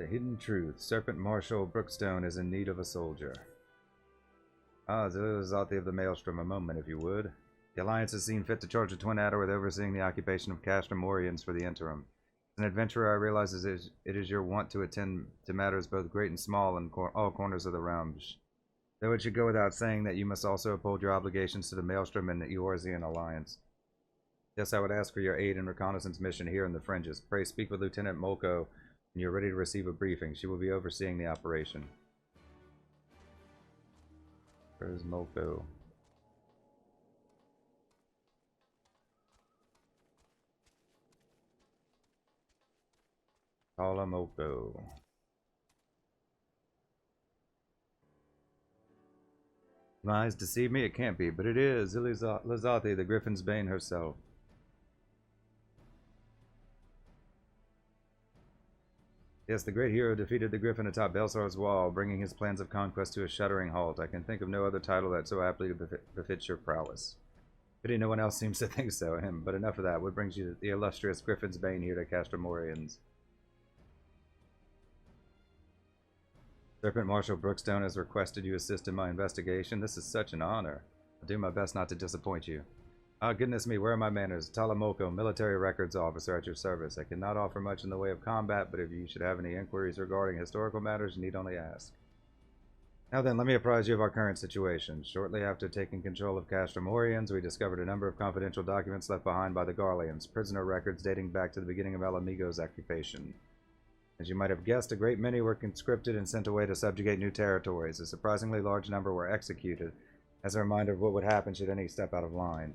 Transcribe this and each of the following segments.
The hidden truth. Serpent Marshal Brookstone is in need of a soldier. Ah, Zilizati of the Maelstrom, a moment, if you would. The Alliance has seen fit to charge a Twin Adder with overseeing the occupation of Castrum Morians for the interim. As an adventurer, I realize it is your want to attend to matters both great and small in all corners of the realms. Though it should go without saying that you must also uphold your obligations to the Maelstrom and the Eorzean Alliance. Yes, I would ask for your aid in reconnaissance mission here in the fringes. Pray speak with Lieutenant Molko when you're ready to receive a briefing. She will be overseeing the operation. Where's Molko? Kala Molko. My eyes deceive me? It can't be, but it is. Ilizati, the Griffin's Bane herself. Yes, the great hero defeated the Griffin atop Belsar's wall, bringing his plans of conquest to a shuddering halt. I can think of no other title that so aptly befits your prowess. Pity no one else seems to think so, but enough of that. What brings you, the illustrious Griffin's Bane, here to Castrum Morians? Serpent Marshal Brookstone has requested you assist in my investigation. This is such an honor. I'll do my best not to disappoint you. Ah, goodness me, where are my manners? Talamoko, military records officer at your service. I cannot offer much in the way of combat, but if you should have any inquiries regarding historical matters, you need only ask. Now then, let me apprise you of our current situation. Shortly after taking control of Castrum Morians, we discovered a number of confidential documents left behind by the Garleans, prisoner records dating back to the beginning of Alamigo's occupation. As you might have guessed, a great many were conscripted and sent away to subjugate new territories. A surprisingly large number were executed, as a reminder of what would happen should any step out of line.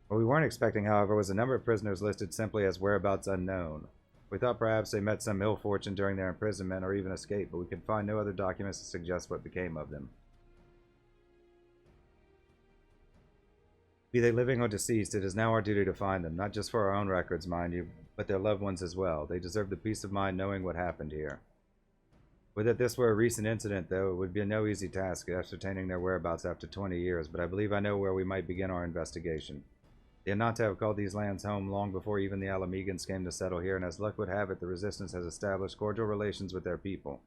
What we weren't expecting, however, was a number of prisoners listed simply as whereabouts unknown. We thought perhaps they met some ill fortune during their imprisonment or even escape, but we could find no other documents to suggest what became of them. Be they living or deceased, it is now our duty to find them, not just for our own records, mind you, but their loved ones as well. They deserve the peace of mind knowing what happened here. Would that this were a recent incident, though, it would be no easy task ascertaining their whereabouts after 20 years, but I believe I know where we might begin our investigation. The Ananta have called these lands home long before even the Alamegans came to settle here, and as luck would have it, the Resistance has established cordial relations with their people.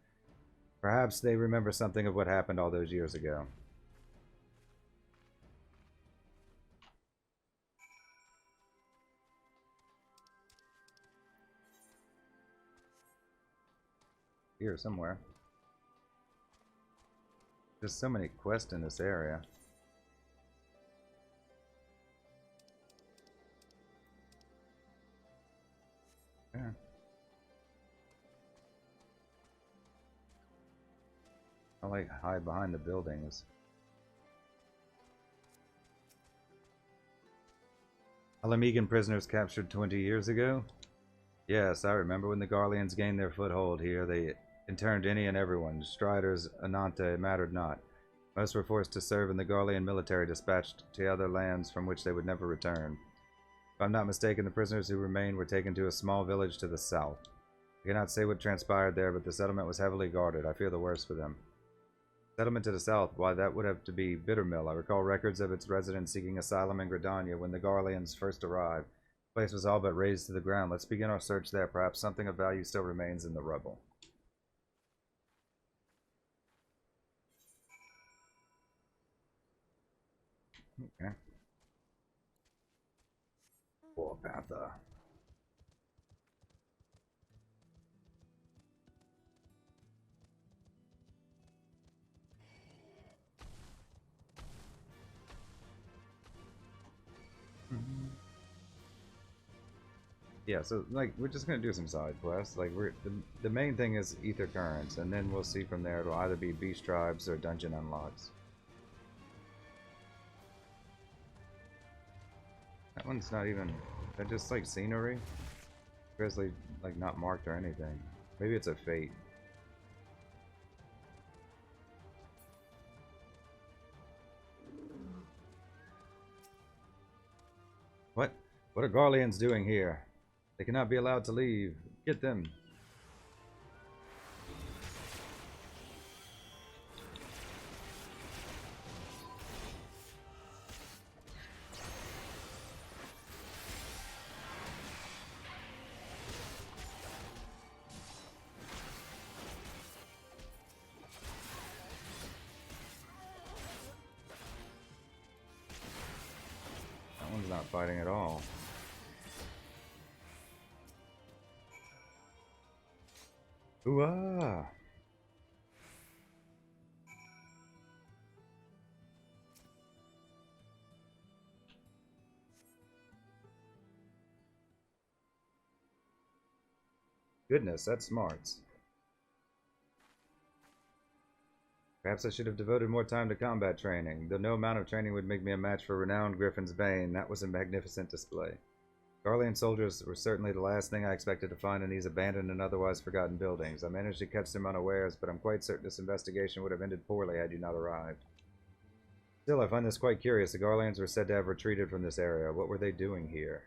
Perhaps they remember something of what happened all those years ago. Here somewhere. There's so many quests in this area. Yeah. I like hide behind the buildings. Alamegan prisoners captured 20 years ago? Yes, I remember when the Garleans gained their foothold here. They interned any and everyone. Striders, Ananta, it mattered not. Most were forced to serve in the Garlean military, dispatched to other lands from which they would never return. If I'm not mistaken, the prisoners who remained were taken to a small village to the south. I cannot say what transpired there, but the settlement was heavily guarded. I fear the worst for them. Settlement to the south, why, that would have to be Bittermill. I recall records of its residents seeking asylum in Gridania when the Garleans first arrived. The place was all but razed to the ground. Let's begin our search there. Perhaps something of value still remains in the rubble. Okay. Warpatha. Yeah, so like we're just gonna do some side quests. Like the main thing is Ether Currents, and then we'll see from there. It'll either be beast tribes or dungeon unlocks. That one's not even. That just like scenery. Grizzly like not marked or anything. Maybe it's a fate. What? What are Garleans doing here? They cannot be allowed to leave. Get them. fighting at all. Ooh-ah! Goodness, that's smarts. Perhaps I should have devoted more time to combat training, though no amount of training would make me a match for renowned Griffin's Bane. That was a magnificent display. Garlean soldiers were certainly the last thing I expected to find in these abandoned and otherwise forgotten buildings. I managed to catch them unawares, but I'm quite certain this investigation would have ended poorly had you not arrived. Still, I find this quite curious. The Garleans were said to have retreated from this area. What were they doing here?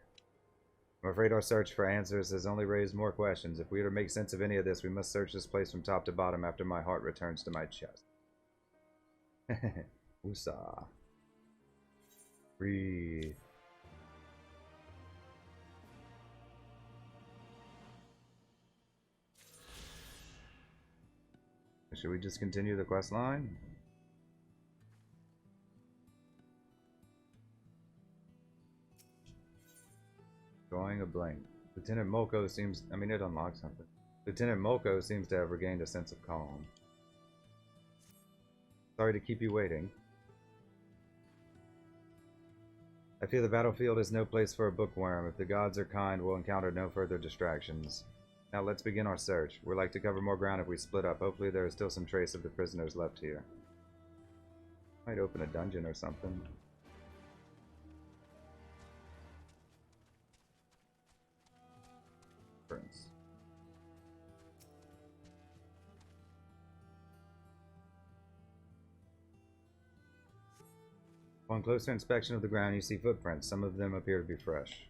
I'm afraid our search for answers has only raised more questions. If we are to make sense of any of this, we must search this place from top to bottom after my heart returns to my chest. Woosah. Breathe. Should we just continue the quest line? Drawing a blank. Lieutenant Molko seems... I mean, it unlocks something. Lieutenant Molko seems to have regained a sense of calm. Sorry to keep you waiting. I fear the battlefield is no place for a bookworm. If the gods are kind, we'll encounter no further distractions. Now let's begin our search. We'd like to cover more ground if we split up. Hopefully there is still some trace of the prisoners left here. Might open a dungeon or something. Prince. Upon closer inspection of the ground, you see footprints. Some of them appear to be fresh.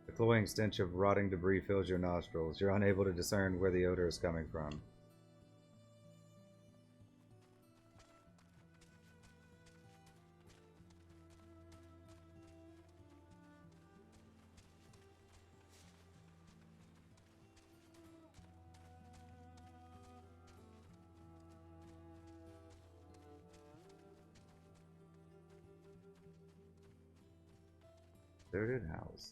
The cloying stench of rotting debris fills your nostrils. You're unable to discern where the odor is coming from. Deserted house.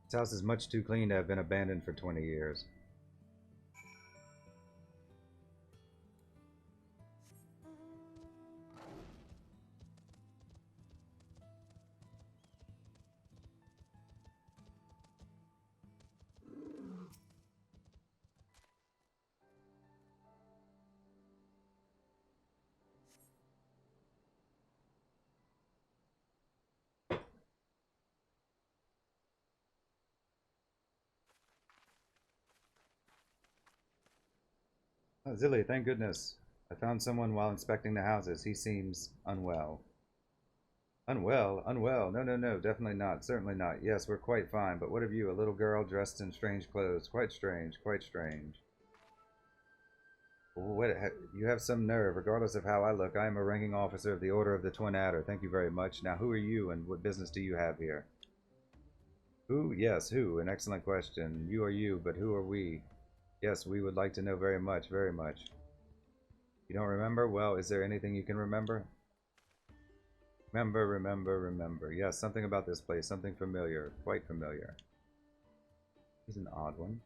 This house is much too clean to have been abandoned for 20 years. Oh, Zilly, thank goodness. I found someone while inspecting the houses. He seems unwell. Unwell? Unwell? No, no, no, definitely not. Certainly not. Yes, we're quite fine, but what of you? A little girl dressed in strange clothes. Quite strange, quite strange. What, you have some nerve. Regardless of how I look, I am a ranking officer of the Order of the Twin Adder. Thank you very much. Now, who are you, and what business do you have here? Who? Yes, who? An excellent question. You are you, but who are we? Yes, we would like to know very much, very much. You don't remember? Well, is there anything you can remember? Remember, remember, remember. Yes, something about this place, something familiar, quite familiar. He's an odd one.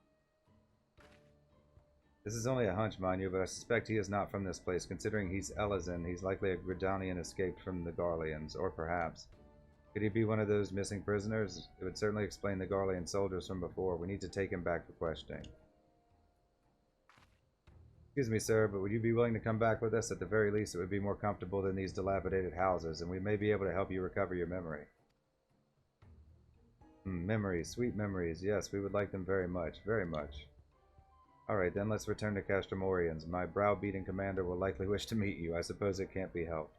This is only a hunch, mind you, but I suspect he is not from this place. Considering he's Elazin, he's likely a Gridanian escaped from the Garleans, or perhaps. Could he be one of those missing prisoners? It would certainly explain the Garlean soldiers from before. We need to take him back for questioning. Excuse me, sir, but would you be willing to come back with us? At the very least, it would be more comfortable than these dilapidated houses, and we may be able to help you recover your memory. Memories, sweet memories. Yes, we would like them very much, very much. Alright, then let's return to Castramorians. My browbeating commander will likely wish to meet you. I suppose it can't be helped.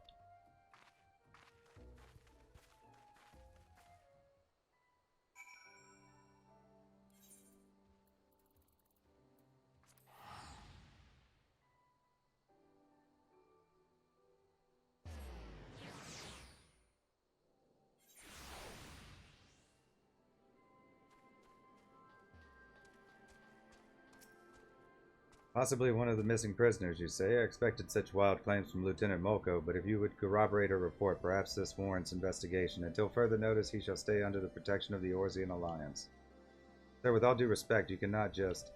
Possibly one of the missing prisoners, you say? I expected such wild claims from Lieutenant Molko, but if you would corroborate her report, perhaps this warrants investigation. Until further notice, he shall stay under the protection of the Orsian Alliance. Sir, with all due respect, you cannot just...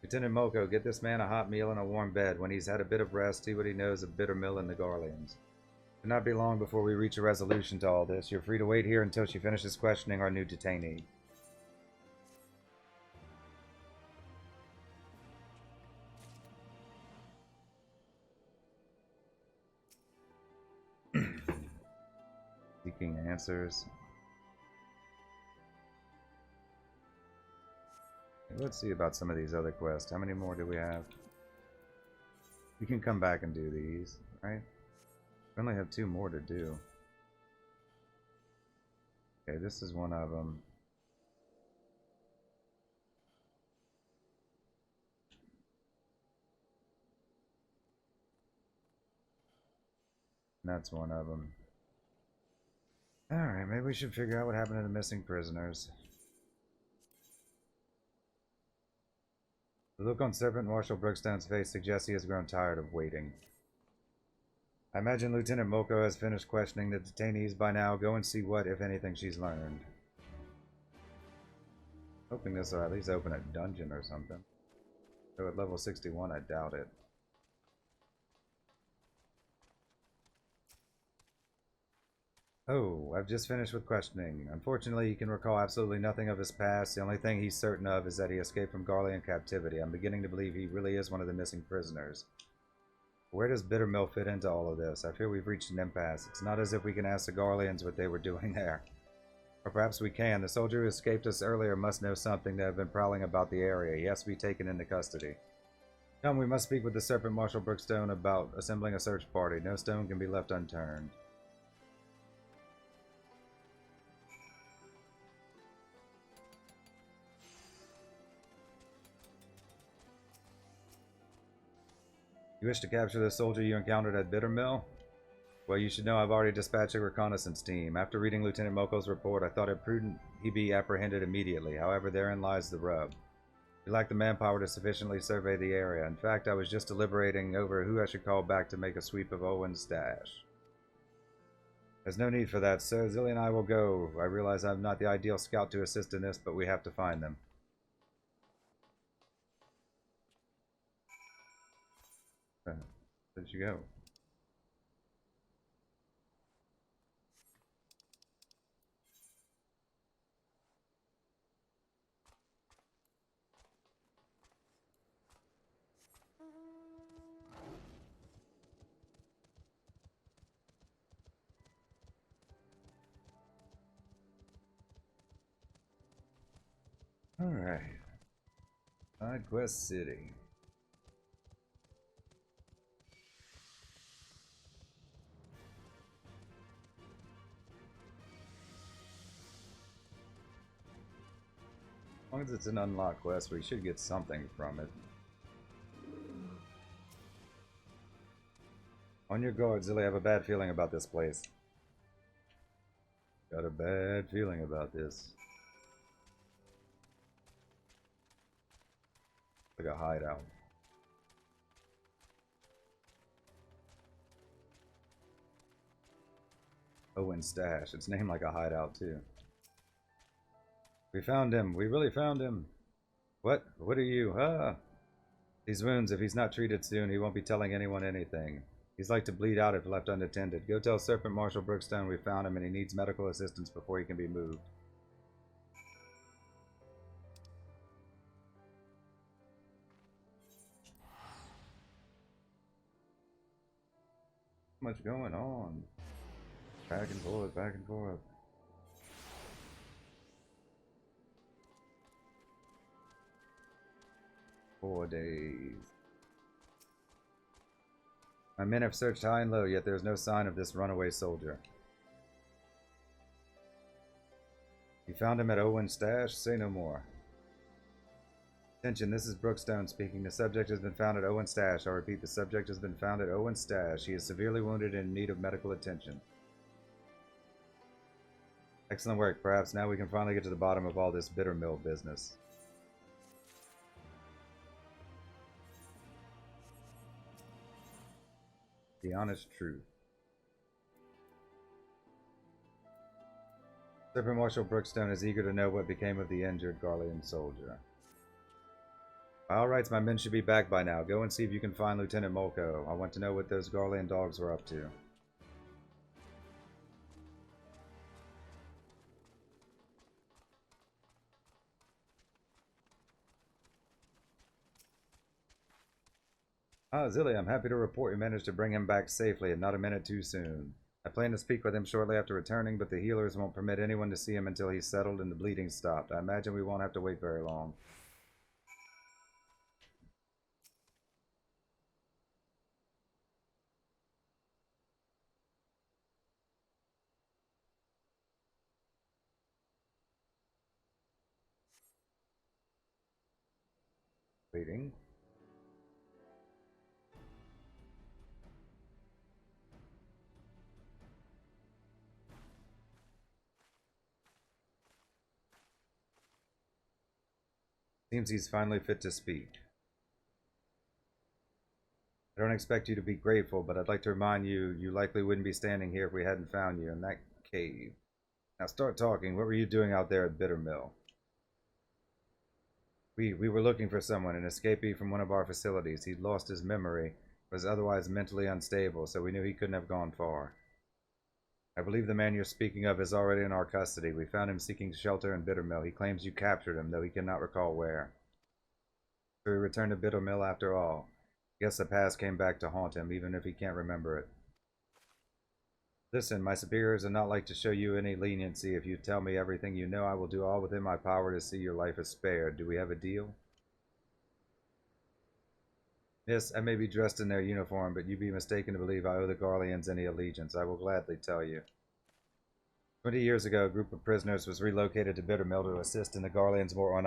Lieutenant Molko, get this man a hot meal and a warm bed. When he's had a bit of rest, see what he knows of Bittermill and the Garleans. It will not be long before we reach a resolution to all this. You're free to wait here until she finishes questioning our new detainee. Seeking answers. Let's see about some of these other quests. How many more do we have? We can come back and do these, right? We only have 2 more to do. Okay, this is one of them. That's one of them. Alright, maybe we should figure out what happened to the missing prisoners. The look on Serpent Marshal Brookstone's face suggests he has grown tired of waiting. I imagine Lieutenant Molko has finished questioning the detainees by now. Go and see what, if anything, she's learned. Hoping this will at least open a dungeon or something. Though at level 61, I doubt it. Oh, I've just finished with questioning. Unfortunately, he can recall absolutely nothing of his past. The only thing he's certain of is that he escaped from Garlean captivity. I'm beginning to believe he really is one of the missing prisoners. Where does Bittermill fit into all of this? I fear we've reached an impasse. It's not as if we can ask the Garleans what they were doing there. Or perhaps we can. The soldier who escaped us earlier must know something. They have been prowling about the area. He has to be taken into custody. Come, we must speak with the Serpent Marshal Brookstone about assembling a search party. No stone can be left unturned. You wish to capture the soldier you encountered at Bittermill? Well, you should know I've already dispatched a reconnaissance team. After reading Lieutenant Moko's report, I thought it prudent he be apprehended immediately. However, therein lies the rub. We lack the manpower to sufficiently survey the area. In fact, I was just deliberating over who I should call back to make a sweep of Owen's stash. There's no need for that, sir. Zilly and I will go. I realize I'm not the ideal scout to assist in this, but we have to find them. Where'd you go? Alright. Side Quest City. As long as it's an unlocked quest, we should get something from it. On your guard, Zilly. I have a bad feeling about this place. Got a bad feeling about this. Like a hideout. Owen's stash. It's named like a hideout too. We found him. We really found him. What? What are you? Ah! These wounds, if he's not treated soon, he won't be telling anyone anything. He's like to bleed out if left unattended. Go tell Serpent Marshal Brookstone we found him and he needs medical assistance before he can be moved. So much going on. Back and forth, back and forth. "4 days. My men have searched high and low, yet there is no sign of this runaway soldier. You found him at Owen's stash? Say no more. Attention, this is Brookstone speaking. The subject has been found at Owen's stash. I repeat, the subject has been found at Owen's stash. He is severely wounded and in need of medical attention." Excellent work. Perhaps now we can finally get to the bottom of all this Bittermill business. The honest truth. Serpent Marshal Brookstone is eager to know what became of the injured Garlean soldier. By all rights, my men should be back by now. Go and see if you can find Lieutenant Molko. I want to know what those Garlean dogs were up to. Ah, Zilly, I'm happy to report you managed to bring him back safely and not a minute too soon. I plan to speak with him shortly after returning, but the healers won't permit anyone to see him until he's settled and the bleeding stopped. I imagine we won't have to wait very long. Waiting. Seems he's finally fit to speak. I don't expect you to be grateful, but I'd like to remind you, you likely wouldn't be standing here if we hadn't found you in that cave. Now start talking. What were you doing out there at Bittermill? We were looking for someone, an escapee from one of our facilities. He'd lost his memory, was otherwise mentally unstable, so we knew he couldn't have gone far. I believe the man you're speaking of is already in our custody. We found him seeking shelter in Bittermill. He claims you captured him, though he cannot recall where. So he returned to Bittermill after all. Guess the past came back to haunt him, even if he can't remember it. Listen, my superiors are not like to show you any leniency. If you tell me everything you know, I will do all within my power to see your life is spared. Do we have a deal? Yes, I may be dressed in their uniform, but you'd be mistaken to believe I owe the Garleans any allegiance. I will gladly tell you. 20 years ago, a group of prisoners was relocated to Bittermill to assist in the Garleans' more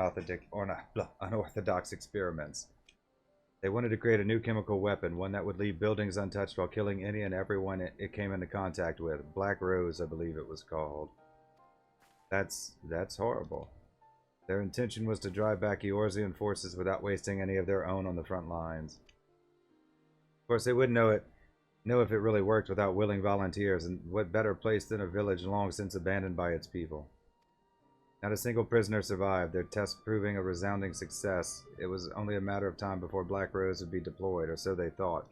unorthodox experiments. They wanted to create a new chemical weapon, one that would leave buildings untouched while killing any and everyone it came into contact with. Black Rose, I believe it was called. That's horrible. Their intention was to drive back Eorzean forces without wasting any of their own on the front lines. Of course, they wouldn't know if it really worked without willing volunteers, and what better place than a village long since abandoned by its people. Not a single prisoner survived, their test proving a resounding success. It was only a matter of time before Black Rose would be deployed, or so they thought.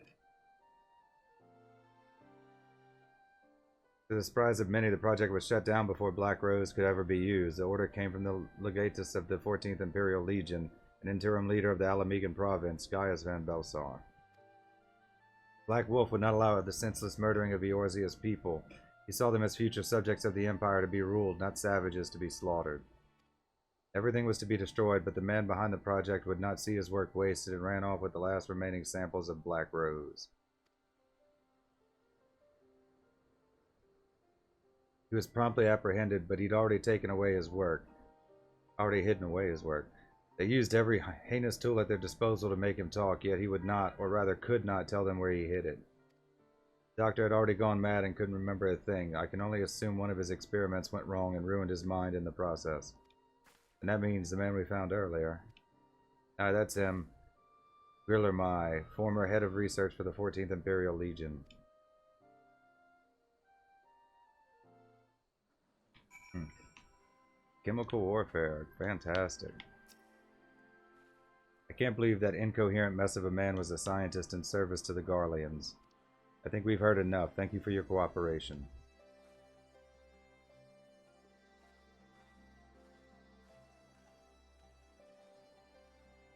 To the surprise of many, the project was shut down before Black Rose could ever be used. The order came from the legatus of the 14th Imperial Legion, an interim leader of the Alamegan province, Gaius van Belsar. Black Wolf would not allow the senseless murdering of Eorzea's people. He saw them as future subjects of the Empire to be ruled, not savages to be slaughtered. Everything was to be destroyed, but the man behind the project would not see his work wasted and ran off with the last remaining samples of Black Rose. He was promptly apprehended, but he'd already taken away his work. Already hidden away his work. They used every heinous tool at their disposal to make him talk, yet he would not, or rather could not, tell them where he hid it. The doctor had already gone mad and couldn't remember a thing. I can only assume one of his experiments went wrong and ruined his mind in the process. And that means the man we found earlier. Ah, that's him. Grillermai, former head of research for the 14th Imperial Legion. Chemical warfare. Fantastic. I can't believe that incoherent mess of a man was a scientist in service to the Garleans. I think we've heard enough. Thank you for your cooperation.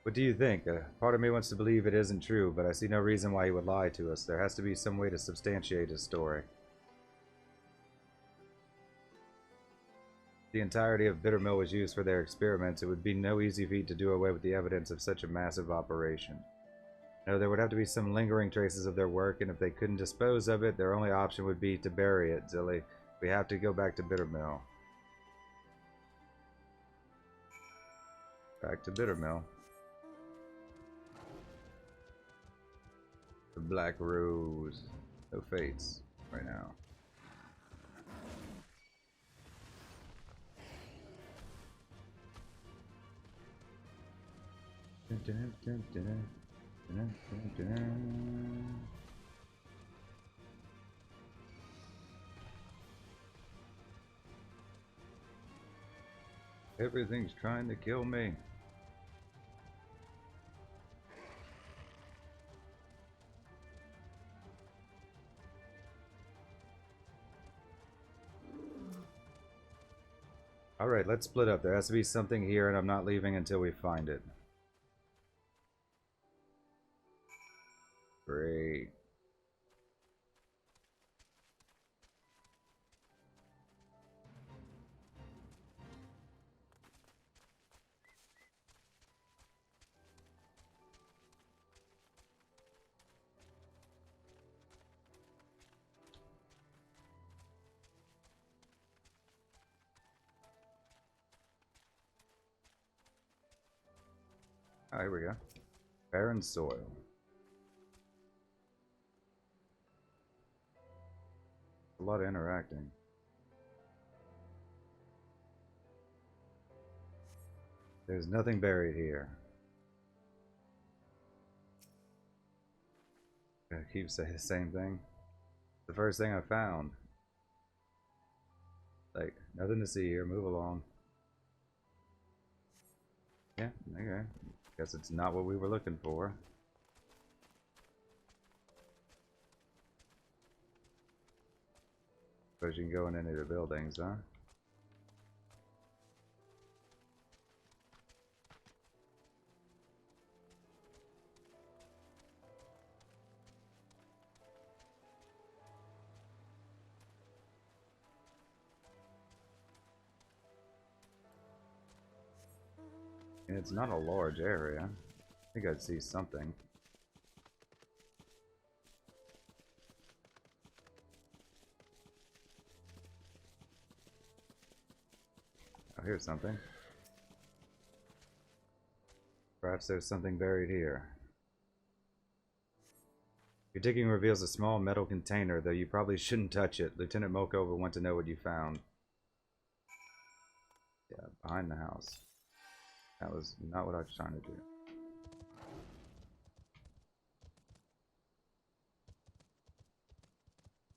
What do you think? Part of me wants to believe it isn't true, but I see no reason why he would lie to us. There has to be some way to substantiate his story. The entirety of Bittermill was used for their experiments. It would be no easy feat to do away with the evidence of such a massive operation. No, there would have to be some lingering traces of their work, and if they couldn't dispose of it, their only option would be to bury it, Zilly. We have to go back to Bittermill. Back to Bittermill. The Black Rose. No fates right now. Everything's trying to kill me. Alright, let's split up. There has to be something here, and I'm not leaving until we find it. Great. Oh, here we go. Barren soil. A lot of interacting. There's nothing buried here. I keep saying the same thing. The first thing I found. Like, nothing to see here. Move along. Yeah, okay. Guess it's not what we were looking for. Suppose you can go in any of the buildings, huh? And it's not a large area. I think I'd see something. Oh, here's something. Perhaps there's something buried here. Your digging reveals a small metal container, though you probably shouldn't touch it. Lieutenant Moko will want to know what you found. Yeah, behind the house. That was not what I was trying to do.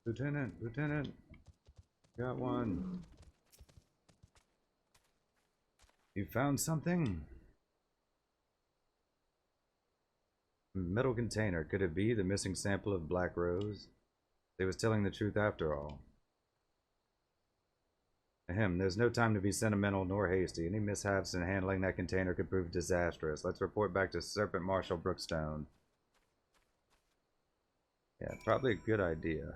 Lieutenant, Lieutenant, got one. You found something? Metal container. Could it be the missing sample of Black Rose? They was telling the truth after all. Ahem, there's no time to be sentimental nor hasty. Any mishaps in handling that container could prove disastrous. Let's report back to Serpent Marshal Brookstone. Yeah, probably a good idea.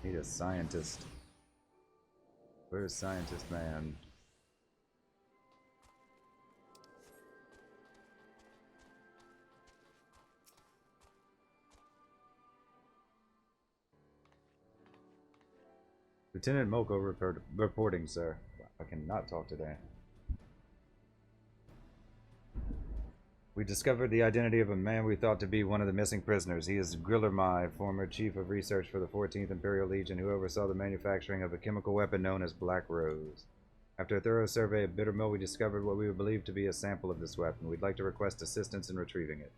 Need a scientist. Where's Scientist Man? Lieutenant Moko reporting, sir. I cannot talk today. We discovered the identity of a man we thought to be one of the missing prisoners. He is Griller Mai, former chief of research for the 14th Imperial Legion, who oversaw the manufacturing of a chemical weapon known as Black Rose. After a thorough survey of Bittermill, we discovered what we believe to be a sample of this weapon. We'd like to request assistance in retrieving it.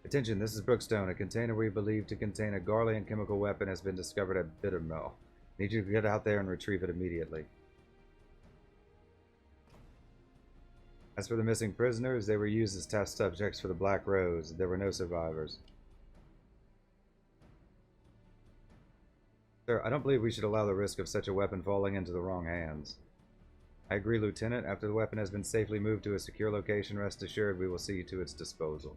Attention, this is Brookstone. A container we believe to contain a Garlean chemical weapon has been discovered at Bittermill. Need you to get out there and retrieve it immediately. As for the missing prisoners, they were used as test subjects for the Black Rose. There were no survivors. Sir, I don't believe we should allow the risk of such a weapon falling into the wrong hands. I agree, Lieutenant. After the weapon has been safely moved to a secure location, rest assured we will see to its disposal.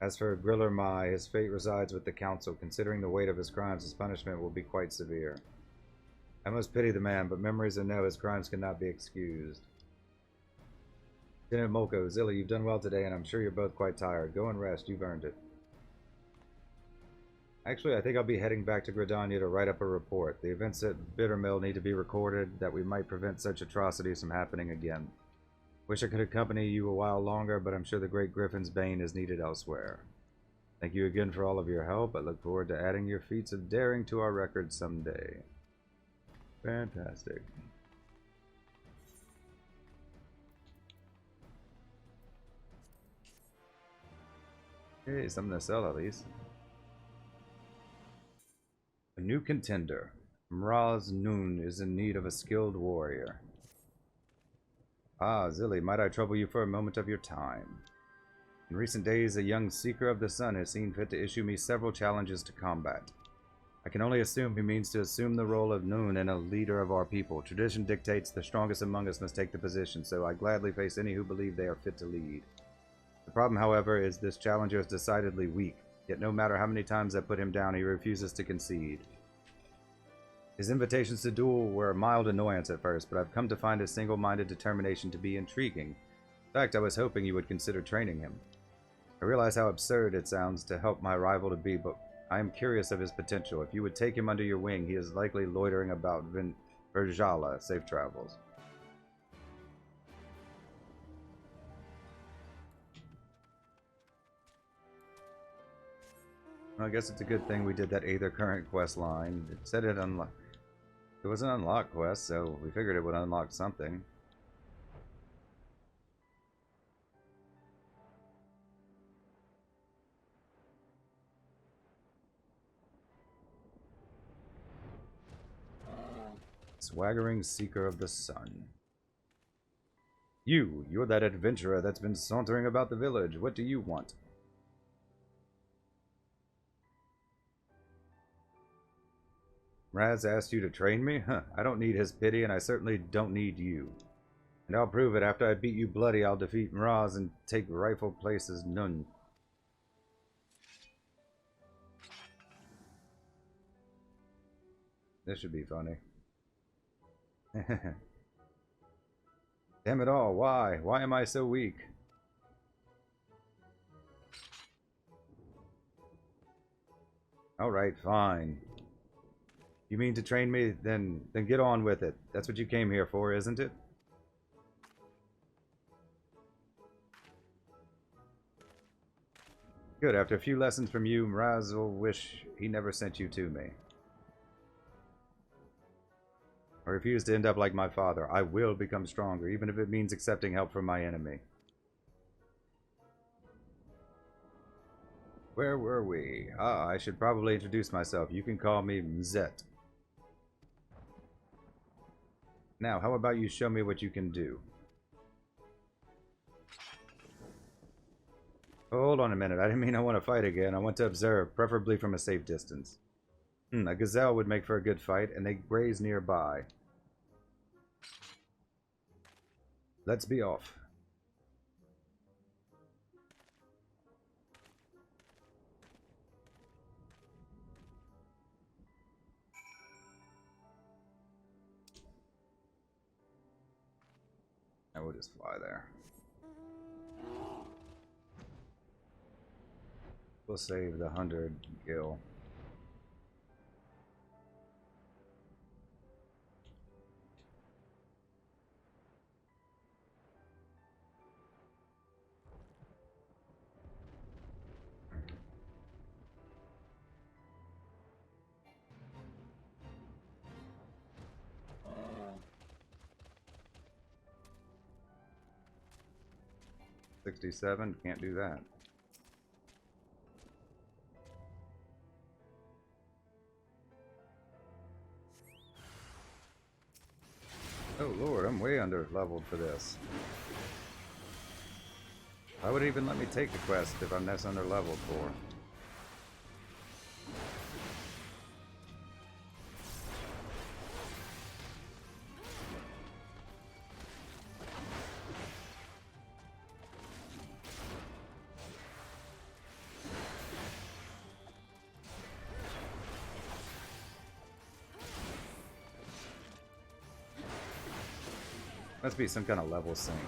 As for Griller Mai, his fate resides with the Council. Considering the weight of his crimes, his punishment will be quite severe. I most pity the man, but memories and know his crimes cannot be excused. Lieutenant Moko, Zilly, you've done well today, and I'm sure you're both quite tired. Go and rest. You've earned it. Actually, I think I'll be heading back to Gridania to write up a report. The events at Bittermill need to be recorded, that we might prevent such atrocities from happening again. Wish I could accompany you a while longer, but I'm sure the Great Griffin's bane is needed elsewhere. Thank you again for all of your help. I look forward to adding your feats of daring to our record someday. Fantastic. Hey, something to sell at least. A new contender. Mraz Noon is in need of a skilled warrior. Ah, Zilly, might I trouble you for a moment of your time? In recent days, a young Seeker of the Sun has seen fit to issue me several challenges to combat. I can only assume he means to assume the role of Noon and a leader of our people. Tradition dictates the strongest among us must take the position, so I gladly face any who believe they are fit to lead. The problem, however, is this challenger is decidedly weak, yet no matter how many times I put him down, he refuses to concede. His invitations to duel were a mild annoyance at first, but I've come to find his single-minded determination to be intriguing. In fact, I was hoping you would consider training him. I realize how absurd it sounds to help my rival to be, but I am curious of his potential. If you would take him under your wing, he is likely loitering about Virjala. Safe travels. Well, I guess it's a good thing we did that Aether Current quest line. It said it unlocked. It was an unlocked quest, so we figured it would unlock something. Swaggering Seeker of the Sun. You're that adventurer that's been sauntering about the village. What do you want? Raz asked you to train me? Huh, I don't need his pity, and I certainly don't need you. And I'll prove it. After I beat you bloody, I'll defeat Mraz and take rightful place as Nun. This should be funny. Damn it all, why? Why am I so weak? Alright, fine. You mean to train me? Then get on with it. That's what you came here for, isn't it? Good. After a few lessons from you, Mraz will wish he never sent you to me. I refuse to end up like my father. I will become stronger, even if it means accepting help from my enemy. Where were we? Ah, I should probably introduce myself. You can call me Mzet. Now, how about you show me what you can do? Oh, hold on a minute. I didn't mean I want to fight again. I want to observe, preferably from a safe distance. A gazelle would make for a good fight, and they graze nearby. Let's be off. I will just fly there. We'll save the 100 gil. $67, can't do that. Oh lord, I'm way under leveled for this. Why would it even let me take the quest if I'm this under leveled for? Must be some kind of level sync.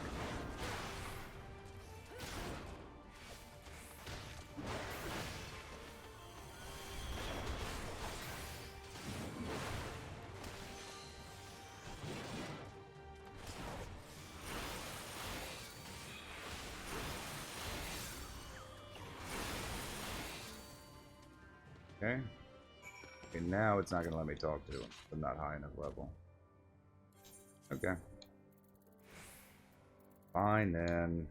Okay. Okay, now it's not going to let me talk to him. I'm not high enough level. Okay. Fine then.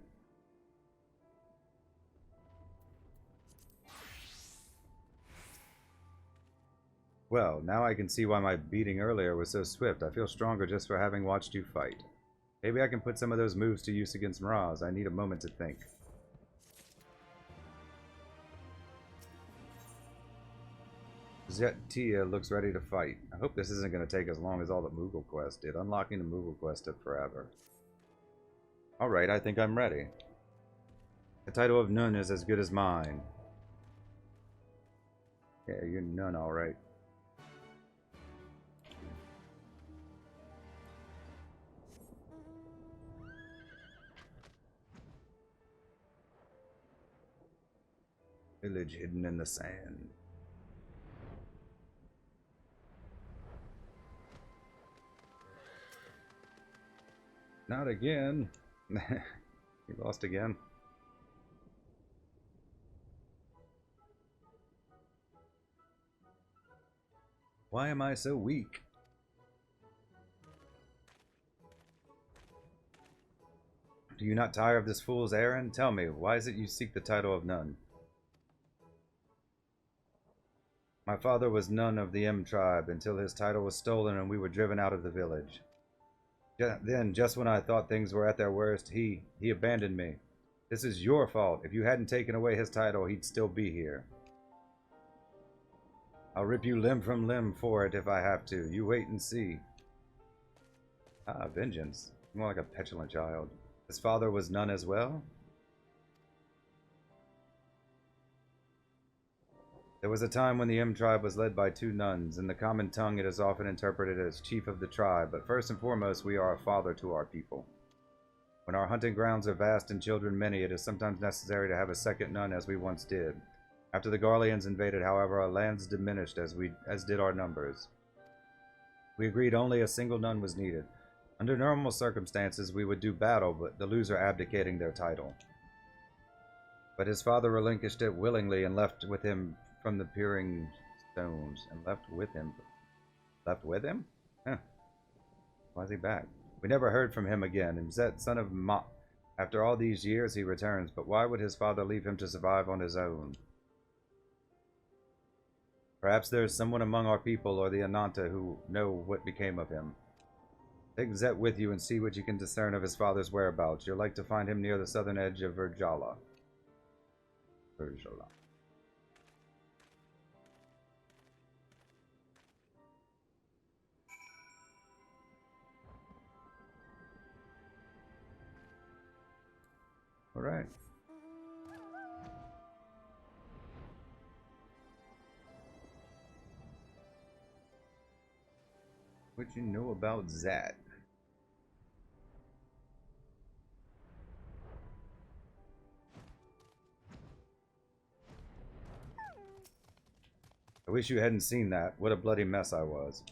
Well, now I can see why my beating earlier was so swift. I feel stronger just for having watched you fight. Maybe I can put some of those moves to use against Miraz. I need a moment to think. Zetia looks ready to fight. I hope this isn't going to take as long as all the Moogle quest did. Unlocking the Moogle quest took forever. Alright, I think I'm ready. The title of Nun is as good as mine. Yeah, you're Nun, alright. Village hidden in the sand. Not again. You lost again. Why am I so weak? Do you not tire of this fool's errand? Tell me, why is it you seek the title of Nun? My father was Nun of the M tribe until his title was stolen and we were driven out of the village. Then, just when I thought things were at their worst, he abandoned me. This is your fault. If you hadn't taken away his title, he'd still be here. I'll rip you limb from limb for it if I have to. You wait and see. Ah, vengeance. More like a petulant child. His father was Nun as well? There was a time when the M tribe was led by 2 nuns. In the common tongue, it is often interpreted as chief of the tribe, but first and foremost, we are a father to our people. When our hunting grounds are vast and children many, it is sometimes necessary to have a second nun as we once did. After the Garleans invaded, however, our lands diminished as did our numbers. We agreed only a single nun was needed. Under normal circumstances, we would do battle, but the loser abdicating their title. But his father relinquished it willingly and left with him from the peering stones. And left with him? Left with him? Huh. Why is he back? We never heard from him again. Imzet, son of Ma. After all these years, he returns. But why would his father leave him to survive on his own? Perhaps there is someone among our people or the Ananta who know what became of him. Take Zet with you and see what you can discern of his father's whereabouts. You're like to find him near the southern edge of Virjala. Virjala. All right. What you know about Zat? I wish you hadn't seen that. What a bloody mess I was.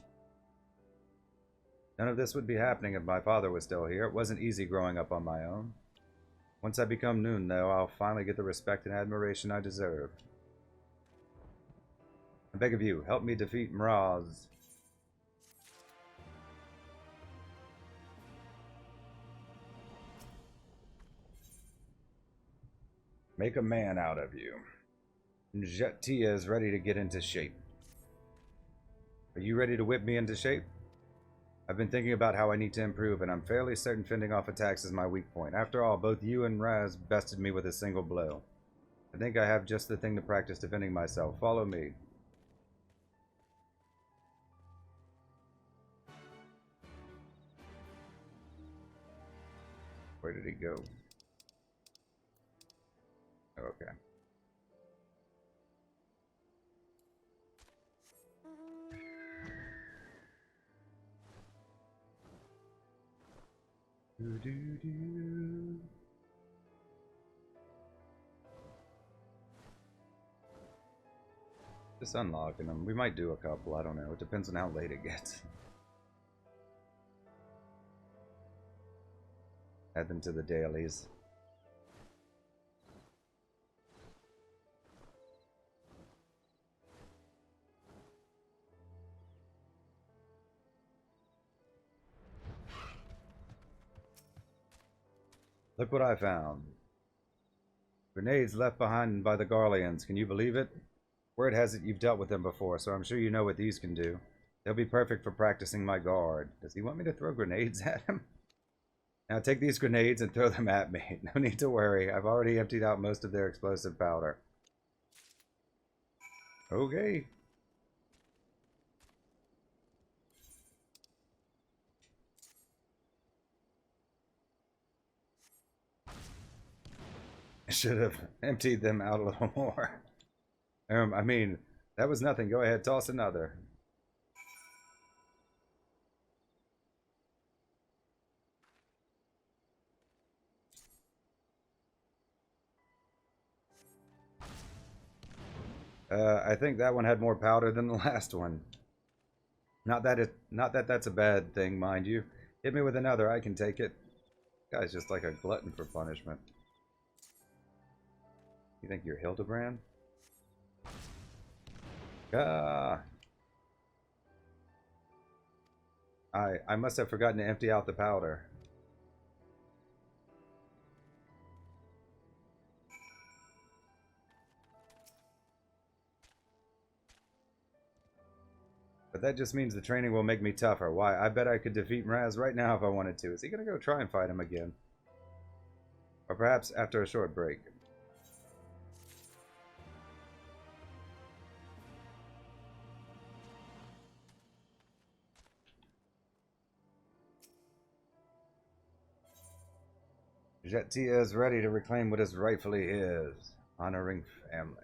None of this would be happening if my father was still here. It wasn't easy growing up on my own. Once I become Noon, though, I'll finally get the respect and admiration I deserve. I beg of you, help me defeat Miraz. Make a man out of you. Zetia is ready to get into shape. Are you ready to whip me into shape? I've been thinking about how I need to improve, and I'm fairly certain fending off attacks is my weak point. After all, both you and Raz bested me with a single blow. I think I have just the thing to practice defending myself. Follow me. Where did he go? Okay. Do. Just unlocking them. We might do a couple, I don't know. It depends on how late it gets. Add them to the dailies. Look what I found. Grenades left behind by the Garleans. Can you believe it? Word has it you've dealt with them before, so I'm sure you know what these can do. They'll be perfect for practicing my guard. Does he want me to throw grenades at him? Now take these grenades and throw them at me. No need to worry. I've already emptied out most of their explosive powder. Okay. I should have emptied them out a little more. I mean, that was nothing. Go ahead, toss another. I think that one had more powder than the last one. Not that that's a bad thing, mind you. Hit me with another, I can take it. Guy's just like a glutton for punishment. You think you're Hildebrand? Ah. I must have forgotten to empty out the powder. But that just means the training will make me tougher. Why? I bet I could defeat Mraz right now if I wanted to. Is he going to go try and fight him again? Or perhaps after a short break. Jettia is ready to reclaim what is rightfully his. Honoring family.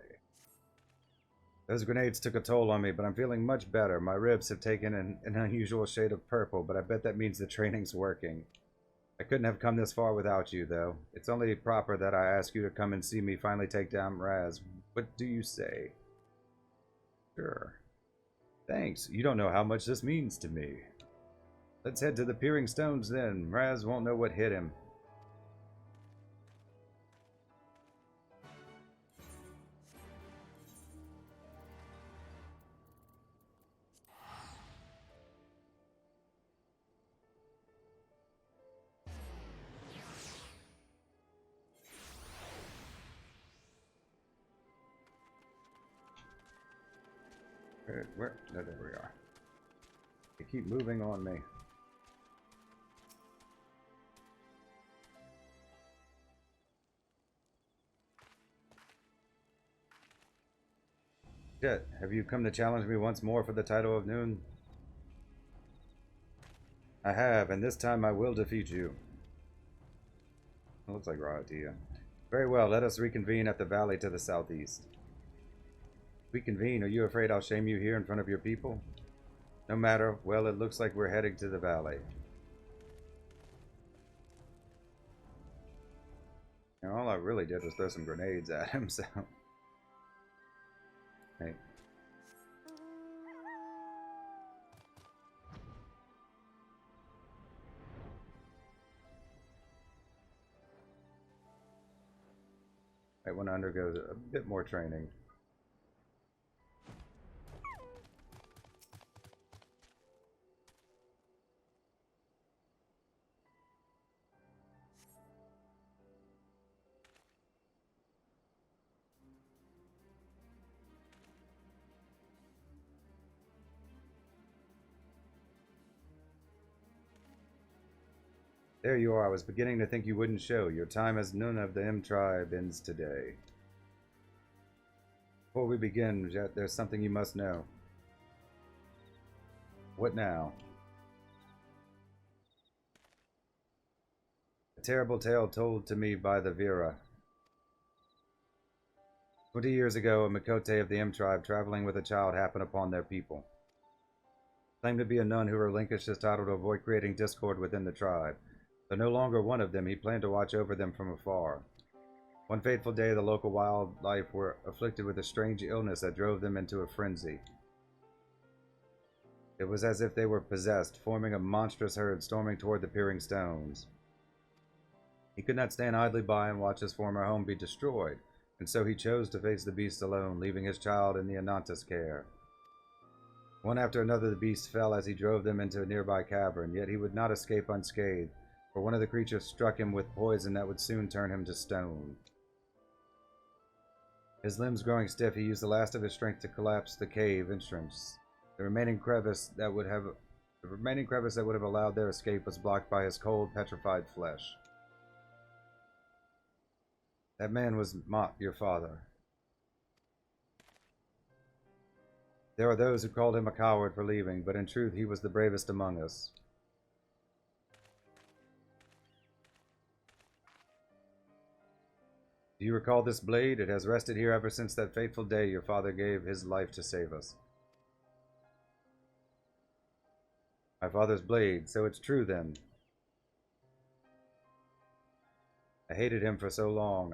Those grenades took a toll on me, but I'm feeling much better. My ribs have taken an unusual shade of purple, but I bet that means the training's working. I couldn't have come this far without you, though. It's only proper that I ask you to come and see me finally take down Raz. What do you say? Sure. Thanks. You don't know how much this means to me. Let's head to the Peering Stones, then. Raz won't know what hit him. Where? No, there we are. They keep moving on me. Jet, have you come to challenge me once more for the title of Noon? I have, and this time I will defeat you. It looks like Raatia. Very well, let us reconvene at the valley to the southeast. Reconvene? Are you afraid I'll shame you here in front of your people? No matter. Well, it looks like we're heading to the valley. And all I really did was throw some grenades at him, so... Hey. I want to undergo a bit more training. There you are. I was beginning to think you wouldn't show. Your time as none of the M tribe ends today. Before we begin, Jet, there's something you must know. What now? A terrible tale told to me by the Vera. 20 years ago, a Mikote of the M tribe traveling with a child happened upon their people. Claimed to be a nun who relinquished his title to avoid creating discord within the tribe. Though no longer one of them, he planned to watch over them from afar. One fateful day, the local wildlife were afflicted with a strange illness that drove them into a frenzy. It was as if they were possessed, forming a monstrous herd storming toward the Peering Stones. He could not stand idly by and watch his former home be destroyed, and so he chose to face the beast alone, leaving his child in the Ananta's care. One after another the beasts fell as he drove them into a nearby cavern, yet he would not escape unscathed, for one of the creatures struck him with poison that would soon turn him to stone. His limbs growing stiff, he used the last of his strength to collapse the cave entrance. The remaining crevice that would have allowed their escape was blocked by his cold, petrified flesh. That man was Mott, your father. There are those who called him a coward for leaving, but in truth he was the bravest among us. Do you recall this blade? It has rested here ever since that fateful day your father gave his life to save us. My father's blade, so it's true then. I hated him for so long.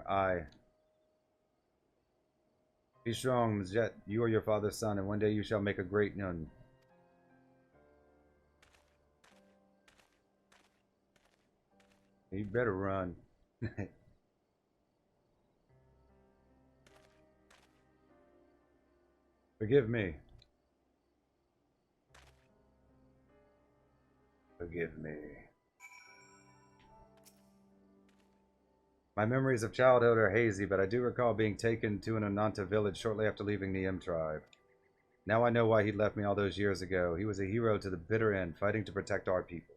Be strong, Mzet. You are your father's son, and one day you shall make a great nun. You better run. Forgive me. Forgive me. My memories of childhood are hazy, but I do recall being taken to an Ananta village shortly after leaving the M tribe. Now I know why he left me all those years ago. He was a hero to the bitter end, fighting to protect our people.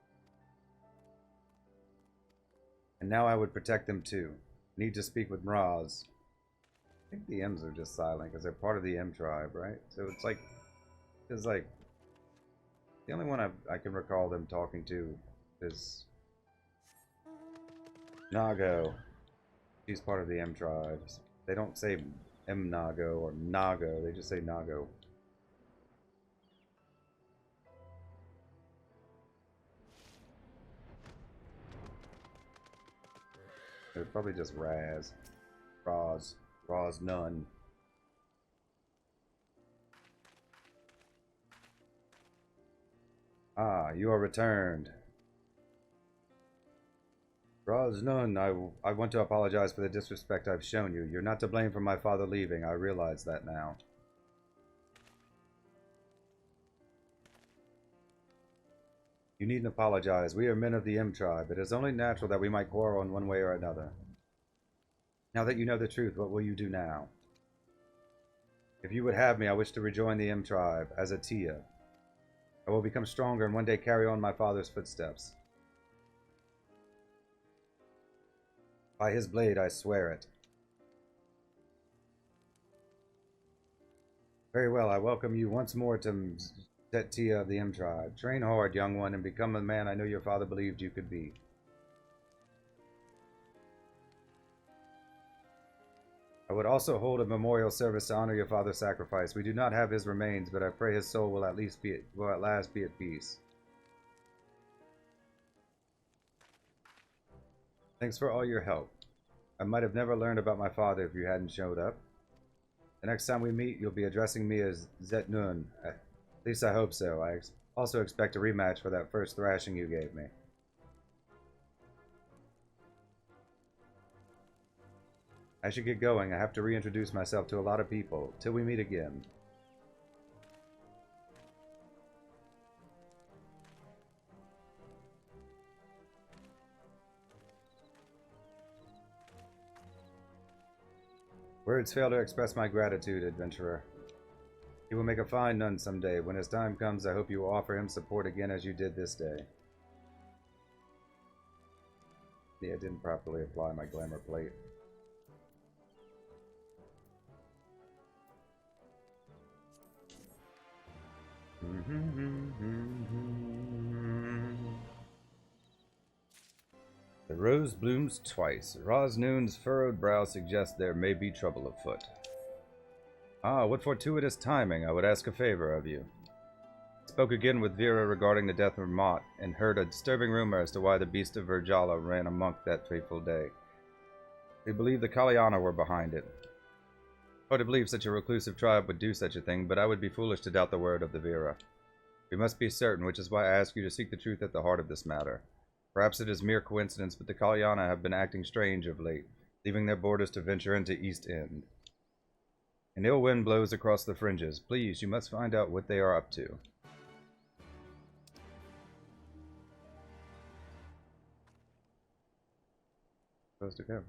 And now I would protect them too. Need to speak with Mraz. I think the M's are just silent because they're part of the M tribe, right? So it's like the only one I can recall them talking to is Nago. She's part of the M tribes. They don't say M Nago or Nago, they just say Nago. They're probably just Raz. None. Ah, you are returned. Raz Nun, I want to apologize for the disrespect I've shown you. You're not to blame for my father leaving. I realize that now. You needn't apologize. We are men of the M tribe. It is only natural that we might quarrel in one way or another. Now that you know the truth, what will you do now? If you would have me, I wish to rejoin the M tribe as a Tia. I will become stronger and one day carry on my father's footsteps. By his blade, I swear it. Very well, I welcome you once more to Tia of the M tribe. Train hard, young one, and become the man I know your father believed you could be. I would also hold a memorial service to honor your father's sacrifice. We do not have his remains, but I pray his soul will at last be at peace. Thanks for all your help. I might have never learned about my father if you hadn't showed up. The next time we meet, you'll be addressing me as Zet Nun. At least I hope so. I also expect a rematch for that first thrashing you gave me. I should get going. I have to reintroduce myself to a lot of people. Till we meet again. Words fail to express my gratitude, adventurer. He will make a fine nun someday. When his time comes, I hope you will offer him support again as you did this day. Yeah, I didn't properly apply my glamour plate. The rose blooms twice. Rosnoon's furrowed brow suggests there may be trouble afoot. Ah, what fortuitous timing. I would ask a favor of you. Spoke again with Vera regarding the death of Mott, and heard a disturbing rumor as to why the beast of Virjala ran amok that fateful day. We believe the Kalyana were behind it. Hard to believe such a reclusive tribe would do such a thing, but I would be foolish to doubt the word of the Vera. We must be certain, which is why I ask you to seek the truth at the heart of this matter. Perhaps it is mere coincidence, but the Kalyana have been acting strange of late, leaving their borders to venture into East End. An ill wind blows across the fringes. Please, you must find out what they are up to. Supposed to go.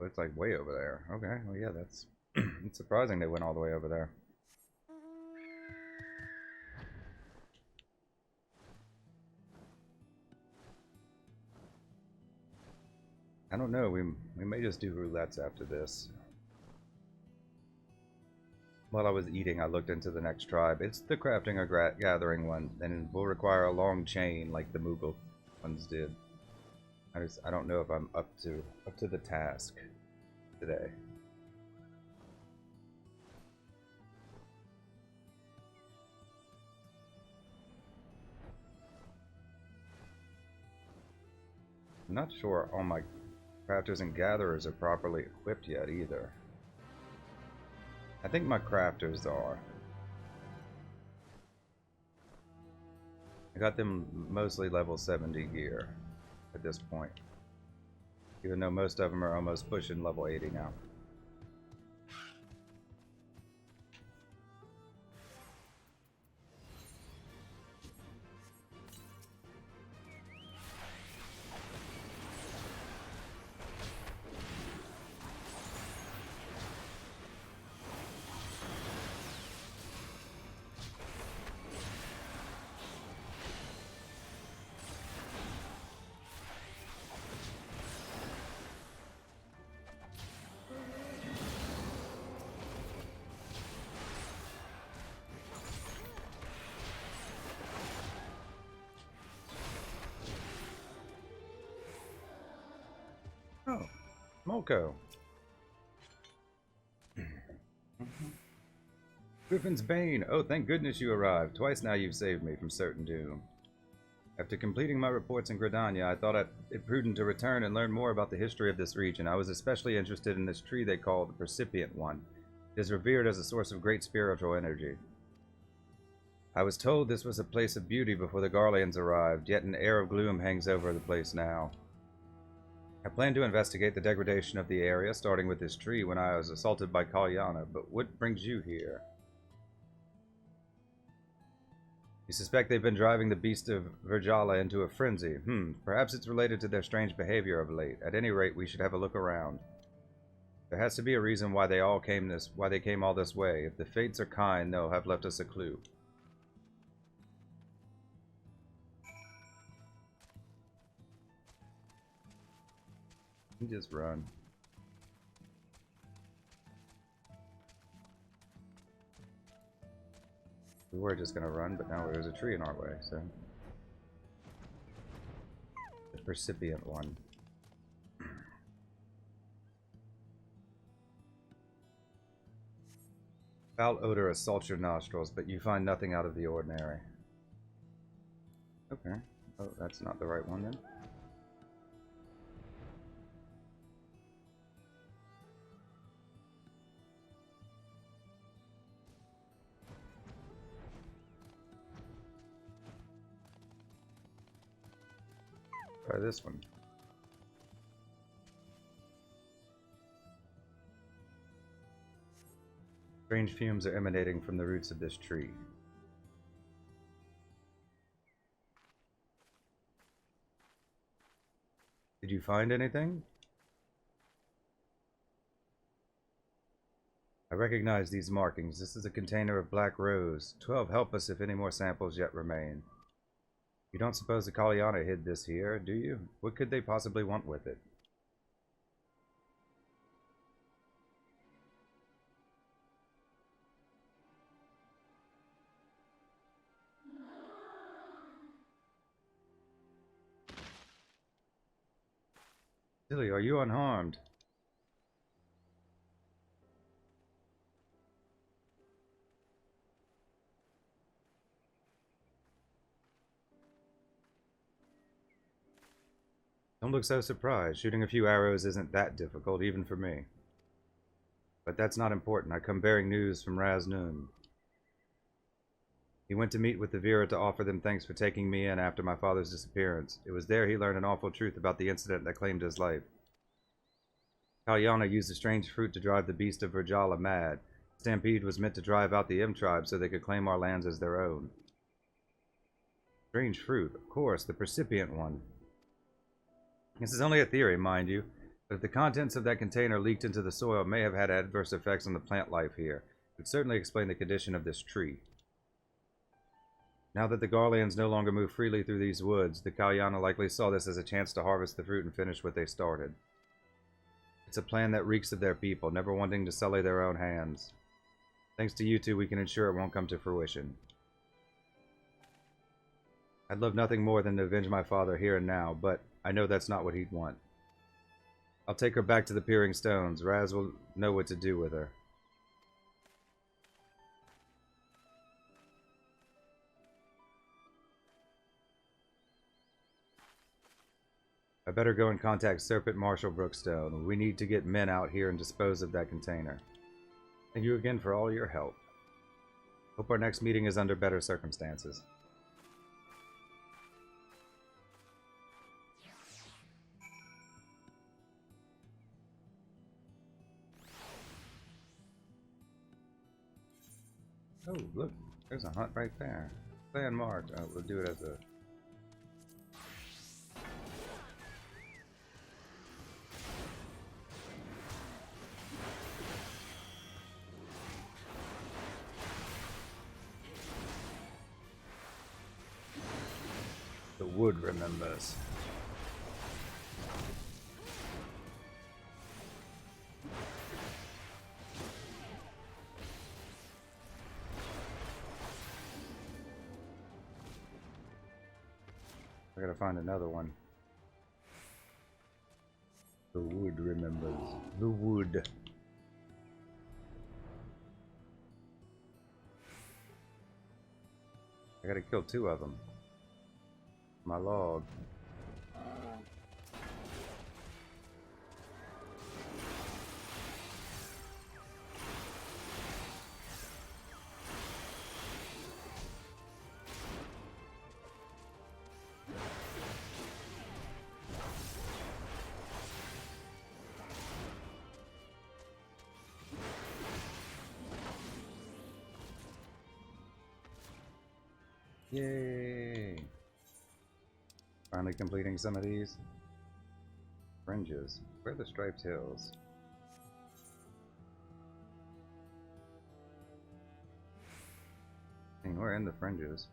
it's like way over there. Okay, well yeah, that's it's surprising they went all the way over there. I don't know, we may just do roulettes after this. While I was eating, I looked into the next tribe. It's the crafting or gathering one, and it will require a long chain like the Moogle ones did. I don't know if I'm up to the task today. I'm not sure all my crafters and gatherers are properly equipped yet either. I think my crafters are. I got them mostly level 70 gear at this point. Even though most of them are almost pushing level 80 now. Oh, Molko. Griffin's Bane. Oh, thank goodness you arrived. Twice now you've saved me from certain doom. After completing my reports in Gridania, I thought it prudent to return and learn more about the history of this region. I was especially interested in this tree they call the Percipient One. It is revered as a source of great spiritual energy. I was told this was a place of beauty before the Garleans arrived, yet an air of gloom hangs over the place now. I plan to investigate the degradation of the area, starting with this tree when I was assaulted by Kalyana, but what brings you here? You suspect they've been driving the beast of Virjala into a frenzy. Perhaps it's related to their strange behavior of late. At any rate, we should have a look around. There has to be a reason why they came all this way. If the fates are kind, they'll have left us a clue. Just run. We were just gonna run, but now there's a tree in our way, so. The Percipient One. Foul odor assaults your nostrils, but you find nothing out of the ordinary. Okay. Oh, that's not the right one then. Try this one. Strange fumes are emanating from the roots of this tree. Did you find anything? I recognize these markings. This is a container of black rose. 12 help us if any more samples yet remain. You don't suppose the Kalyana hid this here, do you? What could they possibly want with it? Silly, are you unharmed? Don't look so surprised. Shooting a few arrows isn't that difficult, even for me. But that's not important. I come bearing news from Raz Nun. He went to meet with the Vera to offer them thanks for taking me in after my father's disappearance. It was there he learned an awful truth about the incident that claimed his life. Kalyana used a strange fruit to drive the beast of Virjala mad. Stampede was meant to drive out the M tribe so they could claim our lands as their own. Strange fruit, of course, the Percipient One. This is only a theory, mind you. But if the contents of that container leaked into the soil, it may have had adverse effects on the plant life here. It would certainly explain the condition of this tree. Now that the Garleans no longer move freely through these woods, the Kalyana likely saw this as a chance to harvest the fruit and finish what they started. It's a plan that reeks of their people, never wanting to sully their own hands. Thanks to you two, we can ensure it won't come to fruition. I'd love nothing more than to avenge my father here and now, but I know that's not what he'd want. I'll take her back to the Peering Stones. Raz will know what to do with her. I better go and contact Serpent Marshal Brookstone. We need to get men out here and dispose of that container. Thank you again for all your help. Hope our next meeting is under better circumstances. Oh, look. There's a hunt right there. Plan marked. Oh, we'll do it as a... The wood remembers. I gotta find another one. The wood remembers. The wood. I gotta kill two of them. My log. Yay! Finally completing some of these. Fringes. Where are the striped hills? I mean, we're in the fringes.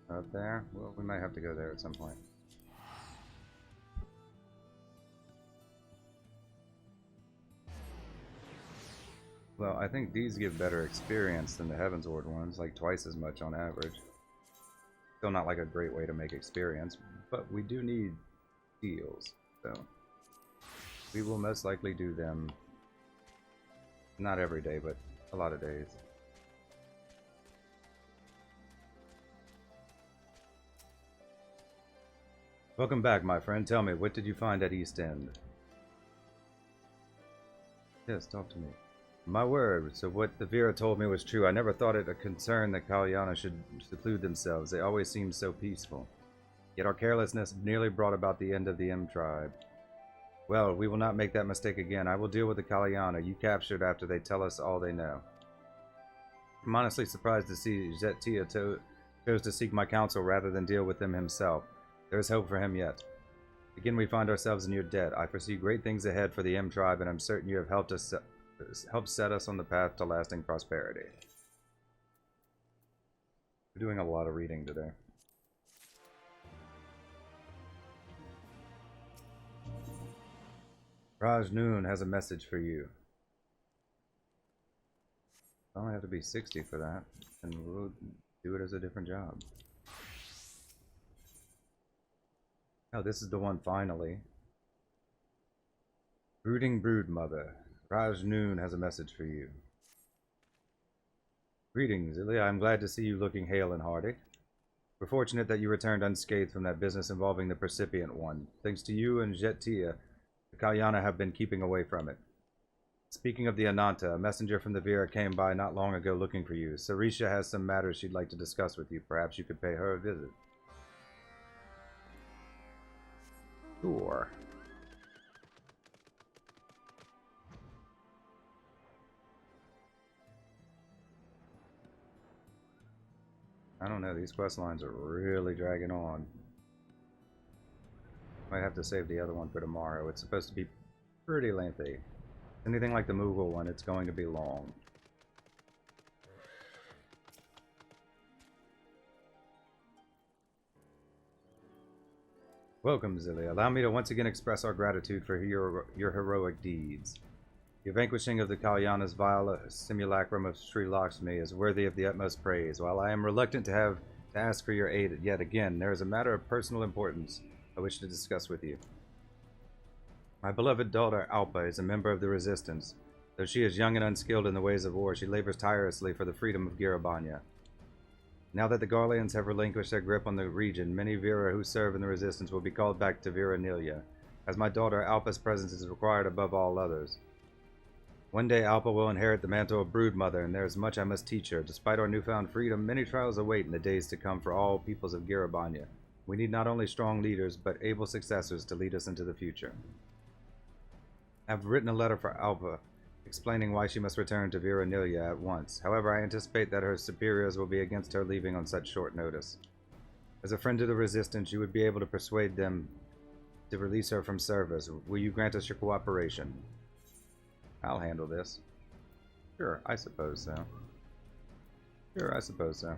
Up there? Well, we might have to go there at some point. Well, I think these give better experience than the Heavensward ones, like twice as much on average. Still not like a great way to make experience, but we do need heals, so we will most likely do them, not every day, but a lot of days. Welcome back, my friend. Tell me, what did you find at East End? Yes, talk to me. My word, so what the Vera told me was true. I never thought it a concern that Kalyana should seclude themselves. They always seemed so peaceful. Yet our carelessness nearly brought about the end of the M tribe. Well, we will not make that mistake again. I will deal with the Kalyana you captured after they tell us all they know. I'm honestly surprised to see Zettia chose to seek my counsel rather than deal with them himself. There is hope for him yet. Again, we find ourselves in your debt. I foresee great things ahead for the M tribe, and I'm certain you have helped set us on the path to lasting prosperity. We're doing a lot of reading today. Raj Noon has a message for you. I only have to be 60 for that, and we'll do it as a different job. Oh, this is the one finally. Brooding Brood Mother. Raj Noon has a message for you. Greetings, Ilya. I'm glad to see you looking hale and hearty. We're fortunate that you returned unscathed from that business involving the Precipient one. Thanks to you and Zettia, the Kalyana have been keeping away from it. Speaking of the Ananta, a messenger from the Vera came by not long ago looking for you. Sarisha has some matters she'd like to discuss with you. Perhaps you could pay her a visit. Sure. I don't know, these quest lines are really dragging on. Might have to save the other one for tomorrow. It's supposed to be pretty lengthy. Anything like the Moogle one, it's going to be long. Welcome, Zillia. Allow me to once again express our gratitude for your heroic deeds. Your vanquishing of the Kalyana's vile simulacrum of Sri Lakshmi is worthy of the utmost praise. While I am reluctant to ask for your aid yet again, there is a matter of personal importance I wish to discuss with you. My beloved daughter, Alpa, is a member of the Resistance. Though she is young and unskilled in the ways of war, she labors tirelessly for the freedom of Girabanya. Now that the Garleans have relinquished their grip on the region, many Vira who serve in the Resistance will be called back to Viranilia, as my daughter Alpa's presence is required above all others. One day Alpa will inherit the mantle of Broodmother, and there is much I must teach her. Despite our newfound freedom, many trials await in the days to come for all peoples of Girabanya. We need not only strong leaders, but able successors to lead us into the future. I have written a letter for Alpa, explaining why she must return to Viranilia at once. However, I anticipate that her superiors will be against her leaving on such short notice. As a friend to the Resistance, you would be able to persuade them to release her from service. Will you grant us your cooperation? I'll handle this. Sure, I suppose so. Sure, I suppose so.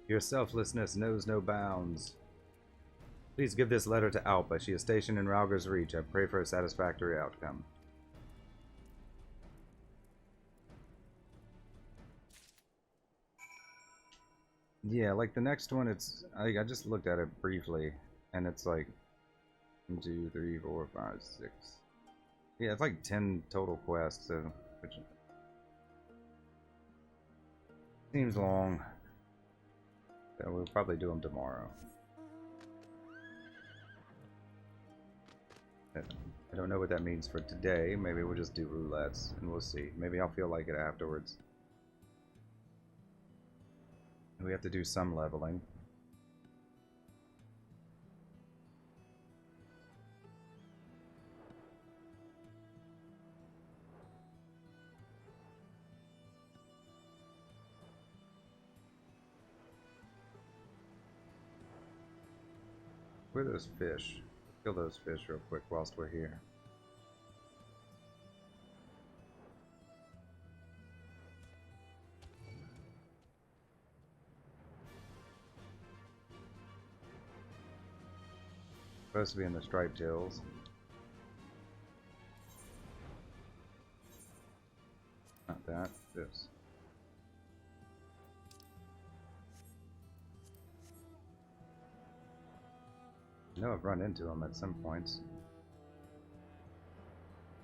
Your selflessness knows no bounds. Please give this letter to Alpa. She is stationed in Rauger's Reach. I pray for a satisfactory outcome. Yeah, like the next one, it's... I just looked at it briefly, and it's like 1, 2, 3, 4, 5, 6. Yeah, it's like 10 total quests, so... which seems long. So we'll probably do them tomorrow. I don't know what that means for today. Maybe we'll just do roulettes, and we'll see. Maybe I'll feel like it afterwards. We have to do some leveling. Where are those fish? Kill those fish real quick whilst we're here. Supposed to be in the striped hills. Not that, this. I know I've run into them at some points.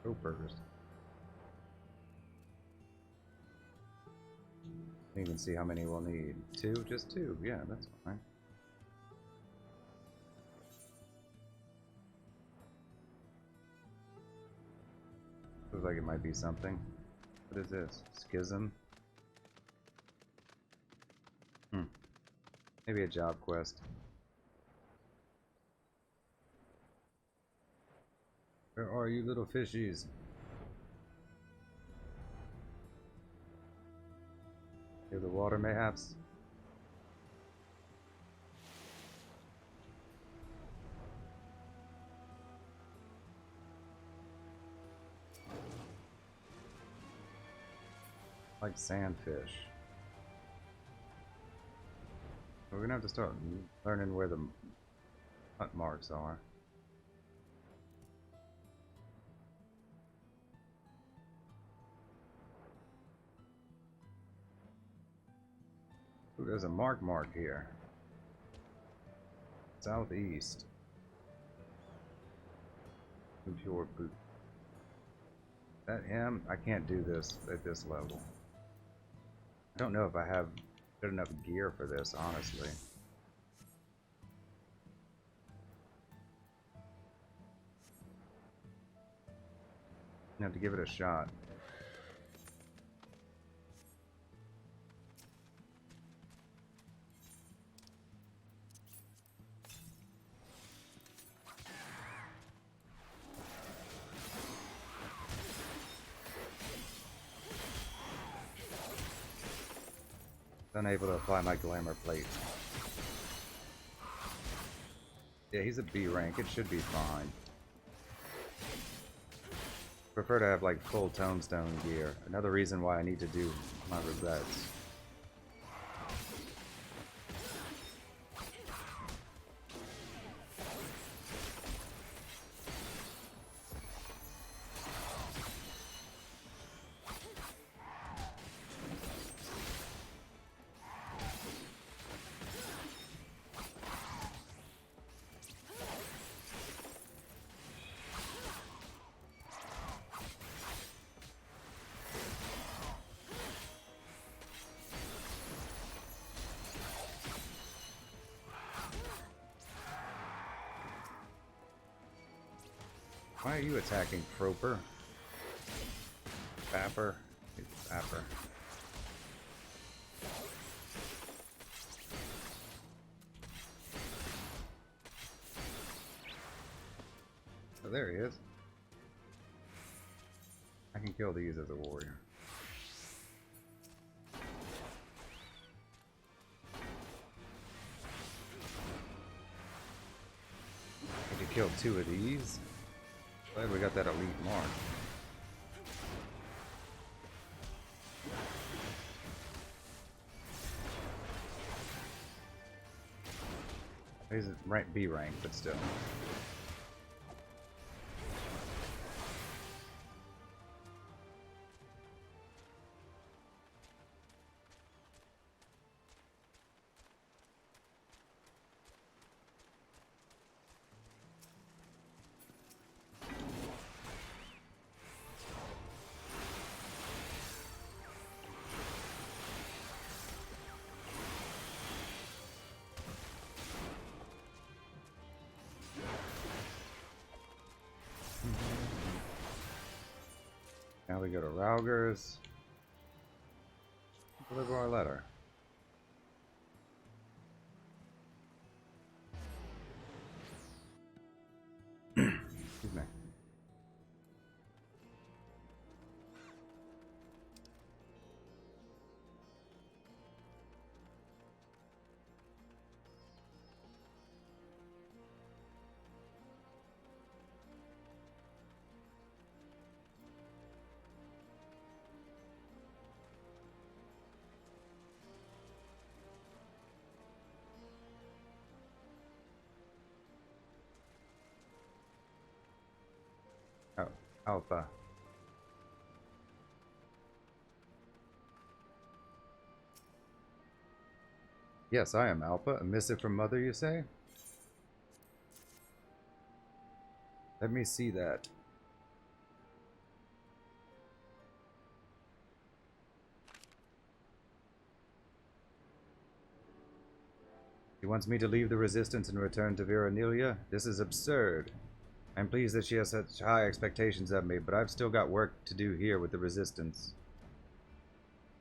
Ropers. Can't even see how many we'll need. 2? Just 2. Yeah, that's fine. Looks like it might be something. What is this? Schism? Maybe a job quest. Where are you, little fishies? Near the water, mayhaps? Like sandfish. We're gonna have to start learning where the hunt marks are. Ooh, there's a mark here. Southeast. Pure boot. That him? I can't do this at this level. I don't know if I have good enough gear for this, honestly. I have to give it a shot. Unable to apply my glamour plate. Yeah, he's a B rank. It should be fine. Prefer to have like full tombstone gear. Another reason why I need to do my resets. Why are you attacking Froper? Fapper? Fapper. Oh, there he is. I can kill these as a warrior. I could kill 2 of these. Glad we got that elite mark. He's rank B rank, but still. Now we go to Rauger's. Deliver our letter. Excuse me. Oh, Alpha. Yes, I am Alpha. A missive from Mother, you say? Let me see that. She wants me to leave the Resistance and return to Veranelia? This is absurd. I'm pleased that she has such high expectations of me, but I've still got work to do here with the Resistance.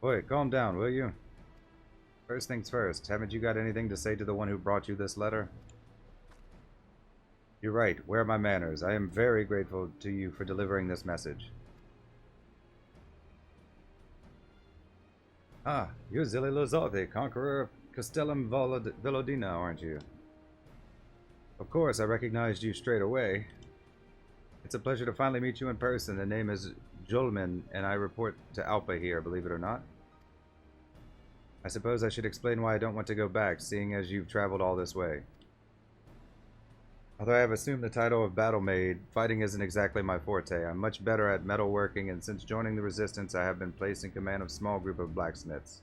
Boy, calm down, will you? First things first, haven't you got anything to say to the one who brought you this letter? You're right, where are my manners? I am very grateful to you for delivering this message. Ah, you're Zilli Lozarthi, conqueror of Castellum Velodina, aren't you? Of course, I recognized you straight away. It's a pleasure to finally meet you in person. The name is Jolman, and I report to Alpha here, believe it or not. I suppose I should explain why I don't want to go back, seeing as you've traveled all this way. Although I have assumed the title of Battle Maid, fighting isn't exactly my forte. I'm much better at metalworking, and since joining the Resistance, I have been placed in command of a small group of blacksmiths.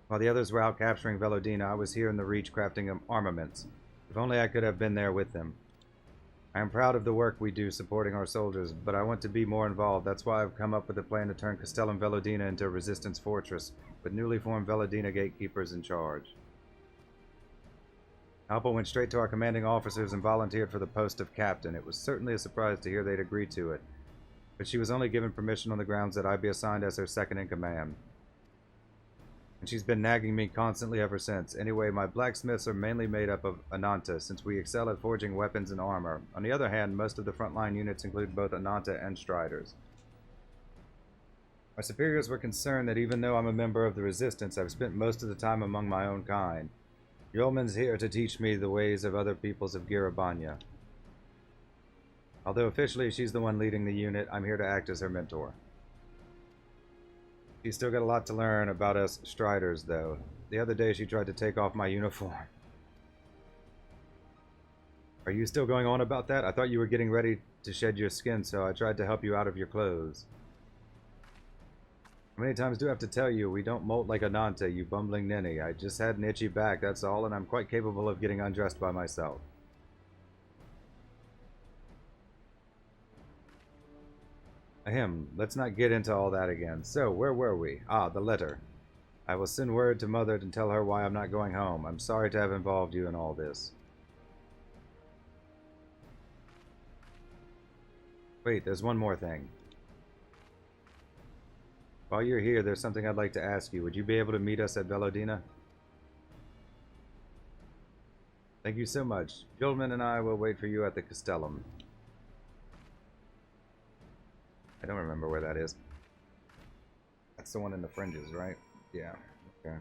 While the others were out capturing Velodina, I was here in the Reach crafting armaments. If only I could have been there with them. I am proud of the work we do supporting our soldiers, but I want to be more involved. That's why I've come up with a plan to turn Castellum Velodina into a Resistance fortress, with newly formed Velodina gatekeepers in charge. Alpha went straight to our commanding officers and volunteered for the post of captain. It was certainly a surprise to hear they'd agreed to it, but she was only given permission on the grounds that I be assigned as her second in command. And she's been nagging me constantly ever since. Anyway, my blacksmiths are mainly made up of Ananta, since we excel at forging weapons and armor. On the other hand, most of the frontline units include both Ananta and Striders. My superiors were concerned that even though I'm a member of the Resistance, I've spent most of the time among my own kind. Yulman's here to teach me the ways of other peoples of Girabanya. Although officially she's the one leading the unit, I'm here to act as her mentor. She's still got a lot to learn about us Striders, though. The other day she tried to take off my uniform. Are you still going on about that? I thought you were getting ready to shed your skin, so I tried to help you out of your clothes. How many times do I have to tell you, we don't molt like Ananta, you bumbling ninny. I just had an itchy back, that's all, and I'm quite capable of getting undressed by myself. Ahem, let's not get into all that again. So, where were we? Ah, the letter. I will send word to Mother and tell her why I'm not going home. I'm sorry to have involved you in all this. Wait, there's one more thing. While you're here, there's something I'd like to ask you. Would you be able to meet us at Velodina? Thank you so much. Gilman and I will wait for you at the Castellum. I don't remember where that is. That's the one in the fringes, right? Yeah. Okay.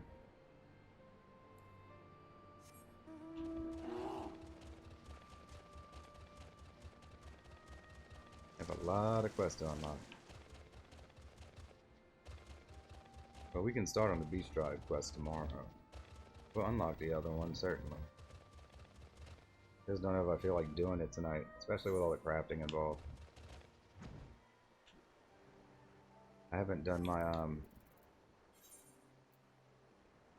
I have a lot of quests to unlock. But we can start on the Beast Drive quest tomorrow. We'll unlock the other one, certainly. Just don't know if I feel like doing it tonight, especially with all the crafting involved. I haven't done my, I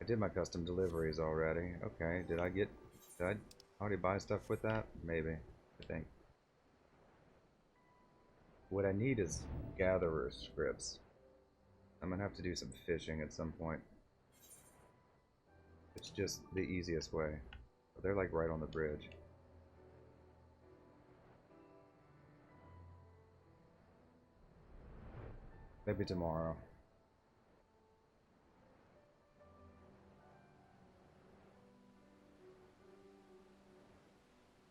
did my custom deliveries already. Okay, did I already buy stuff with that? Maybe, I think. What I need is gatherer scripts. I'm gonna have to do some fishing at some point. It's just the easiest way. They're like right on the bridge. Maybe tomorrow.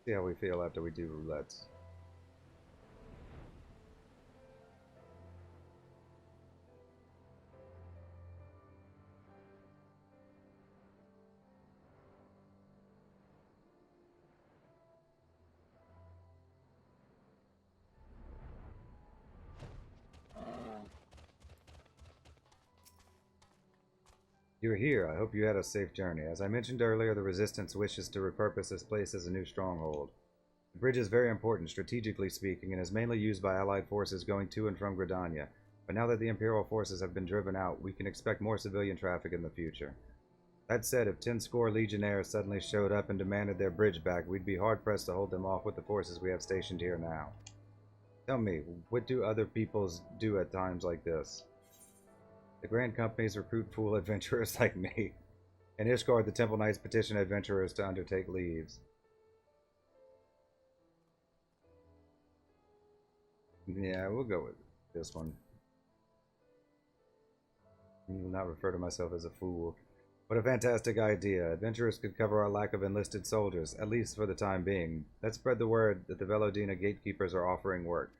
See how we feel after we do roulettes. You're here. I hope you had a safe journey. As I mentioned earlier, the Resistance wishes to repurpose this place as a new stronghold. The bridge is very important, strategically speaking, and is mainly used by Allied forces going to and from Gridania. But now that the Imperial forces have been driven out, we can expect more civilian traffic in the future. That said, if 10 score legionnaires suddenly showed up and demanded their bridge back, we'd be hard-pressed to hold them off with the forces we have stationed here now. Tell me, what do other peoples do at times like this? The Grand Companies recruit fool adventurers like me. And Ishgard the Temple Knights petition adventurers to undertake leaves. Yeah, we'll go with this one. I will not refer to myself as a fool. What a fantastic idea. Adventurers could cover our lack of enlisted soldiers, at least for the time being. Let's spread the word that the Velodina gatekeepers are offering work.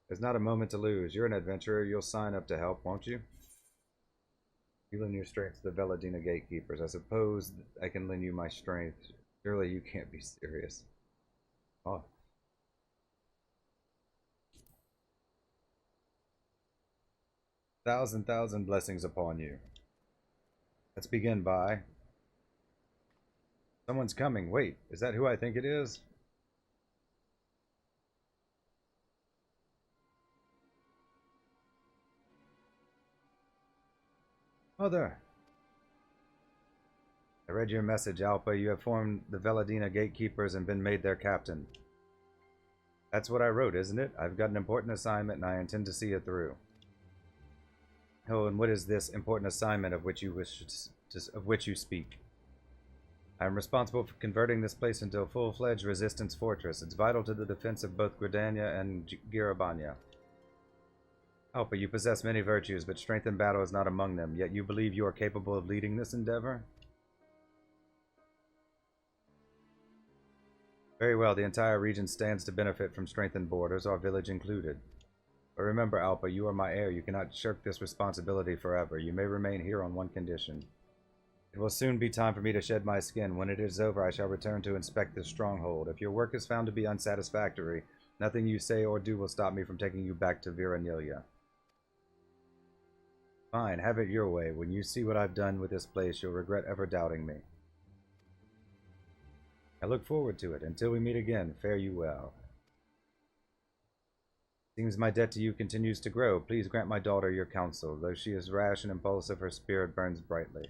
There's not a moment to lose. You're an adventurer. You'll sign up to help, won't you? You lend your strength to the Velodina gatekeepers. I suppose I can lend you my strength. Surely you can't be serious. Oh. Thousand blessings upon you. Let's begin by... Someone's coming. Wait, is that who I think it is? Mother! I read your message, Alpha. You have formed the Velodina gatekeepers and been made their captain. That's what I wrote, isn't it? I've got an important assignment and I intend to see it through. Oh, and what is this important assignment of which you speak? I am responsible for converting this place into a full-fledged resistance fortress. It's vital to the defense of both Gridania and Girabanya. Alpha, you possess many virtues, but strength in battle is not among them. Yet you believe you are capable of leading this endeavor? Very well, the entire region stands to benefit from strengthened borders, our village included. But remember, Alpha, you are my heir. You cannot shirk this responsibility forever. You may remain here on one condition. It will soon be time for me to shed my skin. When it is over, I shall return to inspect this stronghold. If your work is found to be unsatisfactory, nothing you say or do will stop me from taking you back to Viranilia. Fine, have it your way. When you see what I've done with this place, you'll regret ever doubting me. I look forward to it. Until we meet again, fare you well. Seems my debt to you continues to grow. Please grant my daughter your counsel. Though she is rash and impulsive, her spirit burns brightly.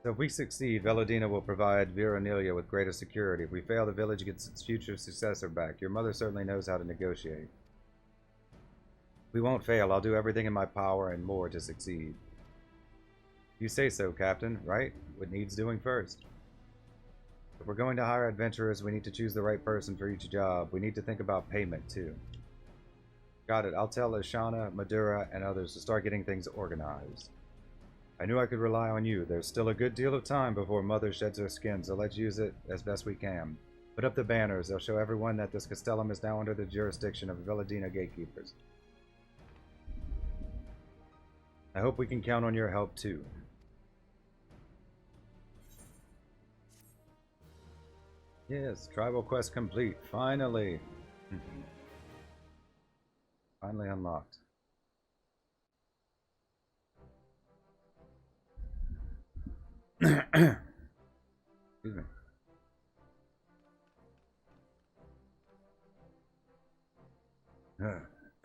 So if we succeed, Veladina will provide Viranilia with greater security. If we fail, the village gets its future successor back. Your mother certainly knows how to negotiate. We won't fail. I'll do everything in my power and more to succeed. You say so, Captain, right? What needs doing first? If we're going to hire adventurers, we need to choose the right person for each job. We need to think about payment, too. Got it. I'll tell Ashana, Madura, and others to start getting things organized. I knew I could rely on you. There's still a good deal of time before Mother sheds her skin, so let's use it as best we can. Put up the banners. They'll show everyone that this castellum is now under the jurisdiction of Veladina gatekeepers. I hope we can count on your help, too. Yes, tribal quest complete. Finally. Finally unlocked. Excuse me.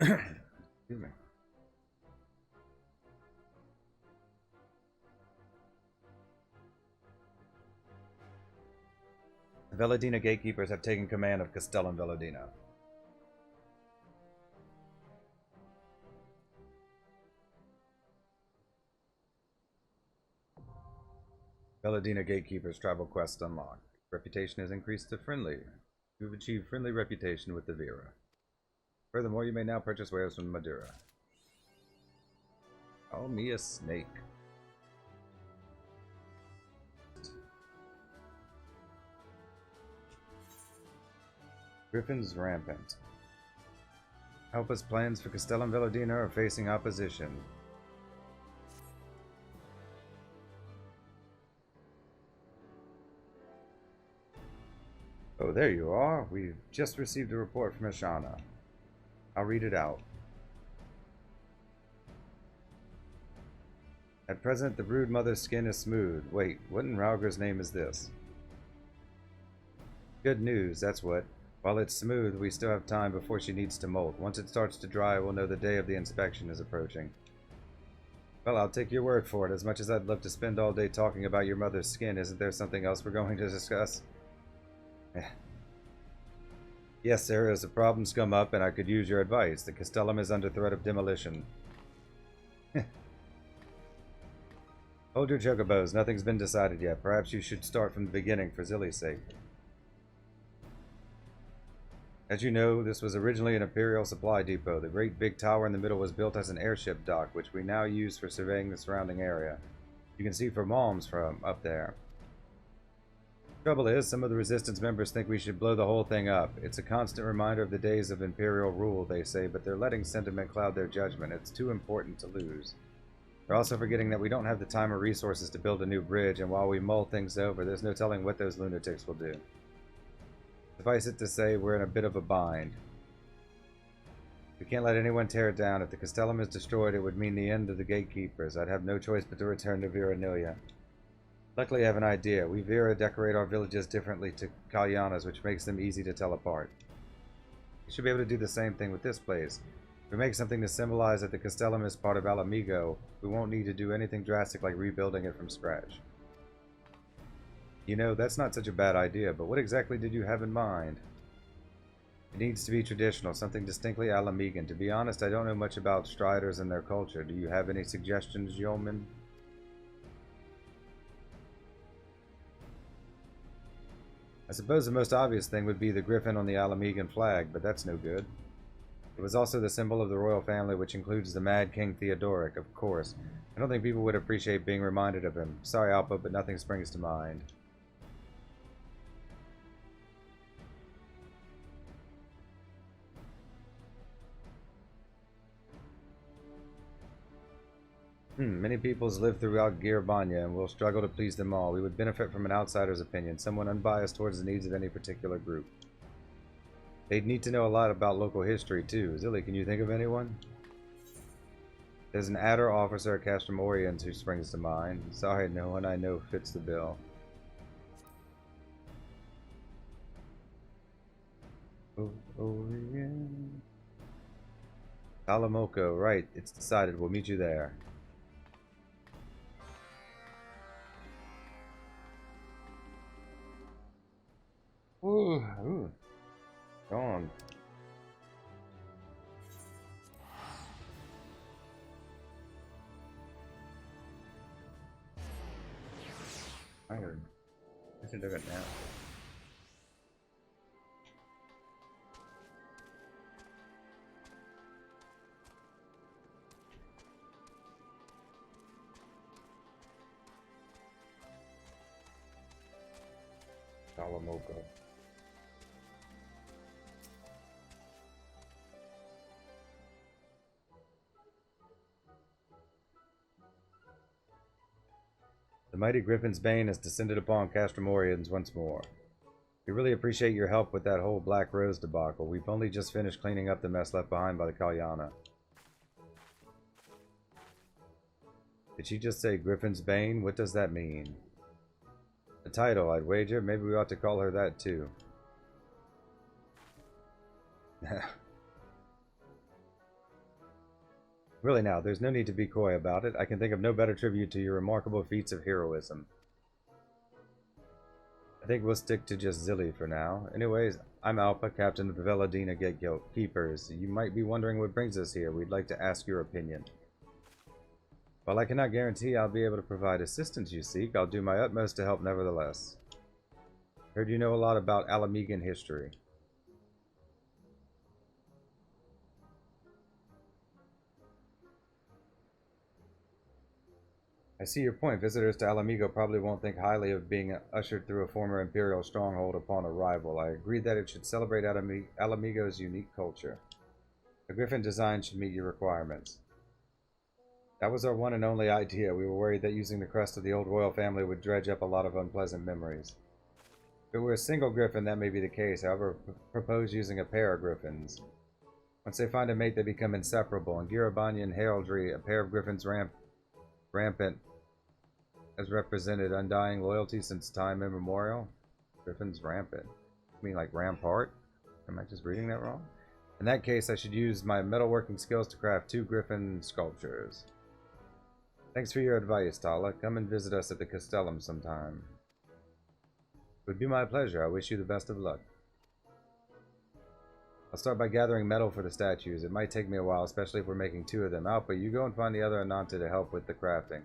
Excuse me. The Veladina gatekeepers have taken command of Castellum Veladina. Veladina gatekeepers tribal quest unlocked. Reputation is increased to friendly. You've achieved friendly reputation with the Vera. Furthermore, you may now purchase wares from Madura. Call me a snake. Griffins rampant. Help us plans for Castellum Veladina are facing opposition. Oh, there you are. We've just received a report from Ashana. I'll read it out. At present, the brood mother's skin is smooth. Wait, what in Rauger's name is this? Good news, that's what. While it's smooth, we still have time before she needs to molt. Once it starts to dry, we'll know the day of the inspection is approaching. Well, I'll take your word for it. As much as I'd love to spend all day talking about your mother's skin, isn't there something else we're going to discuss? Yes, sir, as the problems come up, and I could use your advice. The Castellum is under threat of demolition. Hold your chocobos. Nothing's been decided yet. Perhaps you should start from the beginning for Zilly's sake. As you know, this was originally an Imperial supply depot. The great big tower in the middle was built as an airship dock, which we now use for surveying the surrounding area. You can see for Malms from up there. Trouble is, some of the Resistance members think we should blow the whole thing up. It's a constant reminder of the days of Imperial rule, they say, but they're letting sentiment cloud their judgment. It's too important to lose. They're also forgetting that we don't have the time or resources to build a new bridge, and while we mull things over, there's no telling what those lunatics will do. Suffice it to say, we're in a bit of a bind. We can't let anyone tear it down. If the Castellum is destroyed, it would mean the end of the gatekeepers. I'd have no choice but to return to Viranilia. Luckily, I have an idea. We Vera decorate our villages differently to Kalyana's, which makes them easy to tell apart. We should be able to do the same thing with this place. If we make something to symbolize that the Castellum is part of Alamigo, we won't need to do anything drastic like rebuilding it from scratch. You know, that's not such a bad idea, but what exactly did you have in mind? It needs to be traditional, something distinctly Alamigan. To be honest, I don't know much about Striders and their culture. Do you have any suggestions, yeoman? I suppose the most obvious thing would be the griffin on the Alamigan flag, but that's no good. It was also the symbol of the royal family, which includes the Mad King Theodoric, of course. I don't think people would appreciate being reminded of him. Sorry, Alpa, but nothing springs to mind. Many peoples live throughout Girabanya and will struggle to please them all. We would benefit from an outsider's opinion, someone unbiased towards the needs of any particular group. They'd need to know a lot about local history, too. Zilly, can you think of anyone? There's an adder officer at Castrum Oriens who springs to mind. Sorry, no one I know fits the bill. Orient. Alamoko, right. It's decided. We'll meet you there. Ooh. Go on. I should do it now. Alamoko. The mighty Griffin's Bane has descended upon Castrum Oriens once more. We really appreciate your help with that whole Black Rose debacle. We've only just finished cleaning up the mess left behind by the Kalyana. Did she just say Griffin's Bane? What does that mean? A title, I'd wager. Maybe we ought to call her that too. Really now, there's no need to be coy about it. I can think of no better tribute to your remarkable feats of heroism. I think we'll stick to just Zilly for now. Anyways, I'm Alpha, Captain of the Veladina Gatekeepers. You might be wondering what brings us here. We'd like to ask your opinion. While I cannot guarantee I'll be able to provide assistance you seek, I'll do my utmost to help nevertheless. Heard you know a lot about Alamegan history. I see your point. Visitors to Alamigo probably won't think highly of being ushered through a former Imperial stronghold upon arrival. I agree that it should celebrate Alamigo's unique culture. A griffin design should meet your requirements. That was our one and only idea. We were worried that using the crest of the old royal family would dredge up a lot of unpleasant memories. If it were a single griffin, that may be the case. However, propose using a pair of griffins. Once they find a mate, they become inseparable. In Girabanyan heraldry, a pair of griffins rampant has represented undying loyalty since time immemorial. Griffins rampant. I mean like rampart? Am I just reading that wrong? In that case, I should use my metalworking skills to craft 2 griffin sculptures. Thanks for your advice, Tala. Come and visit us at the Castellum sometime. It would be my pleasure. I wish you the best of luck. I'll start by gathering metal for the statues. It might take me a while, especially if we're making 2 of them out, but you go and find the other Ananta to help with the crafting.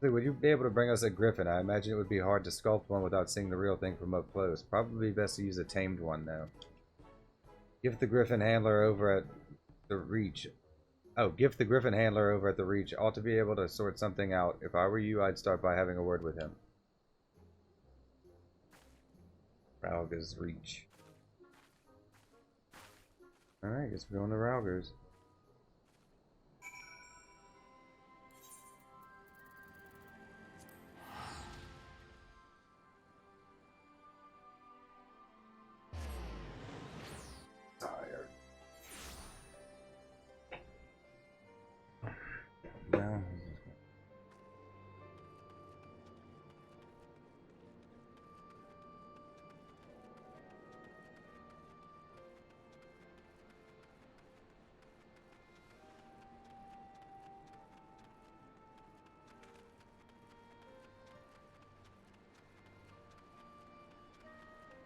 Would you be able to bring us a griffin? I imagine it would be hard to sculpt one without seeing the real thing from up close. Probably best to use a tamed one, though. Gift the griffin handler over at the Reach. Oh, gift the griffin handler over at the Reach. Ought to be able to sort something out. If I were you, I'd start by having a word with him. Rauga's Reach. Alright, guess we're going to Rauga's. Tired. No.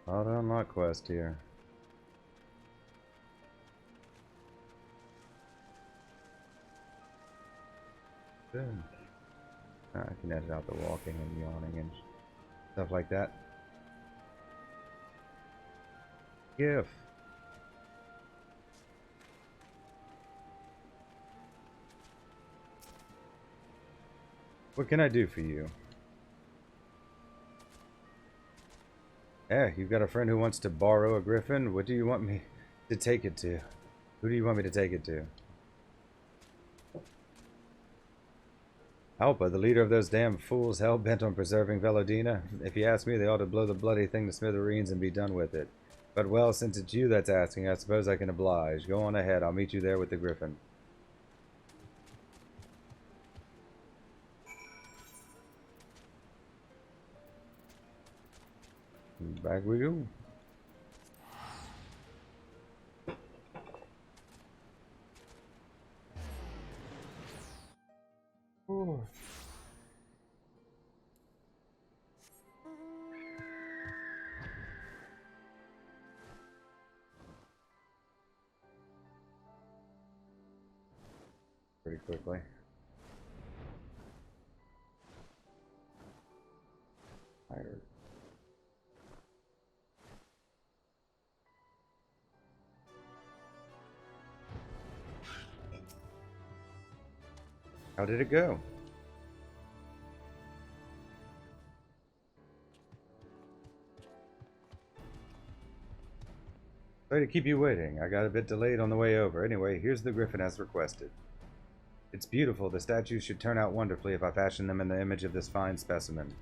Auto unlock quest here. Good. I can edit out the walking and yawning and stuff like that. GIF. What can I do for you? Yeah, you've got a friend who wants to borrow a griffin. What do you want me to take it to? Who do you want me to take it to? Alpa, the leader of those damn fools hell-bent on preserving Velodina? If you ask me, they ought to blow the bloody thing to smithereens and be done with it. But, well, since it's you that's asking, I suppose I can oblige. Go on ahead, I'll meet you there with the Griffin. Back we go. Oh. Pretty quickly. Tired. How did it go? Sorry to keep you waiting. I got a bit delayed on the way over. Anyway, here's the Griffin as requested. It's beautiful. The statues should turn out wonderfully if I fashion them in the image of this fine specimen.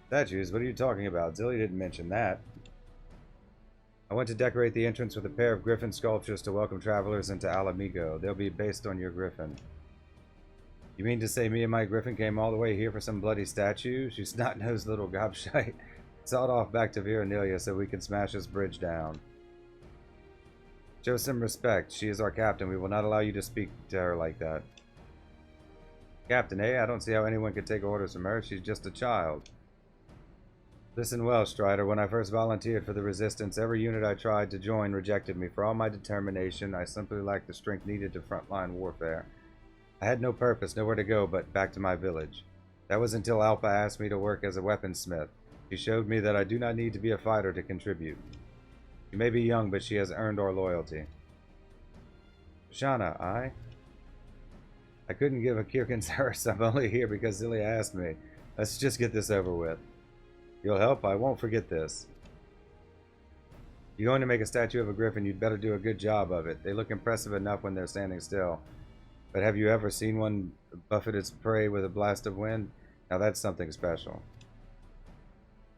Statues? What are you talking about? Zilly didn't mention that. I went to decorate the entrance with a pair of griffin sculptures to welcome travelers into Alamigo. They'll be based on your griffin. You mean to say me and my griffin came all the way here for some bloody statue? You snot-nosed little gobshite. Sawed off back to Veranelia so we can smash this bridge down. Show some respect. She is our captain. We will not allow you to speak to her like that. Captain, eh? I don't see how anyone could take orders from her. She's just a child. Listen well, Strider. When I first volunteered for the Resistance, every unit I tried to join rejected me. For all my determination, I simply lacked the strength needed to frontline warfare. I had no purpose, nowhere to go but back to my village. That was until Alpha asked me to work as a weaponsmith. She showed me that I do not need to be a fighter to contribute. She may be young, but she has earned our loyalty. Shana, I couldn't give a Kirkin's hearse. I'm only here because Zilly asked me. Let's just get this over with. You'll help? I won't forget this. You're going to make a statue of a griffin, you'd better do a good job of it. They look impressive enough when they're standing still. But have you ever seen one buffet its prey with a blast of wind? Now that's something special.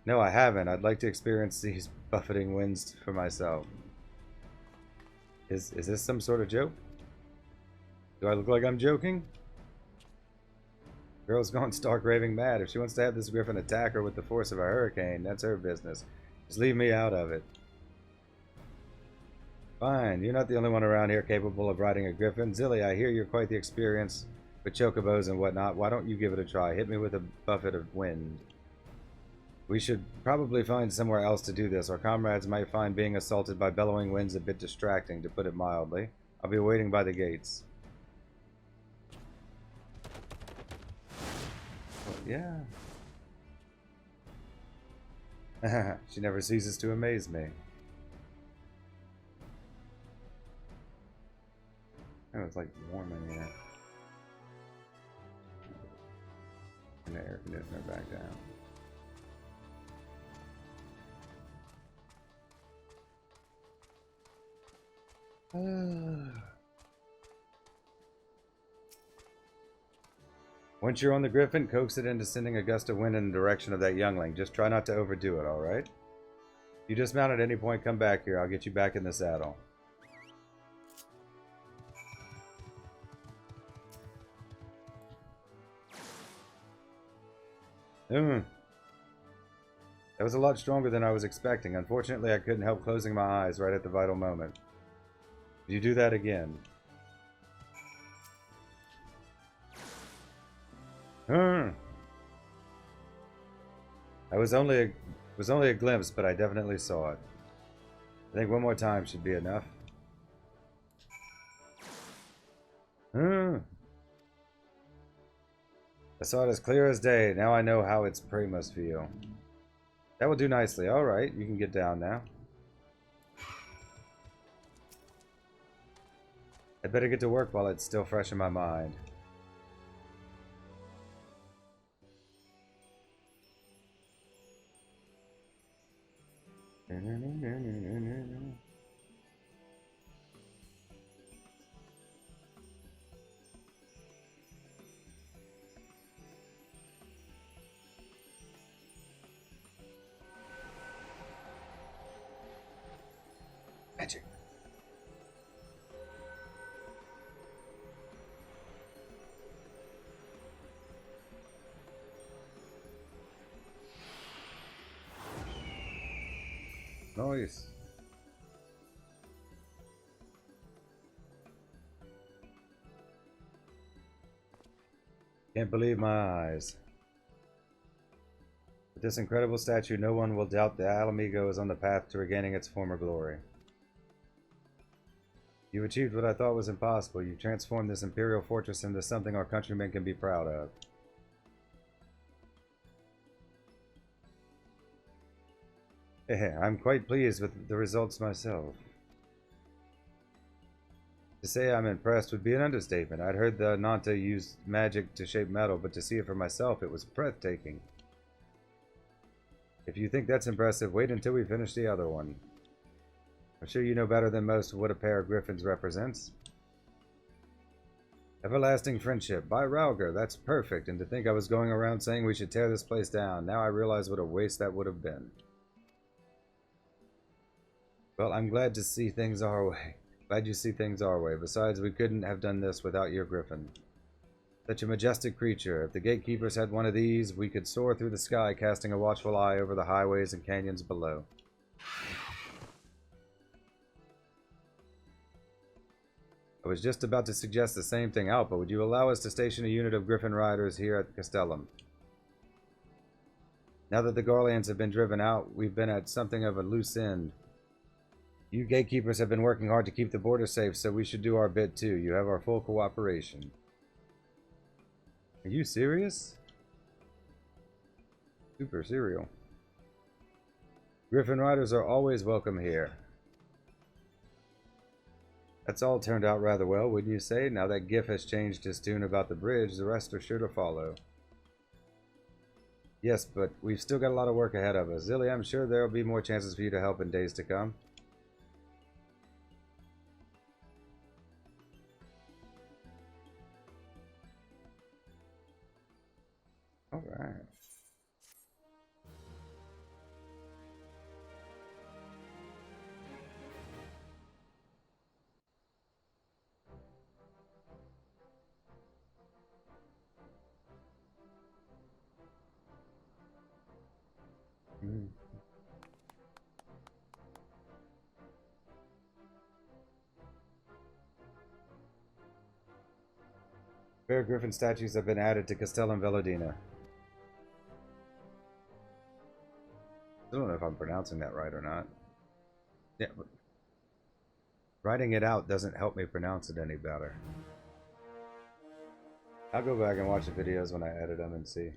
No, I haven't. I'd like to experience these buffeting winds for myself. Is this some sort of joke? Do I look like I'm joking? Girl's gone stark raving mad. If she wants to have this griffin attack her with the force of a hurricane, that's her business. Just leave me out of it. Fine, you're not the only one around here capable of riding a griffin. Zilly, I hear you're quite the experience with chocobos and whatnot. Why don't you give it a try? Hit me with a buffet of wind. We should probably find somewhere else to do this. Our comrades might find being assaulted by bellowing winds a bit distracting, to put it mildly. I'll be waiting by the gates. Yeah. She never ceases to amaze me. Oh, it's like warm in here. Turn the air conditioner back down. Once you're on the griffin, coax it into sending a gust of wind in the direction of that youngling. Just try not to overdo it, alright? If you dismount at any point, come back here. I'll get you back in the saddle. That was a lot stronger than I was expecting. Unfortunately, I couldn't help closing my eyes right at the vital moment. You do that again. That was only a glimpse, but I definitely saw it. I think one more time should be enough. I saw it as clear as day. Now I know how its prey must feel. That will do nicely. Alright, you can get down now. I'd better get to work while it's still fresh in my mind. Nice. Can't believe my eyes. With this incredible statue, no one will doubt the Alamigo is on the path to regaining its former glory. You achieved what I thought was impossible. You transformed this imperial fortress into something our countrymen can be proud of. I'm quite pleased with the results myself. To say I'm impressed would be an understatement. I'd heard the Ananta used magic to shape metal, but to see it for myself, it was breathtaking. If you think that's impressive, wait until we finish the other one. I'm sure you know better than most what a pair of griffins represents. Everlasting friendship. By Rauger, that's perfect. And to think I was going around saying we should tear this place down. Now I realize what a waste that would have been. Well, I'm glad to see things our way. Glad you see things our way. Besides, we couldn't have done this without your griffin. Such a majestic creature. If the gatekeepers had one of these, we could soar through the sky, casting a watchful eye over the highways and canyons below. I was just about to suggest the same thing, Alpa. Would you allow us to station a unit of Griffin Riders here at the Castellum? Now that the Garleans have been driven out, we've been at something of a loose end. You gatekeepers have been working hard to keep the border safe, so we should do our bit too. You have our full cooperation. Are you serious? Super serial. Griffin Riders are always welcome here. That's all turned out rather well, wouldn't you say? Now that Gif has changed his tune about the bridge, the rest are sure to follow. Yes, but we've still got a lot of work ahead of us. Zilly, I'm sure there'll be more chances for you to help in days to come. Alright. Bear Griffin statues have been added to Castellum Velodina. I don't know if I'm pronouncing that right or not. Yeah, but writing it out doesn't help me pronounce it any better. I'll go back and watch the videos when I edit them and see.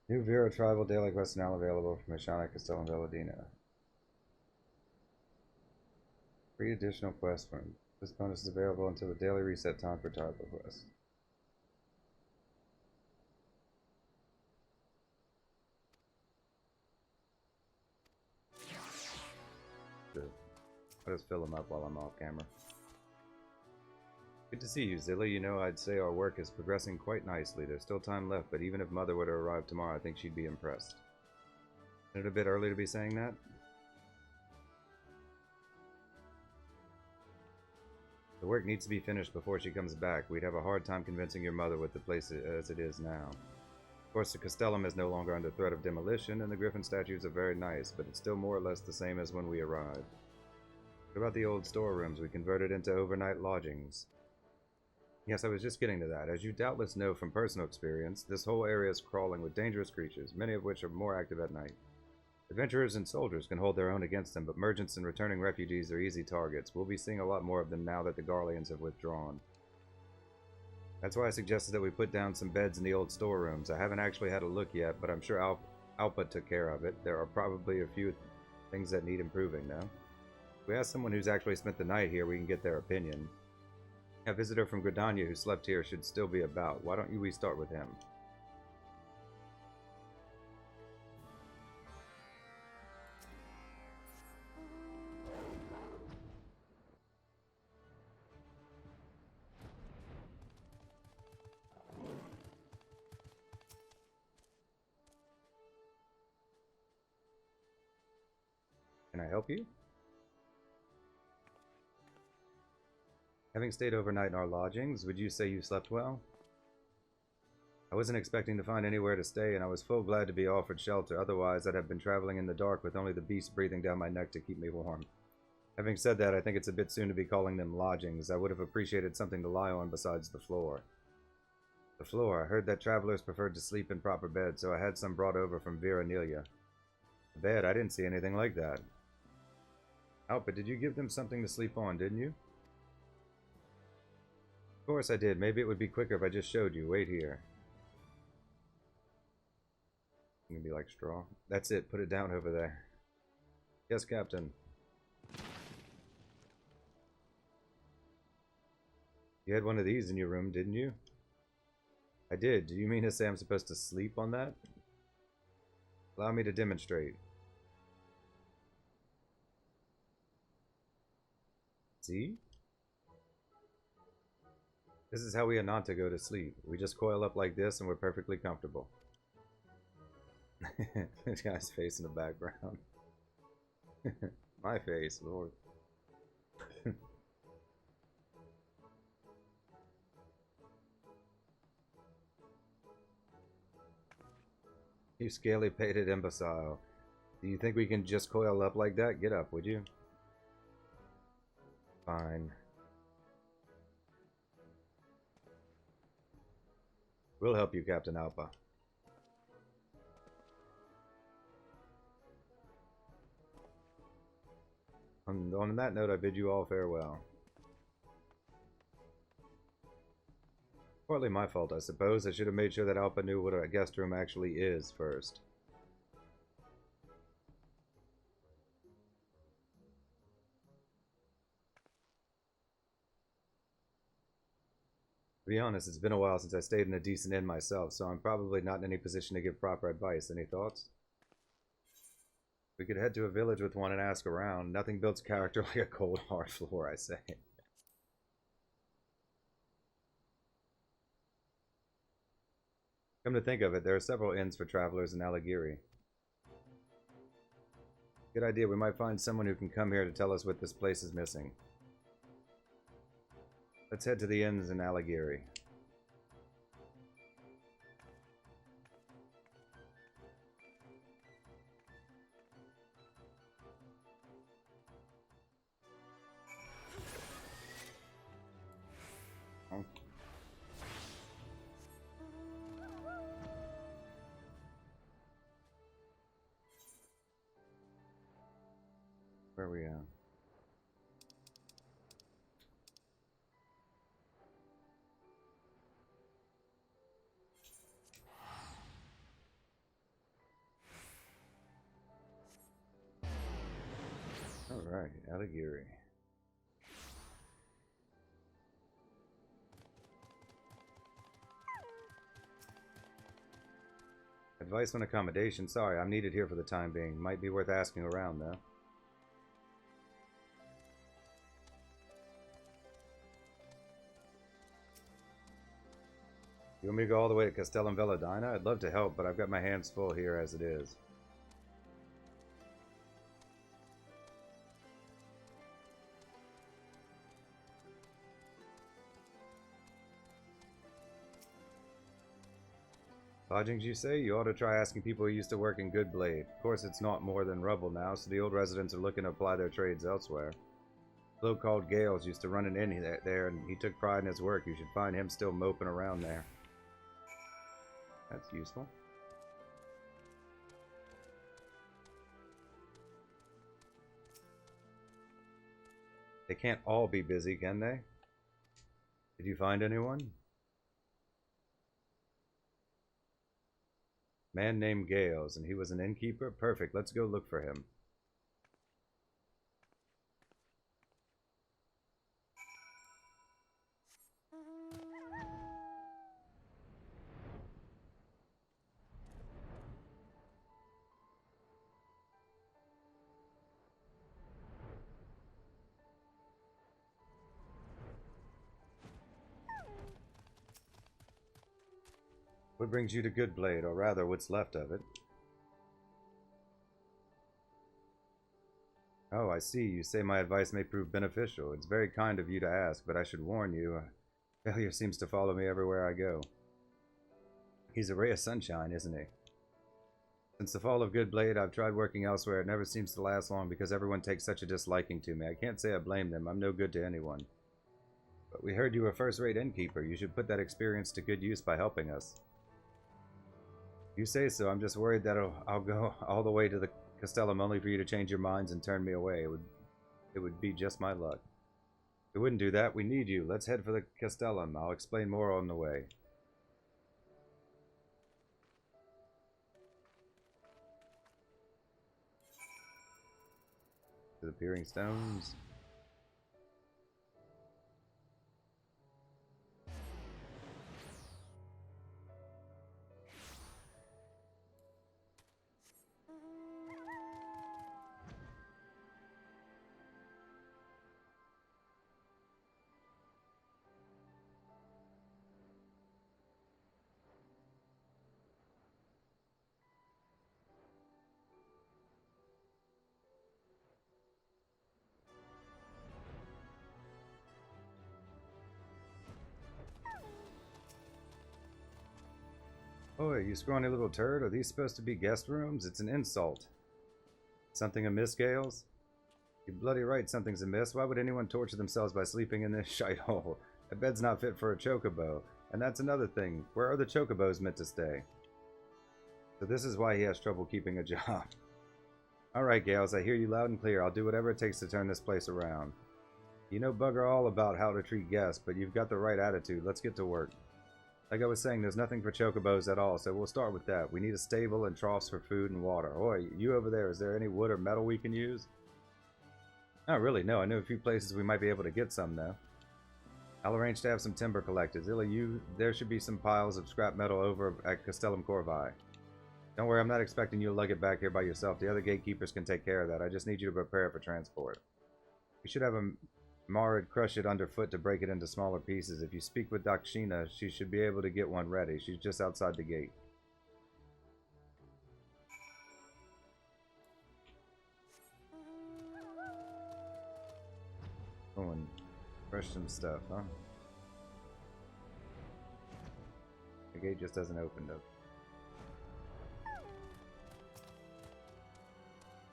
New Vera Tribal Daily Quest now available from Mishana Castellum Velodina. 3 additional quest rooms. This bonus is available until the daily reset time for tribal quests. Good. I'll just fill them up while I'm off camera. Good to see you, Zilla. You know, I'd say our work is progressing quite nicely. There's still time left, but even if Mother were to arrive tomorrow, I think she'd be impressed. Isn't it a bit early to be saying that? The work needs to be finished before she comes back. We'd have a hard time convincing your mother with the place as it is now. Of course, the Castellum is no longer under threat of demolition, and the Griffin statues are very nice, but it's still more or less the same as when we arrived. What about the old storerooms we converted into overnight lodgings? Yes, I was just getting to that. As you doubtless know from personal experience, this whole area is crawling with dangerous creatures, many of which are more active at night. Adventurers and soldiers can hold their own against them, but merchants and returning refugees are easy targets. We'll be seeing a lot more of them now that the Garleans have withdrawn. That's why I suggested that we put down some beds in the old storerooms. I haven't actually had a look yet, but I'm sure Alpa took care of it. There are probably a few things that need improving, though. If we ask someone who's actually spent the night here, we can get their opinion. A visitor from Gridania who slept here should still be about. Why don't we start with him? Can I help you? Having stayed overnight in our lodgings, would you say you slept well? I wasn't expecting to find anywhere to stay, and I was full glad to be offered shelter. Otherwise, I'd have been traveling in the dark with only the beast breathing down my neck to keep me warm. Having said that, I think it's a bit soon to be calling them lodgings. I would have appreciated something to lie on besides the floor. The floor. I heard that travelers preferred to sleep in proper beds, so I had some brought over from Veranelia. The bed? I didn't see anything like that. Oh, but did you give them something to sleep on, didn't you? Of course I did. Maybe it would be quicker if I just showed you. Wait here. It's gonna be like straw. That's it. Put it down over there. Yes, Captain. You had one of these in your room, didn't you? I did. Do you mean to say I'm supposed to sleep on that? Allow me to demonstrate. See? This is how we Ananta go to sleep. We just coil up like this and we're perfectly comfortable. This guy's face in the background. My face, Lord. You scaly-pated imbecile. Do you think we can just coil up like that? Get up, would you? Fine. We'll help you, Captain Alpha. On that note, I bid you all farewell. Partly my fault, I suppose. I should have made sure that Alpha knew what a guest room actually is first. To be honest, it's been a while since I stayed in a decent inn myself, so I'm probably not in any position to give proper advice. Any thoughts? We could head to a village with one and ask around. Nothing builds character like a cold, hard floor, I say. Come to think of it, there are several inns for travelers in Alighieri. Good idea, we might find someone who can come here to tell us what this place is missing. Let's head to the inns in Alighieri. Where are we at? Alright, Alighieri. Advice on accommodation. Sorry, I'm needed here for the time being. Might be worth asking around, though. You want me to go all the way to Castellum Velladina? I'd love to help, but I've got my hands full here as it is. Lodgings, you say? You ought to try asking people who used to work in Goodblade. Of course, it's not more than rubble now, so the old residents are looking to apply their trades elsewhere. A bloke called Gales used to run an inn there, and he took pride in his work. You should find him still moping around there. That's useful. They can't all be busy, can they? Did you find anyone? Man named Gales, and he was an innkeeper? Perfect, let's go look for him. What brings you to Goodblade, or rather, what's left of it? Oh, I see. You say my advice may prove beneficial. It's very kind of you to ask, but I should warn you, failure seems to follow me everywhere I go. He's a ray of sunshine, isn't he? Since the fall of Good Blade, I've tried working elsewhere. It never seems to last long because everyone takes such a disliking to me. I can't say I blame them. I'm no good to anyone. But we heard you were a first-rate innkeeper. You should put that experience to good use by helping us. You say so. I'm just worried that I'll go all the way to the Castellum only for you to change your minds and turn me away. It would be just my luck. We wouldn't do that. We need you. Let's head for the Castellum. I'll explain more on the way. To the Peering Stones. Oi, you scrawny little turd, are these supposed to be guest rooms? It's an insult. Something amiss, Gales? You're bloody right something's amiss. Why would anyone torture themselves by sleeping in this shite hole? A bed's not fit for a chocobo. And that's another thing. Where are the chocobos meant to stay? So this is why he has trouble keeping a job. Alright, Gales, I hear you loud and clear. I'll do whatever it takes to turn this place around. You know bugger all about how to treat guests, but you've got the right attitude. Let's get to work. Like I was saying, there's nothing for chocobos at all, so we'll start with that. We need a stable and troughs for food and water. Oi, you over there, is there any wood or metal we can use? Not really, no. I know a few places we might be able to get some, though. I'll arrange to have some timber collected. Zilla, there should be some piles of scrap metal over at Castellum Corvi. Don't worry, I'm not expecting you to lug it back here by yourself. The other gatekeepers can take care of that. I just need you to prepare it for transport. We should have a Marid crush it underfoot to break it into smaller pieces. If you speak with Dakshina, she should be able to get one ready. She's just outside the gate. Oh, and crush some stuff, huh? The gate just hasn't opened up.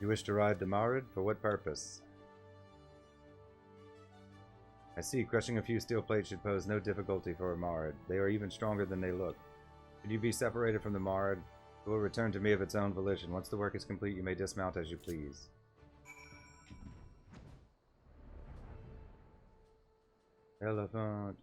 You wish to ride the Marid? For what purpose? I see. Crushing a few steel plates should pose no difficulty for a Marid. They are even stronger than they look. Should you be separated from the Marid, it will return to me of its own volition. Once the work is complete, you may dismount as you please. Elephant.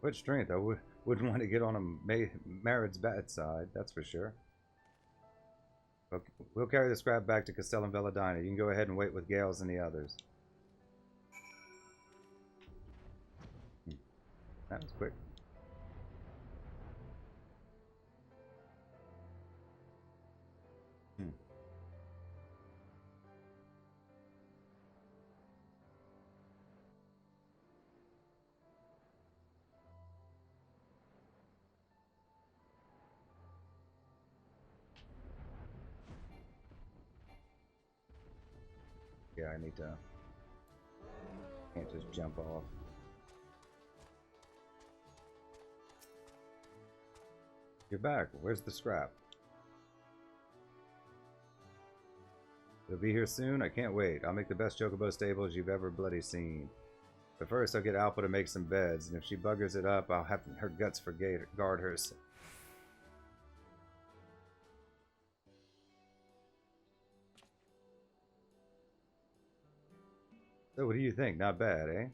What strength? I wouldn't want to get on a Marid's bad side, that's for sure. Okay, we'll carry the scrap back to Castellum Velladina. You can go ahead and wait with Gales and the others. That was quick. Yeah, I need to... Can't just jump off. You're back. Where's the scrap? It'll be here soon? I can't wait. I'll make the best chocobo stables you've ever bloody seen. But first I'll get Alpa to make some beds, and if she buggers it up, I'll have her guts for guard hers. So what do you think? Not bad, eh?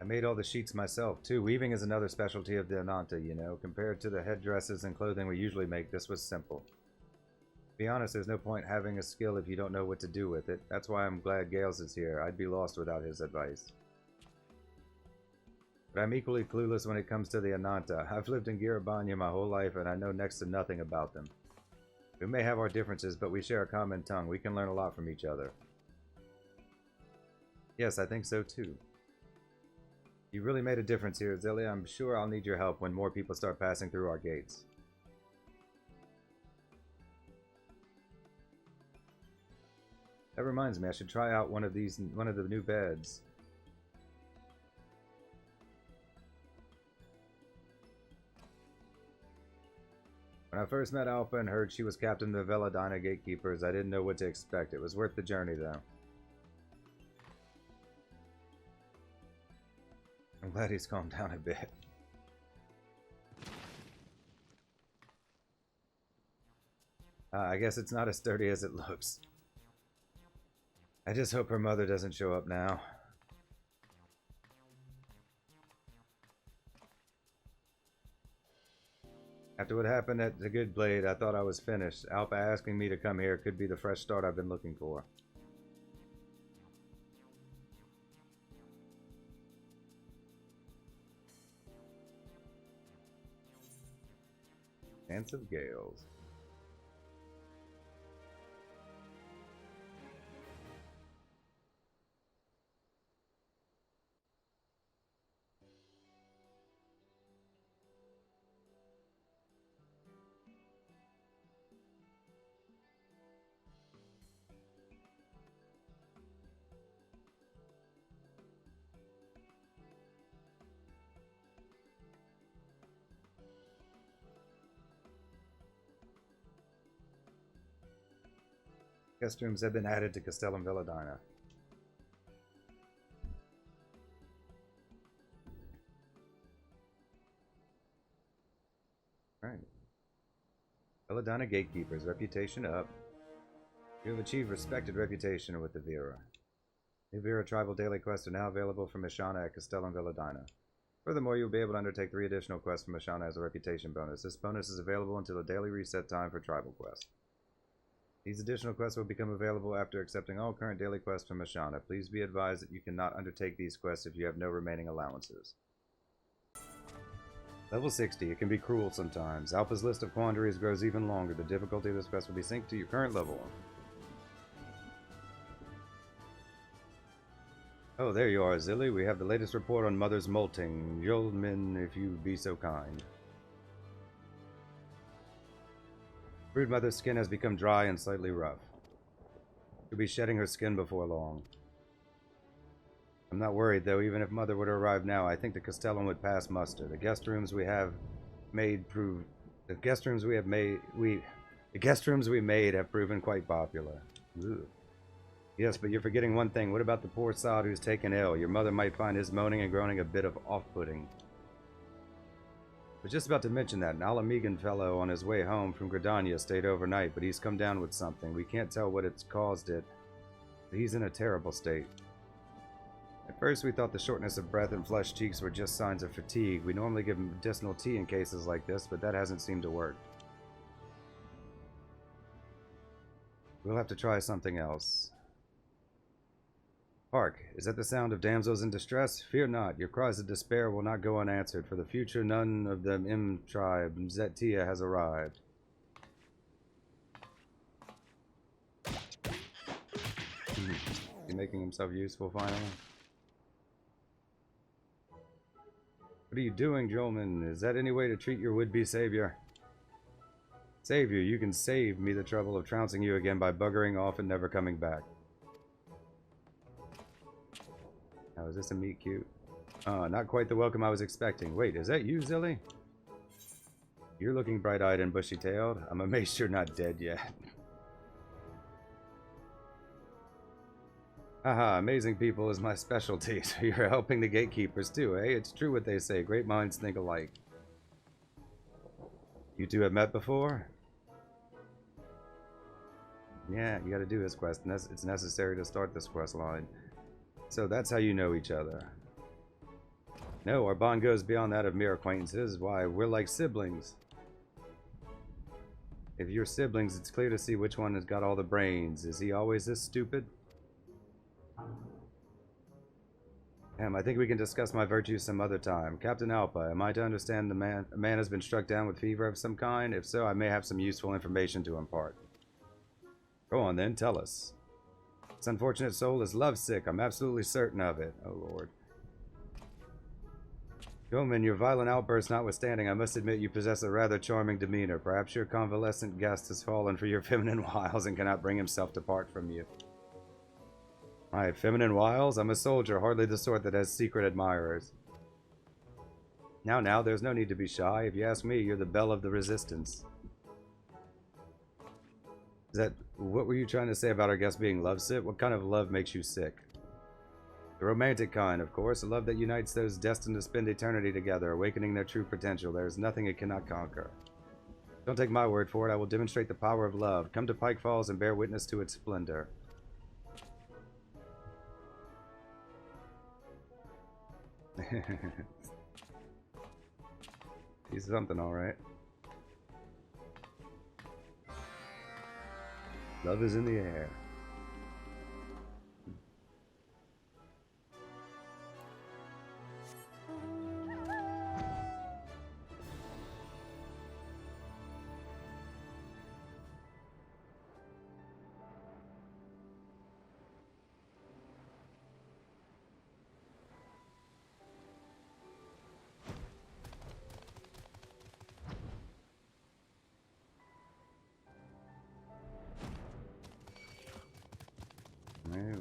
I made all the sheets myself, too. Weaving is another specialty of the Ananta, you know. Compared to the headdresses and clothing we usually make, this was simple. To be honest, there's no point having a skill if you don't know what to do with it. That's why I'm glad Gales is here. I'd be lost without his advice. But I'm equally clueless when it comes to the Ananta. I've lived in Girabanya my whole life, and I know next to nothing about them. We may have our differences, but we share a common tongue. We can learn a lot from each other. Yes, I think so too. You really made a difference here, Zillia. I'm sure I'll need your help when more people start passing through our gates. That reminds me, I should try out one of the new beds. When I first met Alpha and heard she was captain of the Veladina Gatekeepers, I didn't know what to expect. It was worth the journey, though. I'm glad he's calmed down a bit. I guess it's not as sturdy as it looks. I just hope her mother doesn't show up now. After what happened at the Good Blade, I thought I was finished. Alpha asking me to come here could be the fresh start I've been looking for. Dance of Gales. Guest rooms have been added to Castellum Villadina. Alright. Villadina Gatekeepers, reputation up. You have achieved respected reputation with the Vera. The Vera tribal daily quests are now available from Mishana at Castellum Villadina. Furthermore, you'll be able to undertake 3 additional quests from Mishana as a reputation bonus. This bonus is available until the daily reset time for tribal quests. These additional quests will become available after accepting all current daily quests from Mishana. Please be advised that you cannot undertake these quests if you have no remaining allowances. Level 60. It can be cruel sometimes. Alpha's list of quandaries grows even longer. The difficulty of this quest will be synced to your current level. Oh, there you are, Zilly. We have the latest report on Mother's molting. Yolmin, if you be so kind. Broodmother's skin has become dry and slightly rough. She'll be shedding her skin before long. I'm not worried, though. Even if Mother were to arrive now, I think the Castellum would pass muster. The guest rooms we made have proven quite popular. Ugh. Yes, but you're forgetting one thing. What about the poor sod who's taken ill? Your mother might find his moaning and groaning a bit of off-putting. I was just about to mention that. An Alamegan fellow on his way home from Gridania stayed overnight, but he's come down with something. We can't tell what it's caused it, but he's in a terrible state. At first we thought the shortness of breath and flushed cheeks were just signs of fatigue. We normally give medicinal tea in cases like this, but that hasn't seemed to work. We'll have to try something else. Hark, is that the sound of damsels in distress? Fear not, your cries of despair will not go unanswered. For the future, none of the M tribe, Zetia, has arrived. He's making himself useful finally. What are you doing, Jolman? Is that any way to treat your would-be savior? Savior, you can save me the trouble of trouncing you again by buggering off and never coming back. Now, is this a meet cute? Not quite the welcome I was expecting. Wait, is that you, Zilly? You're looking bright-eyed and bushy-tailed. I'm amazed you're not dead yet. Haha, amazing people is my specialty, so you're helping the gatekeepers too, eh? It's true what they say, great minds think alike. You two have met before? Yeah, you gotta do this quest, and it's necessary to start this quest line. So that's how you know each other. No, our bond goes beyond that of mere acquaintances. Why, we're like siblings. If you're siblings, it's clear to see which one has got all the brains. Is he always this stupid? I think we can discuss my virtues some other time. Captain Alpa, am I to understand a man has been struck down with fever of some kind? If so, I may have some useful information to impart. Go on then, tell us. This unfortunate soul is lovesick. I'm absolutely certain of it. Oh, Lord. Yeoman, your violent outburst notwithstanding, I must admit you possess a rather charming demeanor. Perhaps your convalescent guest has fallen for your feminine wiles and cannot bring himself to part from you. My feminine wiles? I'm a soldier, hardly the sort that has secret admirers. Now, there's no need to be shy. If you ask me, you're the belle of the resistance. What were you trying to say about our guest being lovesick? What kind of love makes you sick? The romantic kind, of course. A love that unites those destined to spend eternity together, awakening their true potential. There is nothing it cannot conquer. Don't take my word for it. I will demonstrate the power of love. Come to Pike Falls and bear witness to its splendor. He's something, alright. Love is in the air.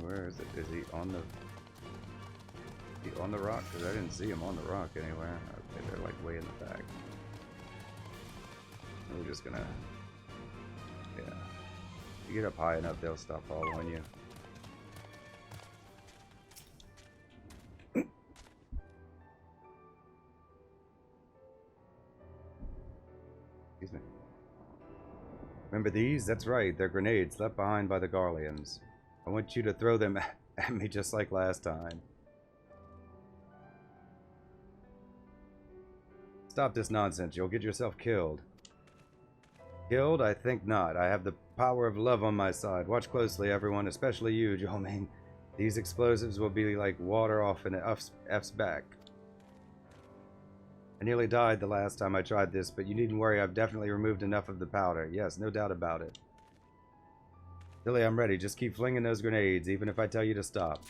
Where is it? Is he on the rock? Because I didn't see him on the rock anywhere. Okay, they're like way in the back. We're just gonna... Yeah. If you get up high enough, they'll stop following you. Excuse me. Remember these? That's right, they're grenades left behind by the Garleans. I want you to throw them at me just like last time. Stop this nonsense. You'll get yourself killed. Killed? I think not. I have the power of love on my side. Watch closely, everyone, especially you, Jolmaine. These explosives will be like water off an F's back. I nearly died the last time I tried this, but you needn't worry. I've definitely removed enough of the powder. Yes, no doubt about it. Billy, I'm ready. Just keep flinging those grenades, even if I tell you to stop.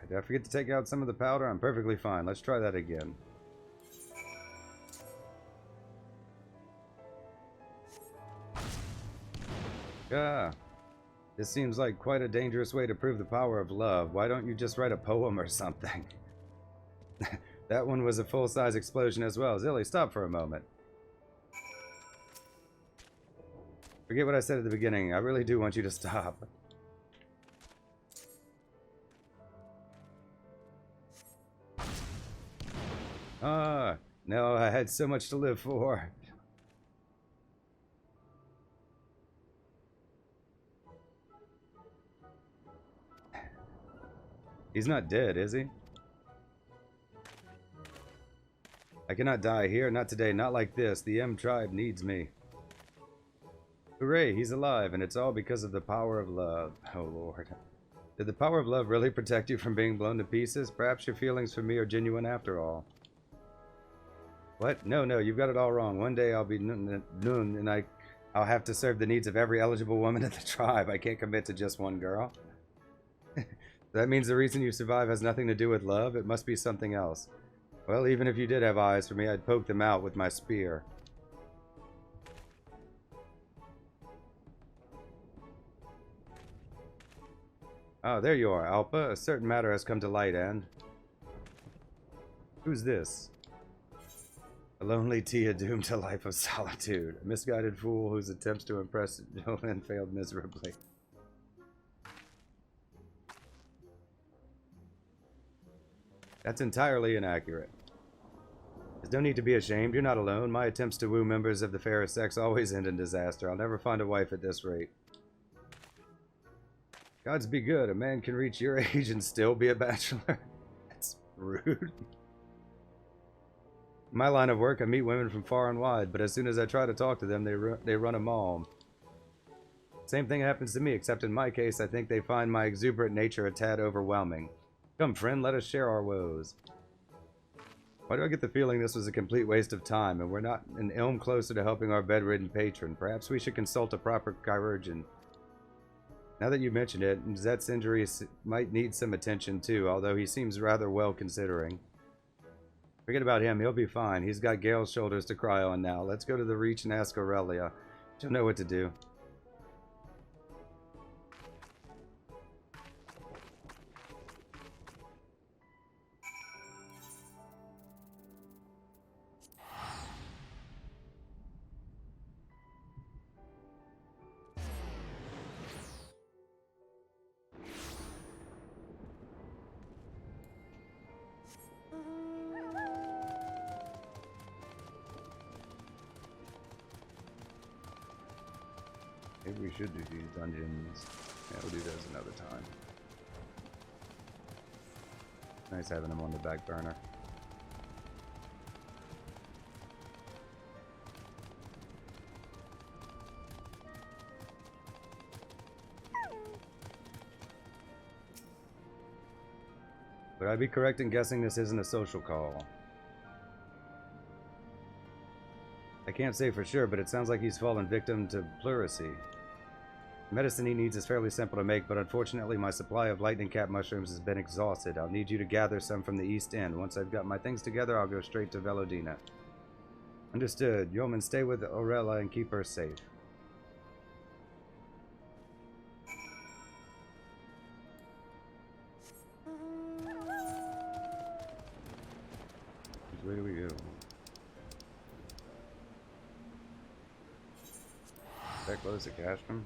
Did I forget to take out some of the powder? I'm perfectly fine. Let's try that again. This seems like quite a dangerous way to prove the power of love. Why don't you just write a poem or something? That one was a full-size explosion as well. Zilly, stop for a moment. Forget what I said at the beginning. I really do want you to stop. No, I had so much to live for. He's not dead, is he? I cannot die here, not today, not like this. The M tribe needs me. Hooray, he's alive, and it's all because of the power of love. Oh, Lord. Did the power of love really protect you from being blown to pieces? Perhaps your feelings for me are genuine after all. What? No, you've got it all wrong. One day I'll be Noon, and I'll have to serve the needs of every eligible woman in the tribe. I can't commit to just one girl. That means the reason you survive has nothing to do with love. It must be something else. Well, even if you did have eyes for me, I'd poke them out with my spear. Oh, there you are, Alpa. A certain matter has come to light, and... Who's this? A lonely Tia doomed to a life of solitude. A misguided fool whose attempts to impress Jolene failed miserably. That's entirely inaccurate. There's no need to be ashamed. You're not alone. My attempts to woo members of the fairer sex always end in disaster. I'll never find a wife at this rate. Gods be good. A man can reach your age and still be a bachelor. That's Rude. In my line of work, I meet women from far and wide, but as soon as I try to talk to them, they run them all. Same thing happens to me, except in my case, I think they find my exuberant nature a tad overwhelming. Come, friend, let us share our woes. Why do I get the feeling this was a complete waste of time, and we're not an ilm closer to helping our bedridden patron? Perhaps we should consult a proper chirurgeon. Now that you mention it, Zet's injury might need some attention too, although he seems rather well considering. Forget about him, he'll be fine. He's got Gale's shoulders to cry on now. Let's go to the Reach and ask Aurelia. She'll know what to do. Maybe we should do these dungeons. Yeah, we'll do those another time. Nice having them on the back burner. Would I be correct in guessing this isn't a social call? I can't say for sure, but it sounds like he's fallen victim to pleurisy. The medicine he needs is fairly simple to make, but unfortunately my supply of lightning cap mushrooms has been exhausted. I'll need you to gather some from the East End. Once I've got my things together, I'll go straight to Velodina. Understood. Yeoman, stay with Aurelia and keep her safe. Where do we go? Is that close to Cashman?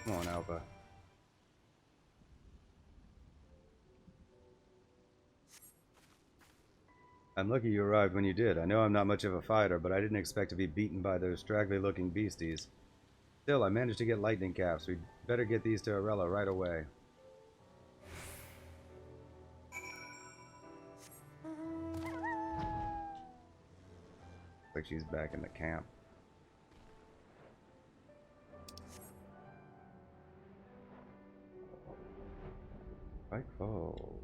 Come on, Alpha. I'm lucky you arrived when you did. I know I'm not much of a fighter, but I didn't expect to be beaten by those straggly-looking beasties. Still, I managed to get lightning caps. We'd better get these to Aurelia right away. Looks like she's back in the camp. Spike Falls.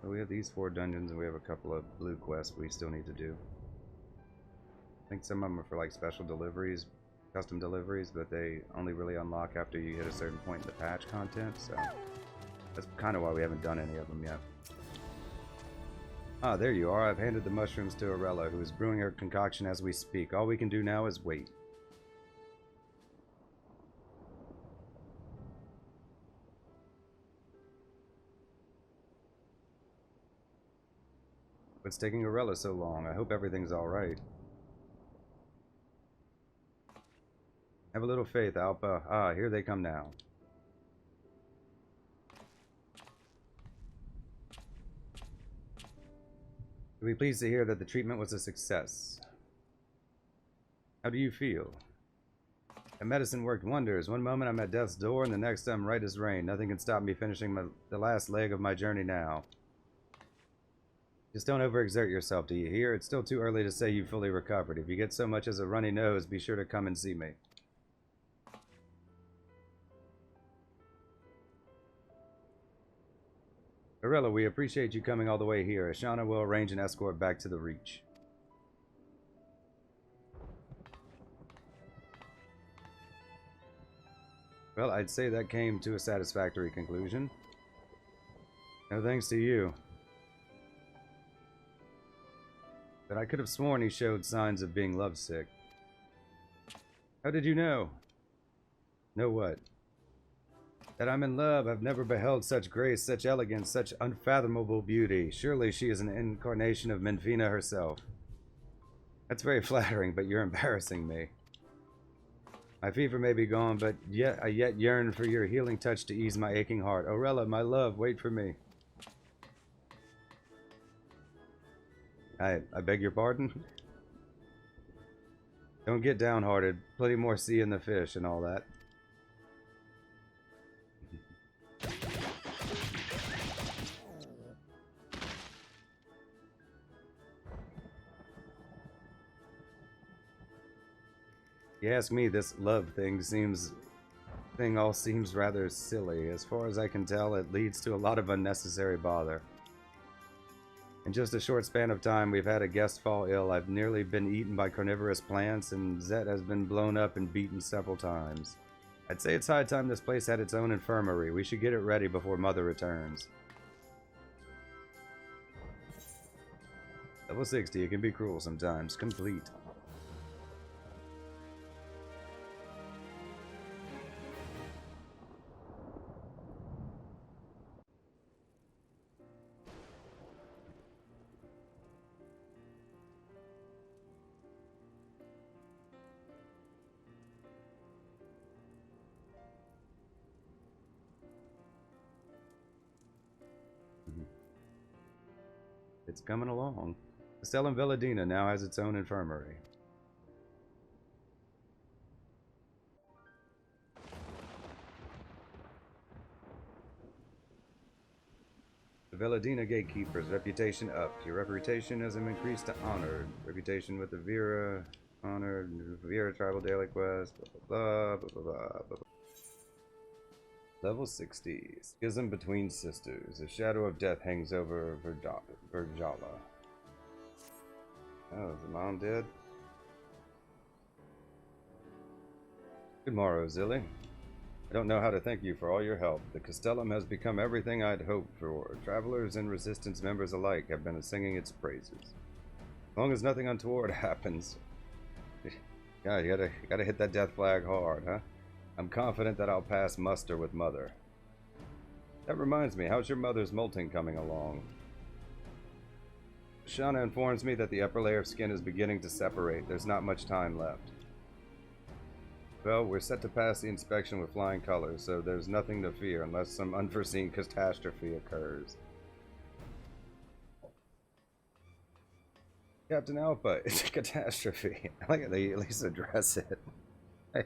So we have these 4 dungeons and we have a couple of blue quests we still need to do. I think some of them are for like special deliveries, custom deliveries, but they only really unlock after you hit a certain point in the patch content, so that's kind of why we haven't done any of them yet. Ah, there you are. I've handed the mushrooms to Aurelia, who is brewing her concoction as we speak. All we can do now is wait. What's taking Aurelia so long? I hope everything's alright. Have a little faith, Alpha. Ah, here they come now. You'll be pleased to hear that the treatment was a success. How do you feel? The medicine worked wonders. One moment I'm at death's door, and the next I'm right as rain. Nothing can stop me finishing the last leg of my journey now. Just don't overexert yourself, do you hear? It's still too early to say you've fully recovered. If you get so much as a runny nose, be sure to come and see me. Orella, we appreciate you coming all the way here. Ashana will arrange an escort back to the Reach. Well, I'd say that came to a satisfactory conclusion. No thanks to you. But I could have sworn he showed signs of being lovesick. How did you know? Know what? That I'm in love. I've never beheld such grace, such elegance, such unfathomable beauty. Surely she is an incarnation of Menfina herself. That's very flattering, but you're embarrassing me. My fever may be gone, but I yet yearn for your healing touch to ease my aching heart. Orella, my love, wait for me. I beg your pardon? Don't get downhearted. Plenty more sea in the fish and all that. You ask me, this love thing all seems rather silly. As far as I can tell, it leads to a lot of unnecessary bother. In just a short span of time, we've had a guest fall ill. I've nearly been eaten by carnivorous plants, and Zet has been blown up and beaten several times. I'd say it's high time this place had its own infirmary. We should get it ready before Mother returns. Level 60, it can be cruel sometimes. Complete. It's coming along. Castellum Velladina now has its own infirmary. The Velladina gatekeeper's reputation up. Your reputation has increased to honored. Reputation with the Vera, honored, Vera tribal daily quest, blah, blah, blah, blah, blah, blah. Level 60. Schism between sisters. A shadow of death hangs over Virjala. Oh, is the mom dead? Good morrow, Zilly. I don't know how to thank you for all your help. The Castellum has become everything I'd hoped for. Travelers and Resistance members alike have been singing its praises. As long as nothing untoward happens. Yeah, you gotta hit that death flag hard, huh? I'm confident that I'll pass muster with Mother. That reminds me, how's your mother's molting coming along? Shauna informs me that the upper layer of skin is beginning to separate. There's not much time left. Well, we're set to pass the inspection with flying colors, so there's nothing to fear unless some unforeseen catastrophe occurs. Captain Alpha, it's a catastrophe. I like how they at least address it. Hey.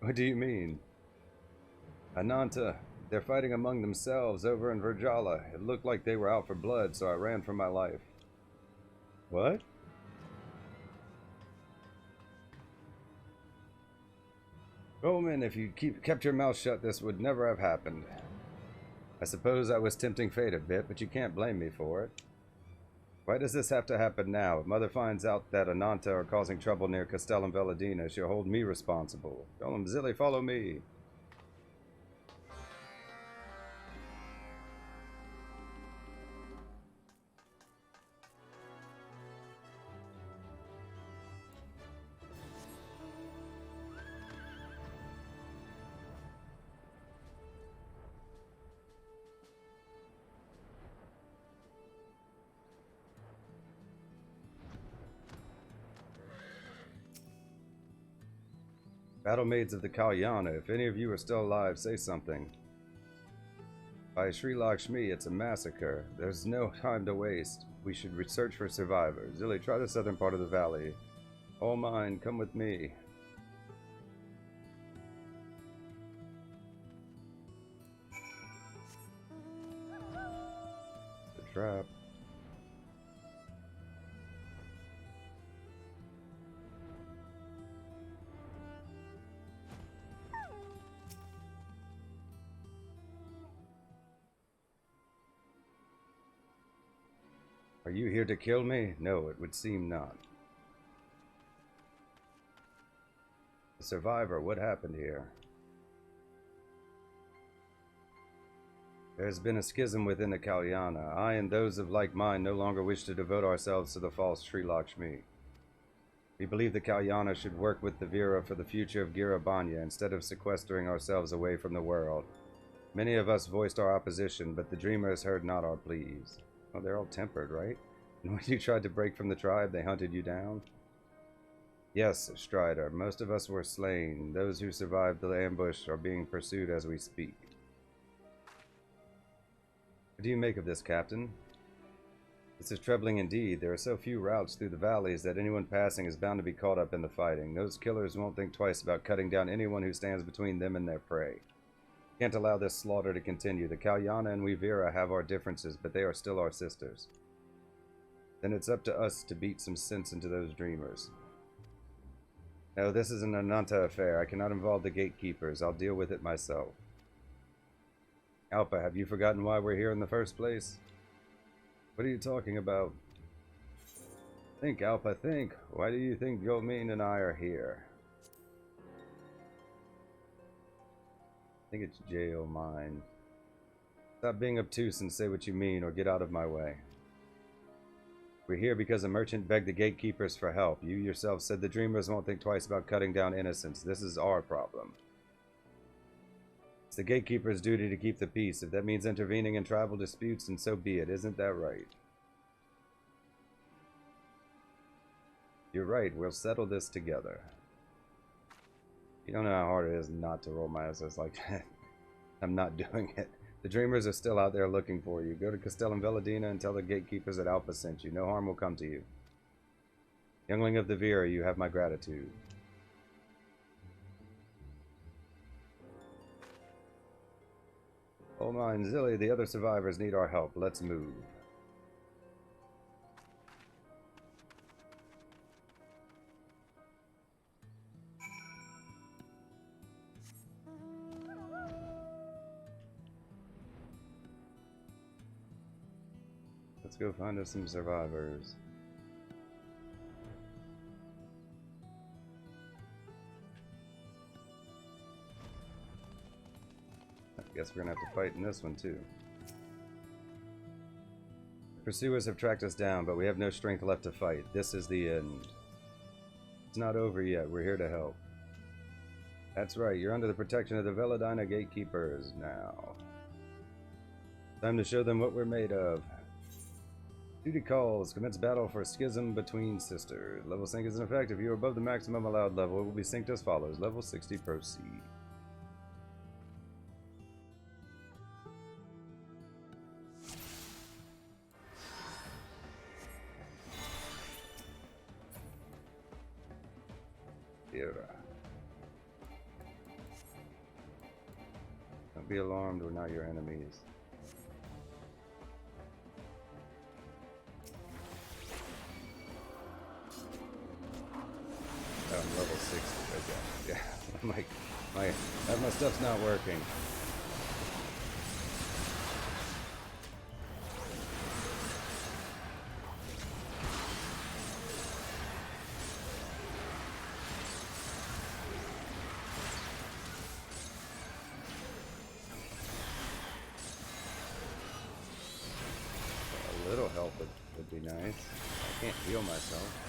What do you mean? Ananta, they're fighting among themselves over in Virjala. It looked like they were out for blood, so I ran for my life. What? Roman, if you kept your mouth shut, this would never have happened. I suppose I was tempting fate a bit, but you can't blame me for it. Why does this have to happen now? If Mother finds out that Ananta are causing trouble near Castellum Velladina, she'll hold me responsible. Tell them, Zilly, follow me. Battlemaids of the Kalyana, if any of you are still alive, say something. By Sri Lakshmi, it's a massacre. There's no time to waste. We should research for survivors. Zilly, try the southern part of the valley. All mine, come with me. The trap. Are you here to kill me? No, it would seem not. The survivor, what happened here? There has been a schism within the Kalyana. I and those of like mind no longer wish to devote ourselves to the false Sri Lakshmi. We believe the Kalyana should work with the Vira for the future of Girabanya instead of sequestering ourselves away from the world. Many of us voiced our opposition, but the Dreamers heard not our pleas. Oh, they're all tempered, right? And when you tried to break from the tribe, they hunted you down? Yes, Strider. Most of us were slain. Those who survived the ambush are being pursued as we speak. What do you make of this, Captain? This is troubling indeed. There are so few routes through the valleys that anyone passing is bound to be caught up in the fighting. Those killers won't think twice about cutting down anyone who stands between them and their prey. Can't allow this slaughter to continue. The Kalyana and we Vira have our differences, but they are still our sisters. Then it's up to us to beat some sense into those dreamers. No, this is an Ananta affair. I cannot involve the gatekeepers. I'll deal with it myself. Alpha, have you forgotten why we're here in the first place? What are you talking about? Think, Alpha, think. Why do you think Yolmeen and I are here? I think it's jail mine. Stop being obtuse and say what you mean, or get out of my way. We're here because a merchant begged the gatekeepers for help. You yourself said the Dreamers won't think twice about cutting down innocents. This is our problem. It's the gatekeeper's duty to keep the peace. If that means intervening in tribal disputes, then so be it. Isn't that right? You're right. We'll settle this together. You don't know how hard it is not to roll my eyes like that. I'm not doing it. The Dreamers are still out there looking for you. Go to Castellum Veladina and tell the gatekeepers that Alpha sent you. No harm will come to you. Youngling of the Vira, you have my gratitude. Olma and Zilly, the other survivors need our help. Let's move. Let's go find us some survivors. I guess we're gonna have to fight in this one too. The pursuers have tracked us down, but we have no strength left to fight. This is the end. It's not over yet. We're here to help. That's right. You're under the protection of the Veladina gatekeepers now. Time to show them what we're made of. Duty calls. Commence battle for schism between sisters. Level sync is in effect. If you are above the maximum allowed level, it will be synced as follows. Level 60, proceed. Don't be alarmed, we're not your enemies. Oh, I'm level 60. Okay. Yeah. My stuff's not working. A little help would be nice. I can't heal myself.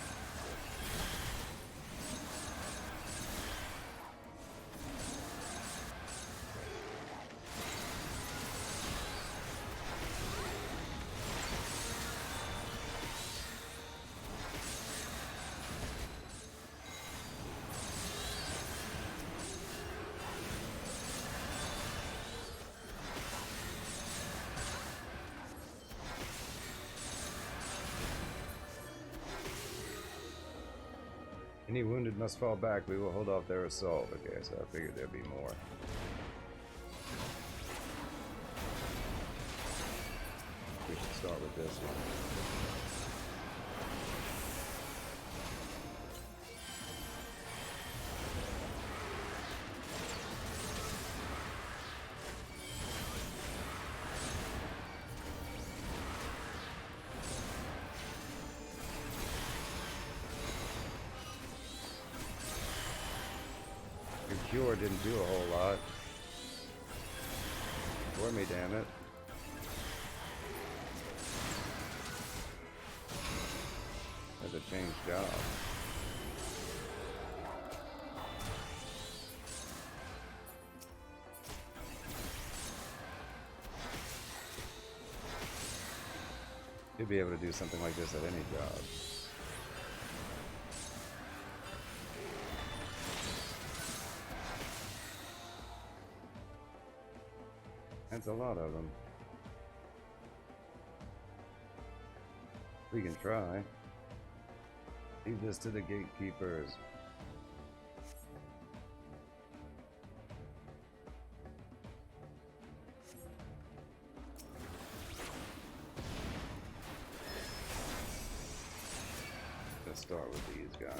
Any wounded must fall back. We will hold off their assault. Okay, so I figured there'd be more. We should start with this one. cure didn't do a whole lot. For me, damn it. That's a changed job. You'd be able to do something like this at any job. That's a lot of them. We can try. Leave this to the gatekeepers. Let's start with these guys.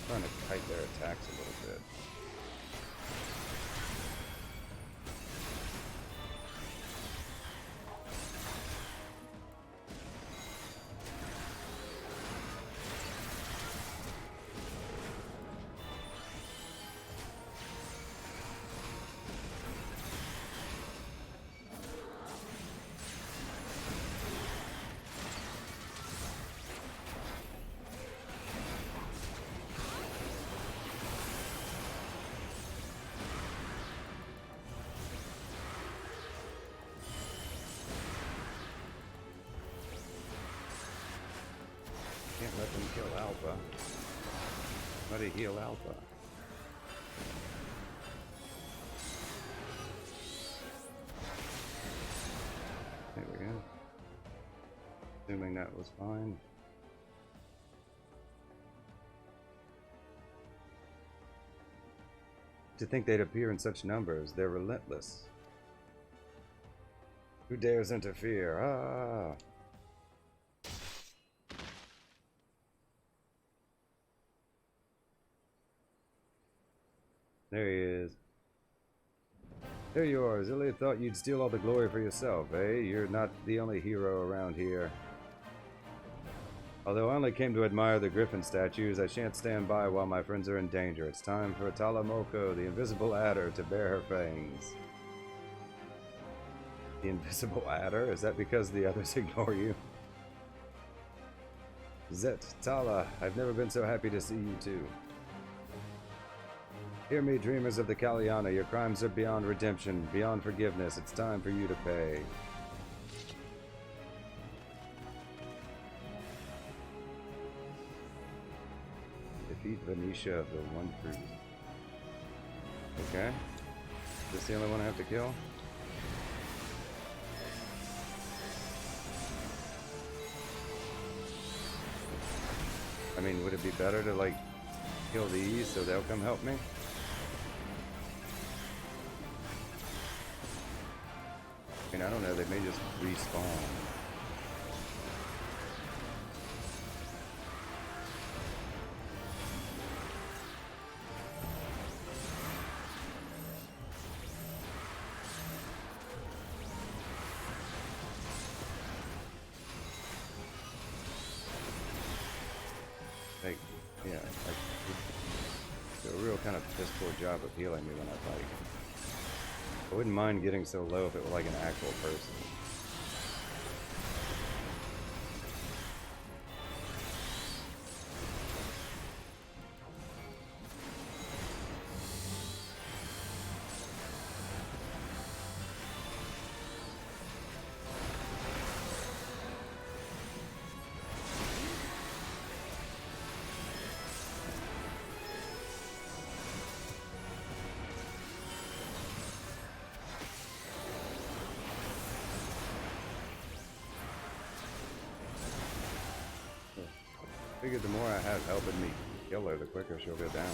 Trying to kite their attacks a little bit. Can't let them kill Alpha. How do you heal Alpha? There we go. Assuming that was fine. To think they'd appear in such numbers, they're relentless. Who dares interfere? Ah! There he is. There you are. Zillia thought you'd steal all the glory for yourself, eh? You're not the only hero around here. Although I only came to admire the griffin statues, I shan't stand by while my friends are in danger. It's time for Talamoko, the invisible adder, to bare her fangs. The invisible adder? Is that because the others ignore you? Zet, Tala, I've never been so happy to see you too. Hear me, dreamers of the Kalyana. Your crimes are beyond redemption, beyond forgiveness. It's time for you to pay. Defeat Venetia of the One Fruit. Okay. Is this the only one I have to kill? I mean, would it be better to, like, kill these so they'll come help me? I mean, I don't know, they may just respawn. Like, yeah, do a real kind of piss poor job of healing me when I fight. I wouldn't mind getting so low if it were like an actual person. Figured the more I have helping me kill her, the quicker she'll go down.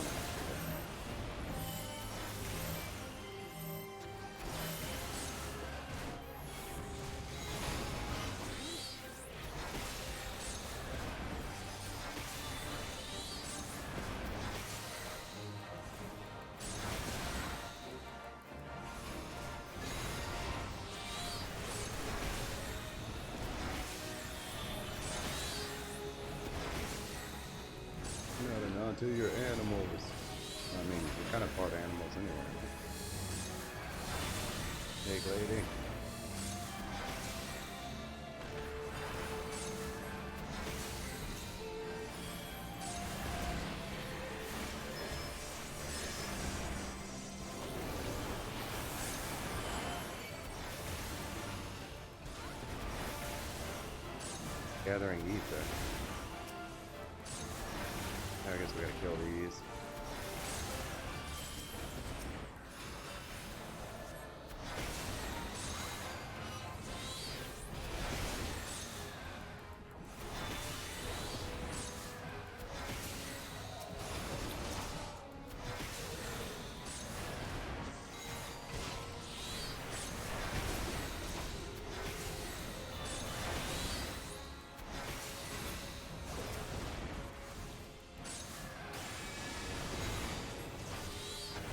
onto your animals. I mean, you're kind of part animals anyway. Big lady. Gathering ether. I guess we gotta kill these.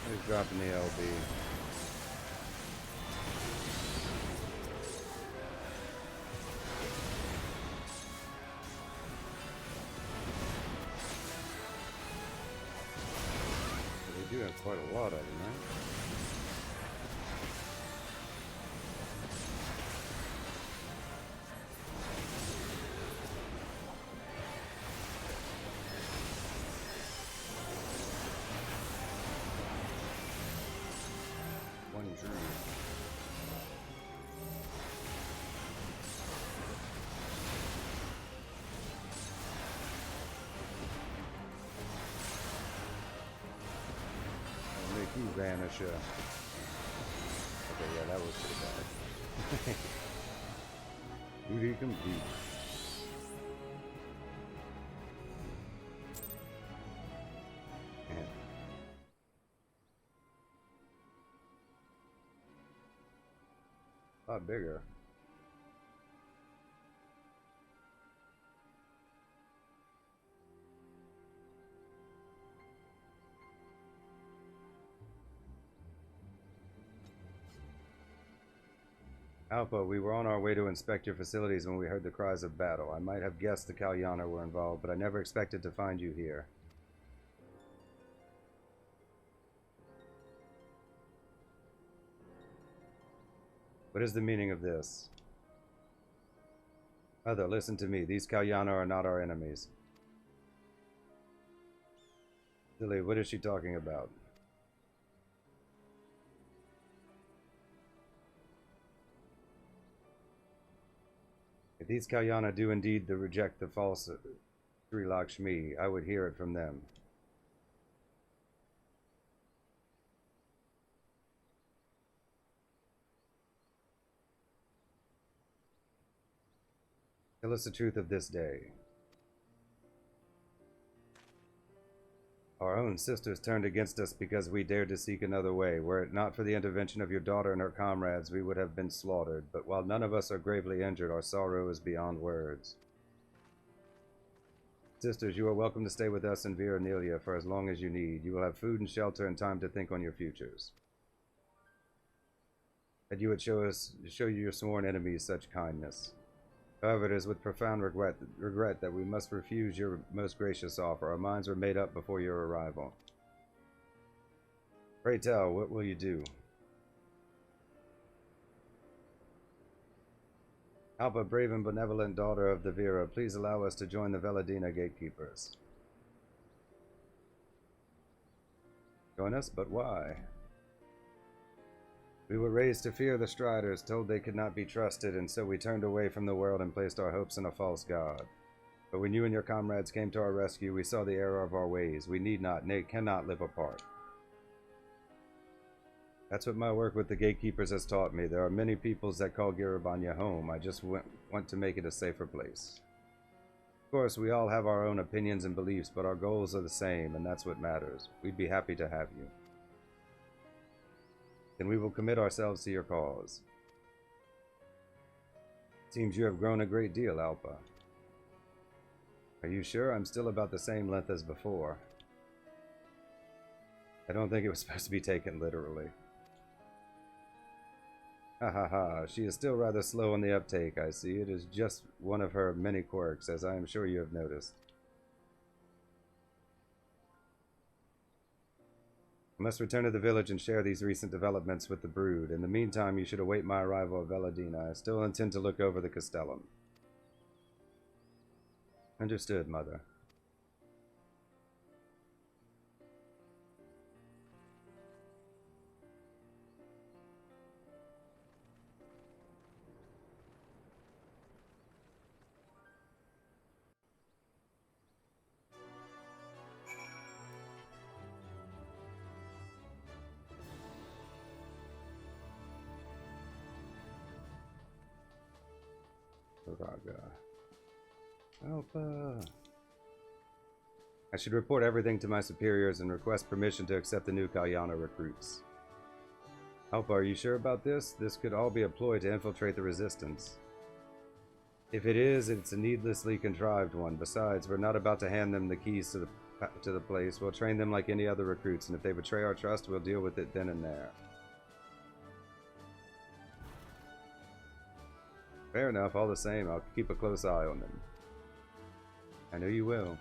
Who's dropping the LB? They do have quite a lot of them, right? You vanish. Okay, yeah, that was pretty bad. Duty complete. Man. A lot bigger. Alpha, we were on our way to inspect your facilities when we heard the cries of battle. I might have guessed the Kalyana were involved, but I never expected to find you here. What is the meaning of this? Mother, listen to me. These Kalyana are not our enemies. Silly, what is she talking about? If these Kalyana do indeed reject the false Sri Lakshmi, I would hear it from them. Tell us the truth of this day. Our own sisters turned against us because we dared to seek another way. Were it not for the intervention of your daughter and her comrades, we would have been slaughtered. But while none of us are gravely injured, our sorrow is beyond words. Sisters, you are welcome to stay with us in Vera Nelia for as long as you need. You will have food and shelter and time to think on your futures. That you would show you your sworn enemies such kindness. However, it is with profound regret that we must refuse your most gracious offer. Our minds were made up before your arrival. Pray tell, what will you do? Alpa, brave and benevolent daughter of the Vera, please allow us to join the Veladina gatekeepers. Join us, but why? We were raised to fear the Striders, told they could not be trusted, and so we turned away from the world and placed our hopes in a false god. But when you and your comrades came to our rescue, we saw the error of our ways. We need not, nay, cannot live apart. That's what my work with the gatekeepers has taught me. There are many peoples that call Girabanya home. I just want to make it a safer place. Of course, we all have our own opinions and beliefs, but our goals are the same, and that's what matters. We'd be happy to have you. Then we will commit ourselves to your cause. Seems you have grown a great deal, Alpa. Are you sure? I'm still about the same length as before. I don't think it was supposed to be taken literally. Ha ha ha, she is still rather slow on the uptake, I see. It is just one of her many quirks, as I am sure you have noticed. must return to the village and share these recent developments with the brood. In the meantime, you should await my arrival at Veladina. I still intend to look over the castellum. Understood, Mother. Raga. Alpha. I should report everything to my superiors and request permission to accept the new Kalyana recruits. Alpha, are you sure about this? This could all be a ploy to infiltrate the resistance. If it is, it's a needlessly contrived one. Besides, we're not about to hand them the keys to the place. We'll train them like any other recruits, and if they betray our trust, we'll deal with it then and there. Fair enough, all the same, I'll keep a close eye on them. I know you will.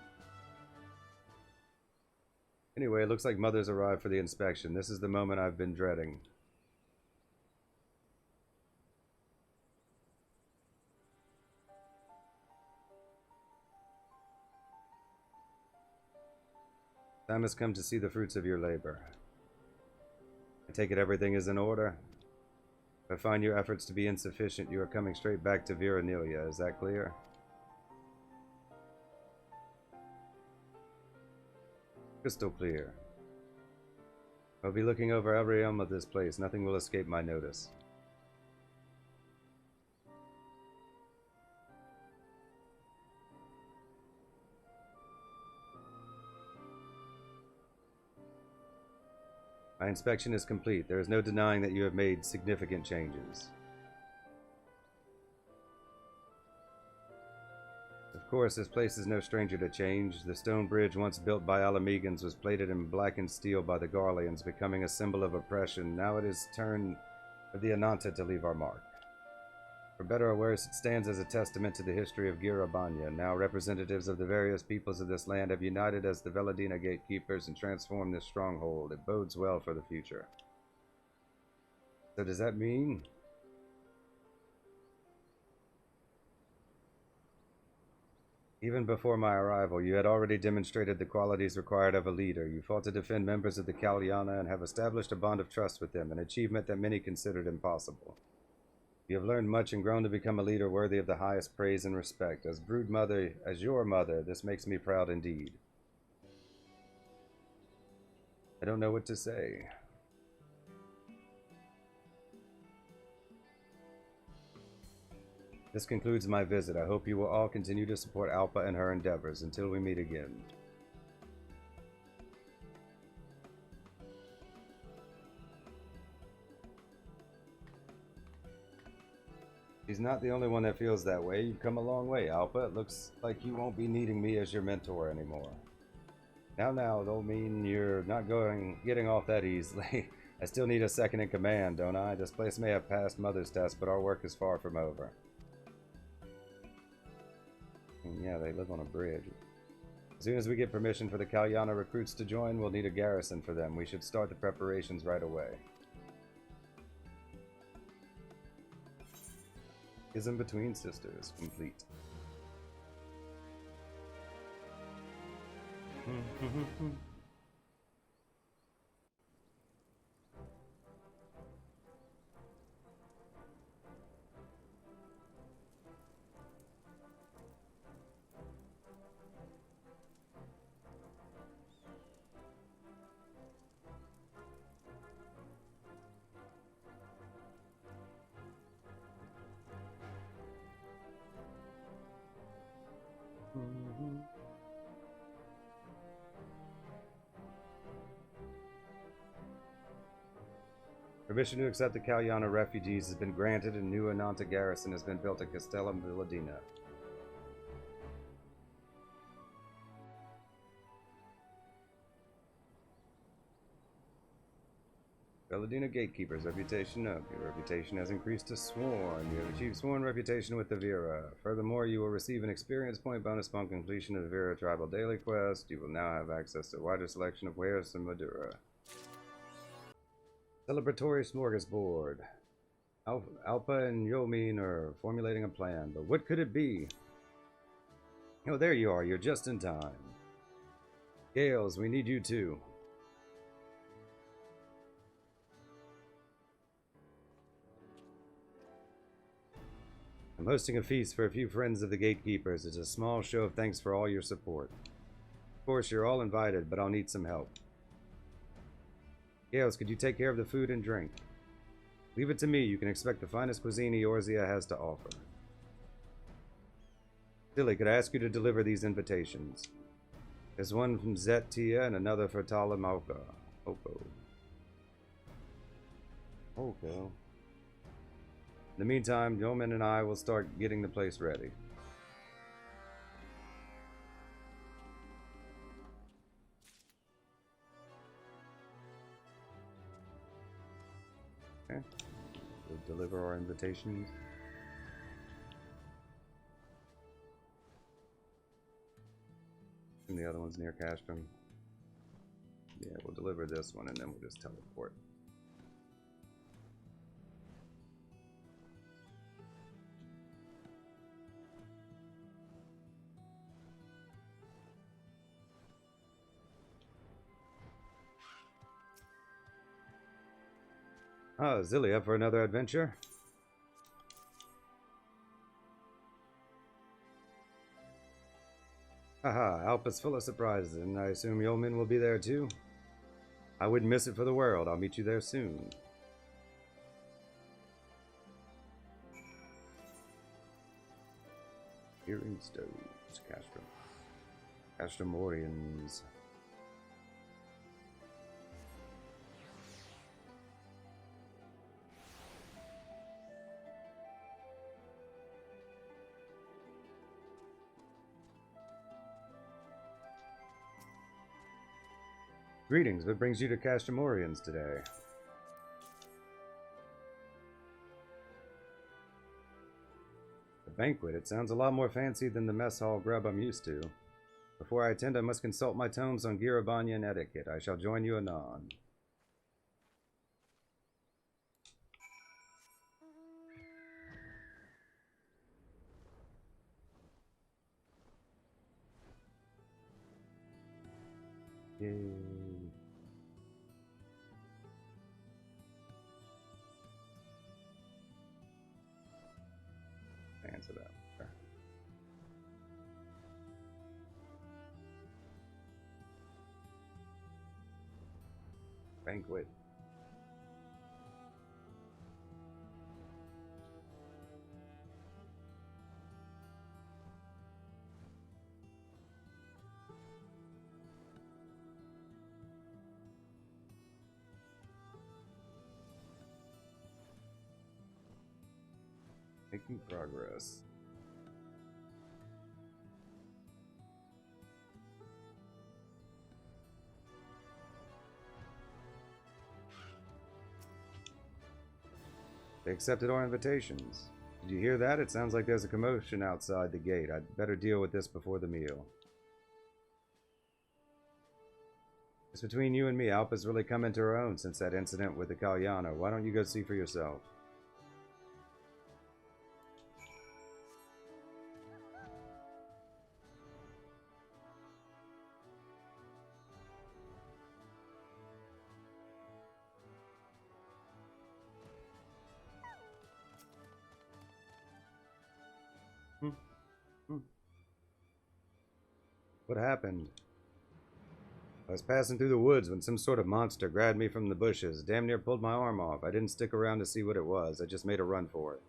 Anyway, it looks like Mother's arrived for the inspection. This is the moment I've been dreading. Time has come to see the fruits of your labor. I take it everything is in order? If I find your efforts to be insufficient, you are coming straight back to Viranilia. Is that clear? Crystal clear. I'll be looking over every realm of this place. Nothing will escape my notice. My inspection is complete. There is no denying that you have made significant changes. Of course, this place is no stranger to change. The stone bridge once built by Alamegans was plated in blackened steel by the Garleans, becoming a symbol of oppression. Now it is turn of the Ananta to leave our mark. For better or worse, it stands as a testament to the history of Girabanya. Now representatives of the various peoples of this land have united as the Veladina gatekeepers and transformed this stronghold. It bodes well for the future. So does that mean? Even before my arrival, you had already demonstrated the qualities required of a leader. You fought to defend members of the Kalyana and have established a bond of trust with them, an achievement that many considered impossible. You have learned much and grown to become a leader worthy of the highest praise and respect. As brood mother, as your mother, this makes me proud indeed. I don't know what to say. This concludes my visit. I hope you will all continue to support Alpha and her endeavors until we meet again. She's not the only one that feels that way. You've come a long way, Alpha. It looks like you won't be needing me as your mentor anymore. Now, don't mean you're not getting off that easily. I still need a second in command, don't I? This place may have passed Mother's test, but our work is far from over. And yeah, they live on a bridge. As soon as we get permission for the Kalyana recruits to join, we'll need a garrison for them. We should start the preparations right away. Ism between sisters complete. Permission to accept the Kalyana refugees has been granted and new Ananta garrison has been built at Castellum Villadina. Villadina gatekeepers, reputation up. Your reputation has increased to sworn. You have achieved sworn reputation with the Vera. Furthermore, you will receive an experience point bonus upon completion of the Vera tribal daily quest. You will now have access to a wider selection of wares and Madura. Celebratory smorgasbord. Alpha and Yomin are formulating a plan, but what could it be? Oh, there you are. You're just in time. Gales, we need you too. I'm hosting a feast for a few friends of the gatekeepers. It's a small show of thanks for all your support. Of course, you're all invited, but I'll need some help. Gales, could you take care of the food and drink? Leave it to me. You can expect the finest cuisine Eorzea has to offer. Silly, could I ask you to deliver these invitations? There's one from Zet Tia and another for Tala Mauka. Oko. In the meantime, Yeoman and I will start getting the place ready. Okay. We'll deliver our invitations. And the other one's near Castrum. Yeah, we'll deliver this one and then we'll just teleport. Ah, Zilly, up for another adventure? Haha, Alpa's full of surprises, and I assume Yeoman will be there too? I wouldn't miss it for the world. I'll meet you there soon. Hearing stoves, Castrum. Castrumorians. Greetings, what brings you to Castrumorians today? A banquet, it sounds a lot more fancy than the mess hall grub I'm used to. Before I attend, I must consult my tomes on Girabanyan etiquette. I shall join you anon. Yay. Answer that. Okay. Banquet. Making progress. They accepted our invitations. Did you hear that? It sounds like there's a commotion outside the gate. I'd better deal with this before the meal. It's between you and me. Alpa's really come into her own since that incident with the Kalyana. Why don't you go see for yourself? What happened? I was passing through the woods when some sort of monster grabbed me from the bushes. Damn near pulled my arm off. I didn't stick around to see what it was. I just made a run for it.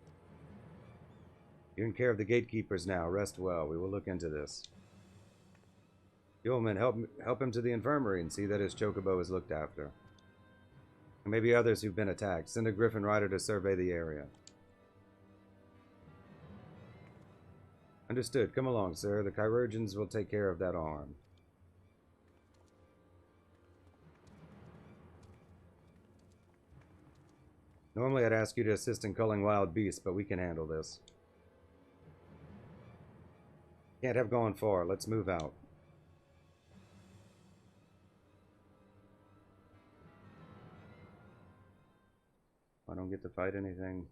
You're in care of the gatekeepers now. Rest well. We will look into this. Yeoman, help him to the infirmary and see that his chocobo is looked after. And maybe others who've been attacked. Send a griffin rider to survey the area. Understood. Come along, sir. The chirurgeons will take care of that arm. Normally I'd ask you to assist in culling wild beasts, but we can handle this. Can't have gone far. Let's move out. I don't get to fight anything.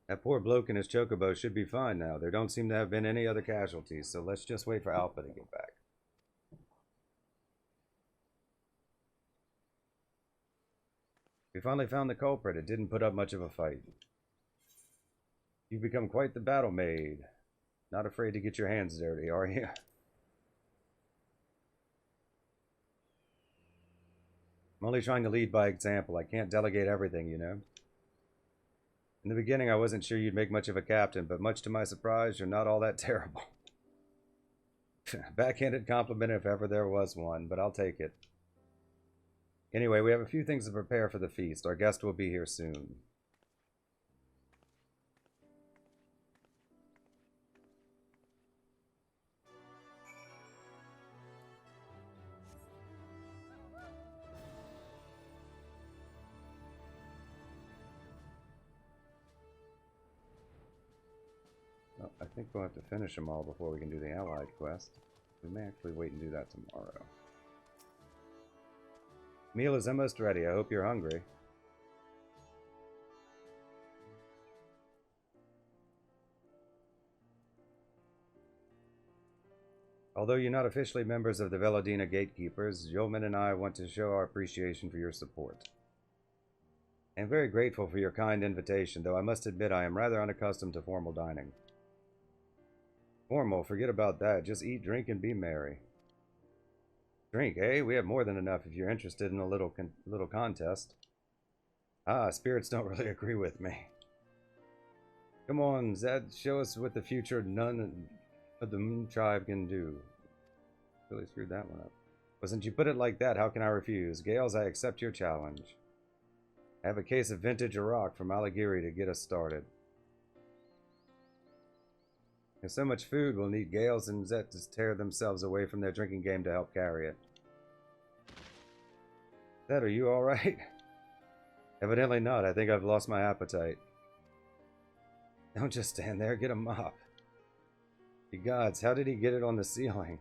That poor bloke and his chocobo should be fine now. There don't seem to have been any other casualties, so let's just wait for Alpha to get back. We finally found the culprit. It didn't put up much of a fight. You've become quite the battle maid. Not afraid to get your hands dirty, are you? I'm only trying to lead by example. I can't delegate everything, you know. In the beginning, I wasn't sure you'd make much of a captain, but much to my surprise, you're not all that terrible. Backhanded compliment if ever there was one, but I'll take it. Anyway, we have a few things to prepare for the feast. Our guest will be here soon. Well, I think we'll have to finish them all before we can do the Allied quest. We may actually wait and do that tomorrow. Meal is almost ready. I hope you're hungry. Although you're not officially members of the Velodina Gatekeepers, Yeoman and I want to show our appreciation for your support. I am very grateful for your kind invitation, though I must admit I am rather unaccustomed to formal dining. Formal, forget about that. Just eat, drink, and be merry. Drink, eh? We have more than enough if you're interested in a little contest. Ah, spirits don't really agree with me. Come on, Zed, show us what the future none of the Moon Tribe can do. Really screwed that one up. Well, since you put it like that, how can I refuse? Gales, I accept your challenge. I have a case of vintage Iraq from Alagiri to get us started. There's so much food, we'll need Gales and Zet to tear themselves away from their drinking game to help carry it. Zet, are you alright? Evidently not. I think I've lost my appetite. Don't just stand there. Get a mop. You gods, how did he get it on the ceiling?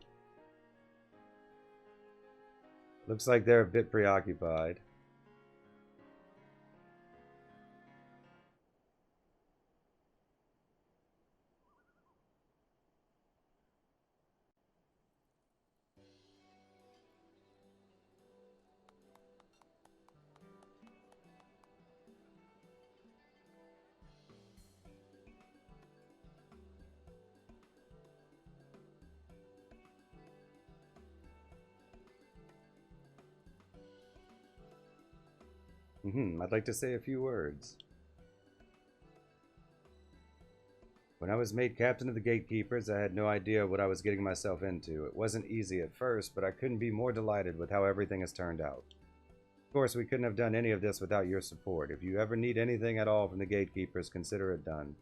Looks like they're a bit preoccupied. I'd like to say a few words. When I was made captain of the Gatekeepers, I had no idea what I was getting myself into. It wasn't easy at first, but I couldn't be more delighted with how everything has turned out. Of course, we couldn't have done any of this without your support. If you ever need anything at all from the Gatekeepers, consider it done.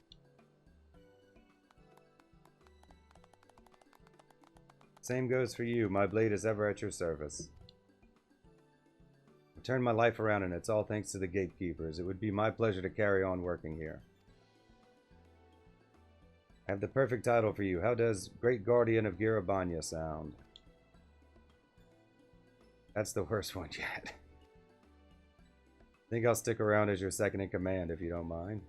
Same goes for you. My blade is ever at your service. I've turned my life around, and it's all thanks to the Gatekeepers. It would be my pleasure to carry on working here. I have the perfect title for you. How does Great Guardian of Girabanya sound? That's the worst one yet. I think I'll stick around as your second in command if you don't mind.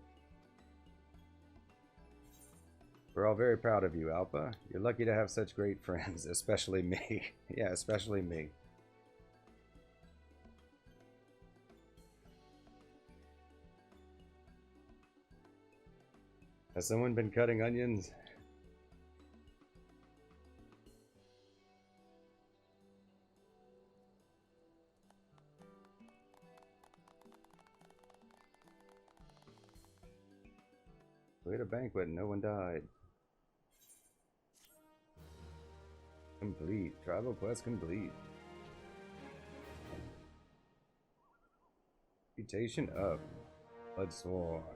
We're all very proud of you, Alpha. You're lucky to have such great friends, especially me. Yeah, especially me. Has someone been cutting onions? We had a banquet and no one died. Complete. Tribal quest complete. Reputation up. Blood Sworn.